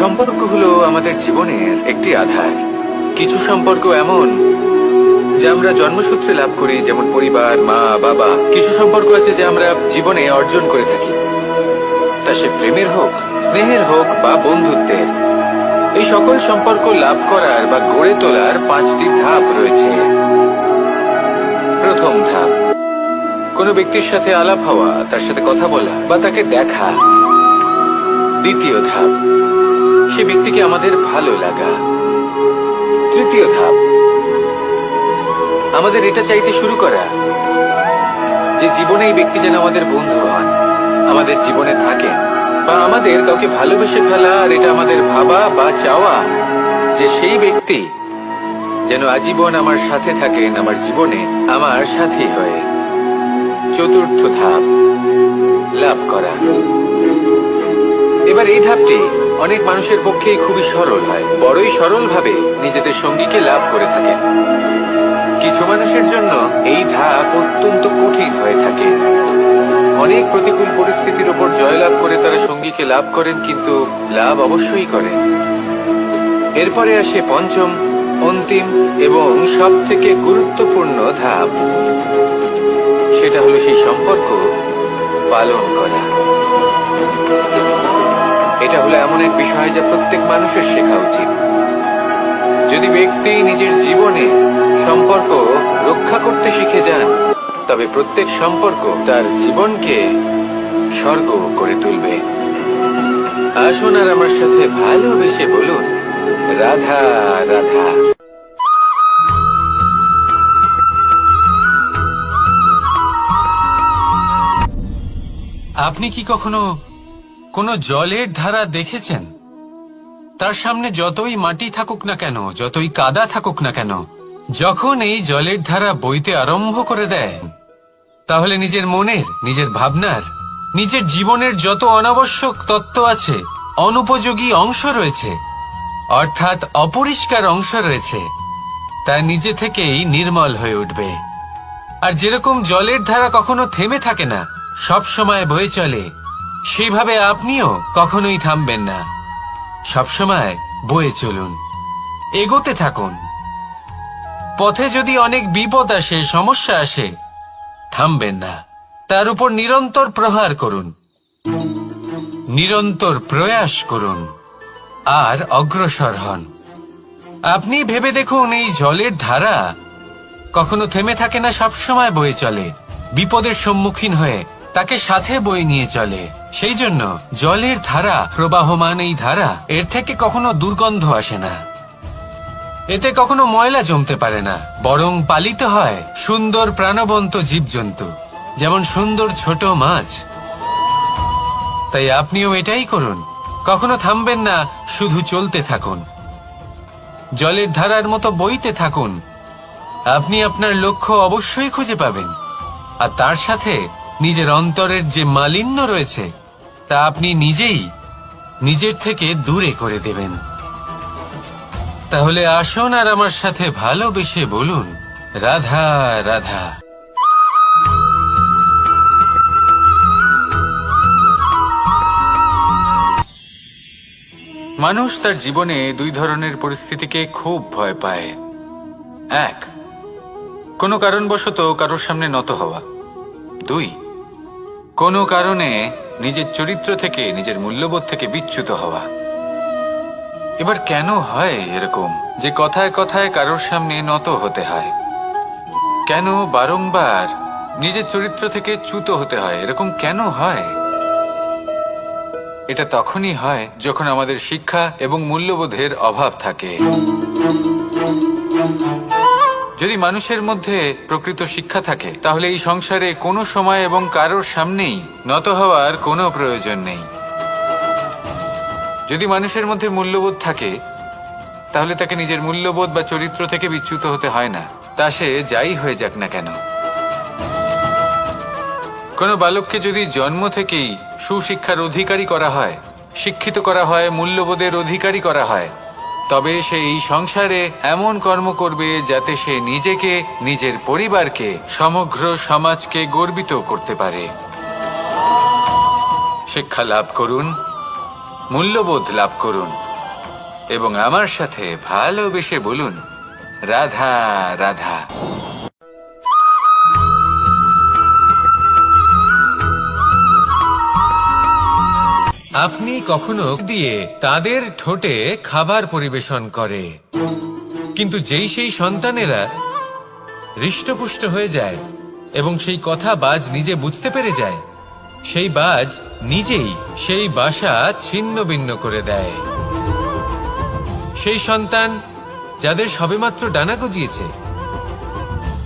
সম্পর্ক হলো আমাদের জীবনের একটি আধার। কিছু সম্পর্ক এমন যা আমরা জন্মসূত্রে লাভ করি, যেমন পরিবার, মা, বাবা। কিছু সম্পর্ক আছে যা আমরা জীবনে অর্জন করে থাকি, তা সে প্রেমের হোক, স্নেহের হোক বা বন্ধুত্বের। এই সকল সম্পর্ক লাভ করার বা গড়ে তোলার 5টি ধাপ রয়েছে। প্রথম ধাপ, কোনো ব্যক্তির সাথে আলাপ হওয়া, তার সাথে কথা বলা বা তাকে দেখা। দ্বিতীয় ধাপ, সে ব্যক্তিকে আমাদের ভালো লাগা। তৃতীয় ধাপ, আমাদের এটা চাইতে শুরু করা যে জীবনে এই ব্যক্তি যেন আমাদের বন্ধু হন, আমাদের জীবনে থাকেন, বা আমাদের কাউকে ভালোবেসে ফেলা, আর এটা আমাদের ভাবা বা চাওয়া যে সেই ব্যক্তি যেন আজীবন আমার সাথে থাকেন আমার জীবনে আমার সাথী হয়ে। চতুর্থ ধাপ, লাভ করা। এবার এই ধাপটি অনেক মানুষের পক্ষেই খুবই সরল হয়, বড়ই সরল ভাবে নিজেদের সঙ্গীকে লাভ করে থাকেন। কিছু মানুষের জন্য এই ধাপ অত্যন্ত কঠিন হয়ে থাকে। অনেক প্রতিকূল পরিস্থিতির উপর জয়লাভ করে তারা সঙ্গীকে লাভ করেন, কিন্তু লাভ অবশ্যই করেন। এরপরে আসে পঞ্চম, অন্তিম এবং সব থেকে গুরুত্বপূর্ণ ধাপ। সেটা হলো সেই সম্পর্ক পালন করা। এটা হলো এমন এক বিষয় যা প্রত্যেক মানুষের শেখা উচিত। যদি ব্যক্তি নিজের জীবনে সম্পর্ক রক্ষা করতে শিখে যান, তবে প্রত্যেক সম্পর্ক তার জীবনকে স্বর্গ করে তুলবে। আসুন আর আমার সাথে ভালোবেসে বলুন, রাধা রাধা। আপনি কি কখনো কোনো জলের ধারা দেখেছেন? তার সামনে যতই মাটি থাকুক না কেন, যতই কাদা থাকুক না কেন, যখন এই জলের ধারা বইতে আরম্ভ করে দেয়, তাহলে নিজের মনের, নিজের ভাবনার, নিজের জীবনের যত অনাবশ্যক তত্ত্ব আছে, অনুপযোগী অংশ রয়েছে, অর্থাৎ অপরিষ্কার অংশ রয়েছে, তা নিজে থেকেই নির্মল হয়ে উঠবে। আর যেরকম জলের ধারা কখনো থেমে থাকে না, সব সময় বয়ে চলে, সেইভাবে আপনিও কখনোই থামবেন না। সবসময় বয়ে চলুন, এগোতে থাকুন। পথে যদি অনেক বিপদ আসে, সমস্যা আসে, থামবেন না, তার উপর নিরন্তর প্রহার করুন, নিরন্তর প্রয়াস করুন আর অগ্রসর হন। আপনি ভেবে দেখুন, এই জলের ধারা কখনো থেমে থাকে না, সবসময় বয়ে চলে, বিপদের সম্মুখীন হয়ে তাকে সাথে বয়ে নিয়ে চলে। সেই জন্য জলের ধারা, প্রবাহমান এই ধারা, এর থেকে কখনো দুর্গন্ধ আসে না, এতে কখনো ময়লা জমতে পারে না, বরং পালিত হয় সুন্দর প্রাণবন্ত জীবজন্তু, যেমন সুন্দর ছোট মাছ। তাই আপনিও এটাই করুন, কখনো থামবেন না, শুধু চলতে থাকুন, জলের ধারার মতো বইতে থাকুন। আপনি আপনার লক্ষ্য অবশ্যই খুঁজে পাবেন, আর তার সাথে নিজের অন্তরের যে মালিন্য রয়েছে তা আপনি নিজেই নিজের থেকে দূরে করে দেবেন। তাহলে আসুন আর আমার সাথে ভালোবেসে বলুন, রাধা রাধা। মানুষ তার জীবনে দুই ধরনের পরিস্থিতিকে খুব ভয় পায়। এক, কোনো কারণবশত কারোর সামনে নত হওয়া। দুই, কোনো কারণে নিজের চরিত্র থেকে, নিজের মূল্যবোধ থেকে বিচ্যুত হওয়া। এবার কেন হয় এরকম যে কথায় কথায় কারোর সামনে নত হতে হয়? কেন বারংবার নিজের চরিত্র থেকে চ্যুত হতে হয়? এরকম কেন হয়? এটা তখনই হয় যখন আমাদের শিক্ষা এবং মূল্যবোধের অভাব থাকে। যদি মানুষের মধ্যে প্রকৃত শিক্ষা থাকে, তাহলে এই সংসারে কোনো সময় এবং কারোর সামনেই নত হওয়ার কোনো প্রয়োজন নেই। যদি মানুষের মধ্যে মূল্যবোধ থাকে, তাহলে তাকে নিজের মূল্যবোধ বা চরিত্র থেকে বিচ্যুত হতে হয় না, তা সে যাই হয়ে যাক না কেন। কোনো বালককে যদি জন্ম থেকেই সুশিক্ষার অধিকারী করা হয়, শিক্ষিত করা হয়, মূল্যবোধের অধিকারী করা হয়, তবে সে এই সংসারে এমন কর্ম করবে যাতে সে নিজেকে, নিজের পরিবারকে, সমগ্র সমাজকে গর্বিত করতে পারে। শিক্ষা লাভ করুন, মূল্যবোধ লাভ করুন এবং আমার সাথে ভালোবেসে বলুন, রাধা রাধা। আপনি কখনো দিয়ে তাদের ঠোঁটে খাবার পরিবেশন করে, কিন্তু যেই সেই সন্তানেরা হৃষ্টপুষ্ট হয়ে যায় এবং সেই কথা বাজ নিজে বুঝতে পেরে যায়, সেই বাজ নিজেই সেই বাসা ছিন্ন ভিন্ন করে দেয়। সেই সন্তান যাদের সবেমাত্র ডানা গজিয়েছে,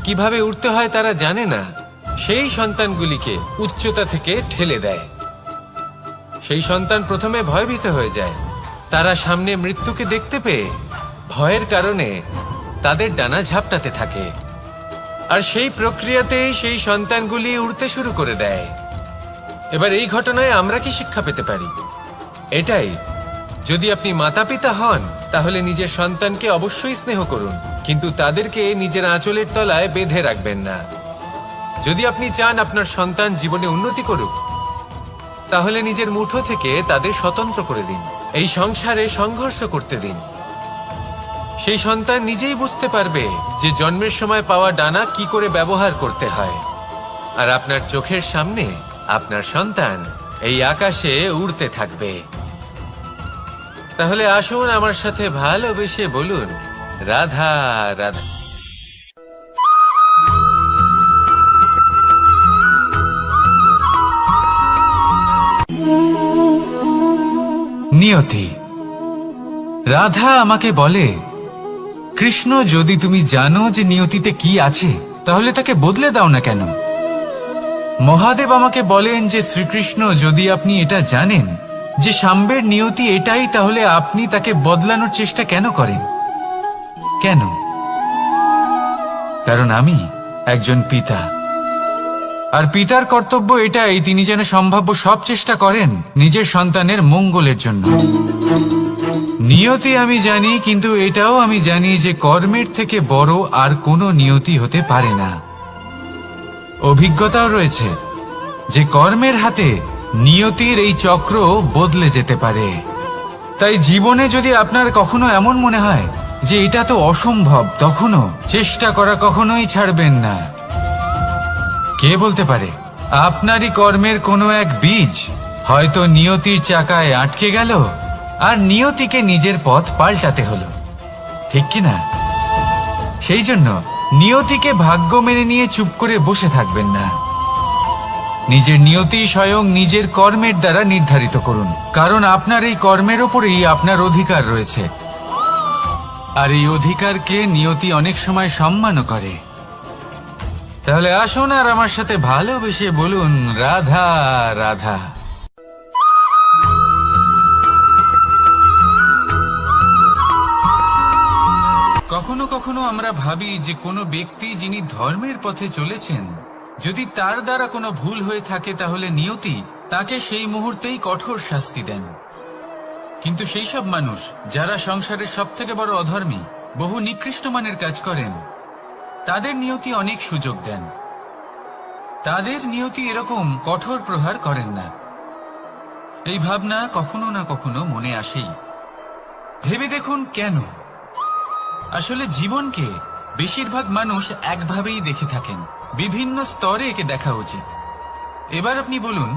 কিভাবে উঠতে হয় তারা জানে না, সেই সন্তানগুলিকে উচ্চতা থেকে ঠেলে দেয়। সেই সন্তান প্রথমে ভয়ভীত হয়ে যায়, তারা সামনে মৃত্যুকে দেখতে পেয়ে ভয়ের কারণে তাদের ডানা ঝাপটাতে থাকে, আর সেই প্রক্রিয়াতেই সেই সন্তানগুলি উড়তে শুরু করে দেয়। এবার এই ঘটনায় আমরা কি শিক্ষা পেতে পারি? এটাই, যদি আপনি মাতা পিতা হন তাহলে নিজের সন্তানকে অবশ্যই স্নেহ করুন, কিন্তু তাদেরকে নিজের আঁচলের তলায় বেঁধে রাখবেন না। যদি আপনি চান আপনার সন্তান জীবনে উন্নতি করুক, তাহলে নিজের মুঠো থেকে তাদের স্বতন্ত্র করে দিন। এই সংসারে সংঘর্ষ করতে দিন। সেই সন্তান নিজেই বুঝতে পারবে যে জন্মের সময় পাওয়া ডানা কি করে ব্যবহার করতে হয়। আর আপনার চোখের সামনে আপনার সন্তান এই আকাশে উড়তে থাকবে। তাহলে আসুন আমার সাথে ভালোবেসে বলুন, রাধা রাধা। নিয়তি। রাধা আমাকে বলে, কৃষ্ণ, যদি তুমি জানো যে নিয়তিতে কি আছে, তাহলে তাকে বদলে দাও না কেন? মহাদেব আমাকে বলেন যে শ্রীকৃষ্ণ, যদি আপনি এটা জানেন যে সাম্বের নিয়তি এটাই, তাহলে আপনি তাকে বদলানোর চেষ্টা কেন করেন? কেন? কারণ আমি একজন পিতা, আর পিতার কর্তব্য এটাই, তিনি যেন সম্ভাব্য সব চেষ্টা করেন নিজের সন্তানের মঙ্গলের জন্য। নিয়তি আমি জানি, কিন্তু এটাও আমি জানি যে কর্মের থেকে বড় আর কোনো নিয়তি হতে পারে না। অভিজ্ঞতাও রয়েছে যে কর্মের হাতে নিয়তির এই চক্র বদলে যেতে পারে। তাই জীবনে যদি আপনার কখনো এমন মনে হয় যে এটা তো অসম্ভব, তখনও চেষ্টা করা কখনোই ছাড়বেন না। কে বলতে পারে আপনারই কর্মের কোনো এক বীজ হয়তো নিয়তির চাকায় আটকে গেল, আর নিয়তিকে নিজের পথ পাল্টাতে হলো, ঠিক কিনা? সেই জন্য নিয়তিকে ভাগ্য মেনে নিয়ে চুপ করে বসে থাকবেন না। নিজের নিয়তি স্বয়ং নিজের কর্মের দ্বারা নির্ধারিত করুন, কারণ আপনার এই কর্মের ওপরেই আপনার অধিকার রয়েছে, আর এই অধিকারকে নিয়তি অনেক সময় সম্মানও করে। তাহলে আসুন আর আমার সাথে ভালোবেসে বলুন, রাধা রাধা। কখনো কখনো আমরা ভাবি যে কোনো ব্যক্তি যিনি ধর্মের পথে চলেছেন, যদি তার দ্বারা কোনো ভুল হয়ে থাকে তাহলে নিয়তি তাকে সেই মুহূর্তেই কঠোর শাস্তি দেন। কিন্তু সেই সব মানুষ যারা সংসারের সবথেকে বড় অধর্মী, বহু নিকৃষ্ট মানের কাজ করেন, তাদের নিয়তি অনেক সুযোগ দেন। তাদের নিয়তি এরকম কঠোর প্রহার করেন না। এই ভাবনা কখনো না কখনো মনে আসেই। ভেবে দেখুন কেন? আসলে জীবনকে বেশিরভাগ মানুষ একভাবেই দেখে থাকেন, বিভিন্ন স্তরে একে দেখা উচিত। এবার আপনি বলুন,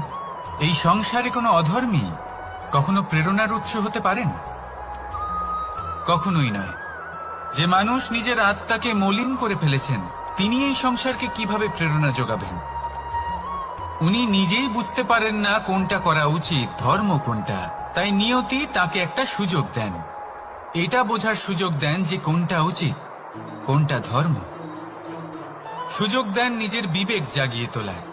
এই সংসারে কোনো অধর্মী কখনো প্রেরণার উৎস হতে পারেন? কখনোই নয়। যে মানুষ নিজের আত্মাকে মলিন করে ফেলেছেন, তিনি এই সংসারকে কিভাবে প্রেরণা যোগাবেন? উনি নিজেই বুঝতে পারেন না কোনটা করা উচিত, ধর্ম কোনটা। তাই নিয়তি তাকে একটা সুযোগ দেন, এটা বোঝার সুযোগ দেন যে কোনটা উচিত, কোনটা ধর্ম। সুযোগ দেন নিজের বিবেক জাগিয়ে তোলার,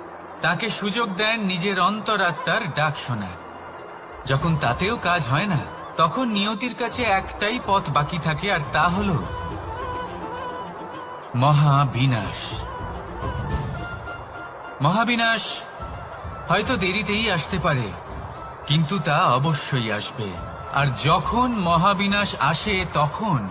তাকে সুযোগ দেন নিজের অন্তরাত্মার ডাক শোনার। যখন তাতেও কাজ হয় না, তখন নিয়তির কাছে একটাই পথ বাকি থাকে, আর তা হল মহাবিনাশ। মহাবিনাশ হয়তো দেরিতেই আসতে পারে, কিন্তু তা অবশ্যই আসবে। আর যখন মহাবিনাশ আসে, তখন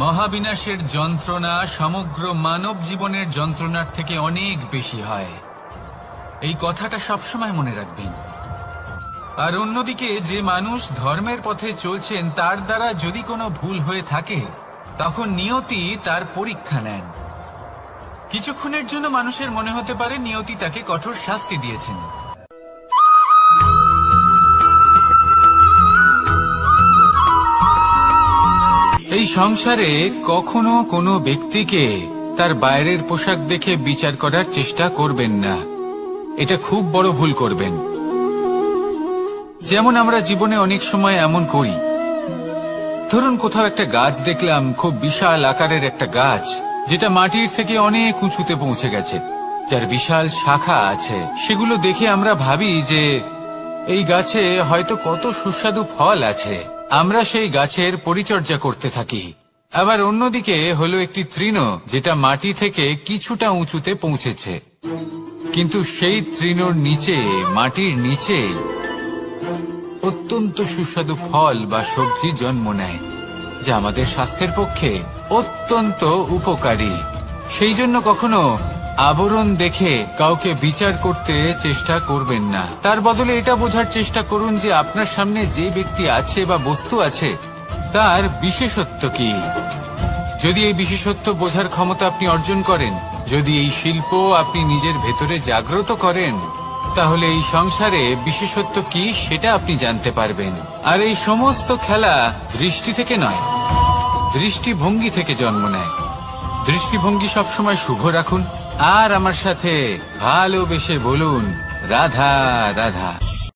মহাবিনাশের যন্ত্রণা সমগ্র মানব জীবনের যন্ত্রণার থেকে অনেক বেশি হয়। এই কথাটা সবসময় মনে রাখবেন। আর অন্যদিকে যে মানুষ ধর্মের পথে চলছেন, তার দ্বারা যদি কোনো ভুল হয়ে থাকে, তখন নিয়তি তার পরীক্ষা নেন। কিছুক্ষণের জন্য মানুষের মনে হতে পারে নিয়তি তাকে কঠোর শাস্তি দিয়েছেন। এই সংসারে কখনো কোনো ব্যক্তিকে তার বাইরের পোশাক দেখে বিচার করার চেষ্টা করবেন না। এটা খুব বড় ভুল করবেন। যেমন আমরা জীবনে অনেক সময় এমন করি। ধরুন কোথাও একটা গাছ দেখলাম, খুব বিশাল আকারের একটা গাছ, যেটা মাটির থেকে অনেক উঁচুতে পৌঁছে গেছে, যার বিশাল শাখা আছে। সেগুলো দেখে আমরা ভাবি যে এই গাছে হয়তো কত সুস্বাদু ফল আছে, আমরা সেই গাছের পরিচর্যা করতে থাকি। আবার অন্যদিকে হলো একটি তৃণ, যেটা মাটি থেকে কিছুটা উঁচুতে পৌঁছেছে, কিন্তু সেই তৃণর নিচে, মাটির নিচে অত্যন্ত সুস্বাদু ফল বা সবজি জন্ম নেয়, যা আমাদের স্বাস্থ্যের পক্ষে অত্যন্ত উপকারী। সেই জন্য কখনো আবরণ দেখে কাউকে বিচার করতে চেষ্টা করবেন না। তার বদলে এটা বোঝার চেষ্টা করুন যে আপনার সামনে যে ব্যক্তি আছে বা বস্তু আছে তার বিশেষত্ব কি। যদি এই বিশেষত্ব বোঝার ক্ষমতা আপনি অর্জন করেন, যদি এই শিল্প আপনি নিজের ভেতরে জাগ্রত করেন, তাহলে এই সংসারে বিশেষত্ব কি সেটা আপনি জানতে পারবেন। আর এই সমস্ত খেলা দৃষ্টি থেকে নয়, দৃষ্টিভঙ্গি থেকে জন্ম নেয়। দৃষ্টিভঙ্গি সবসময় শুভ রাখুন আর আমার সাথে ভালোবেসে বলুন রাধা রাধা।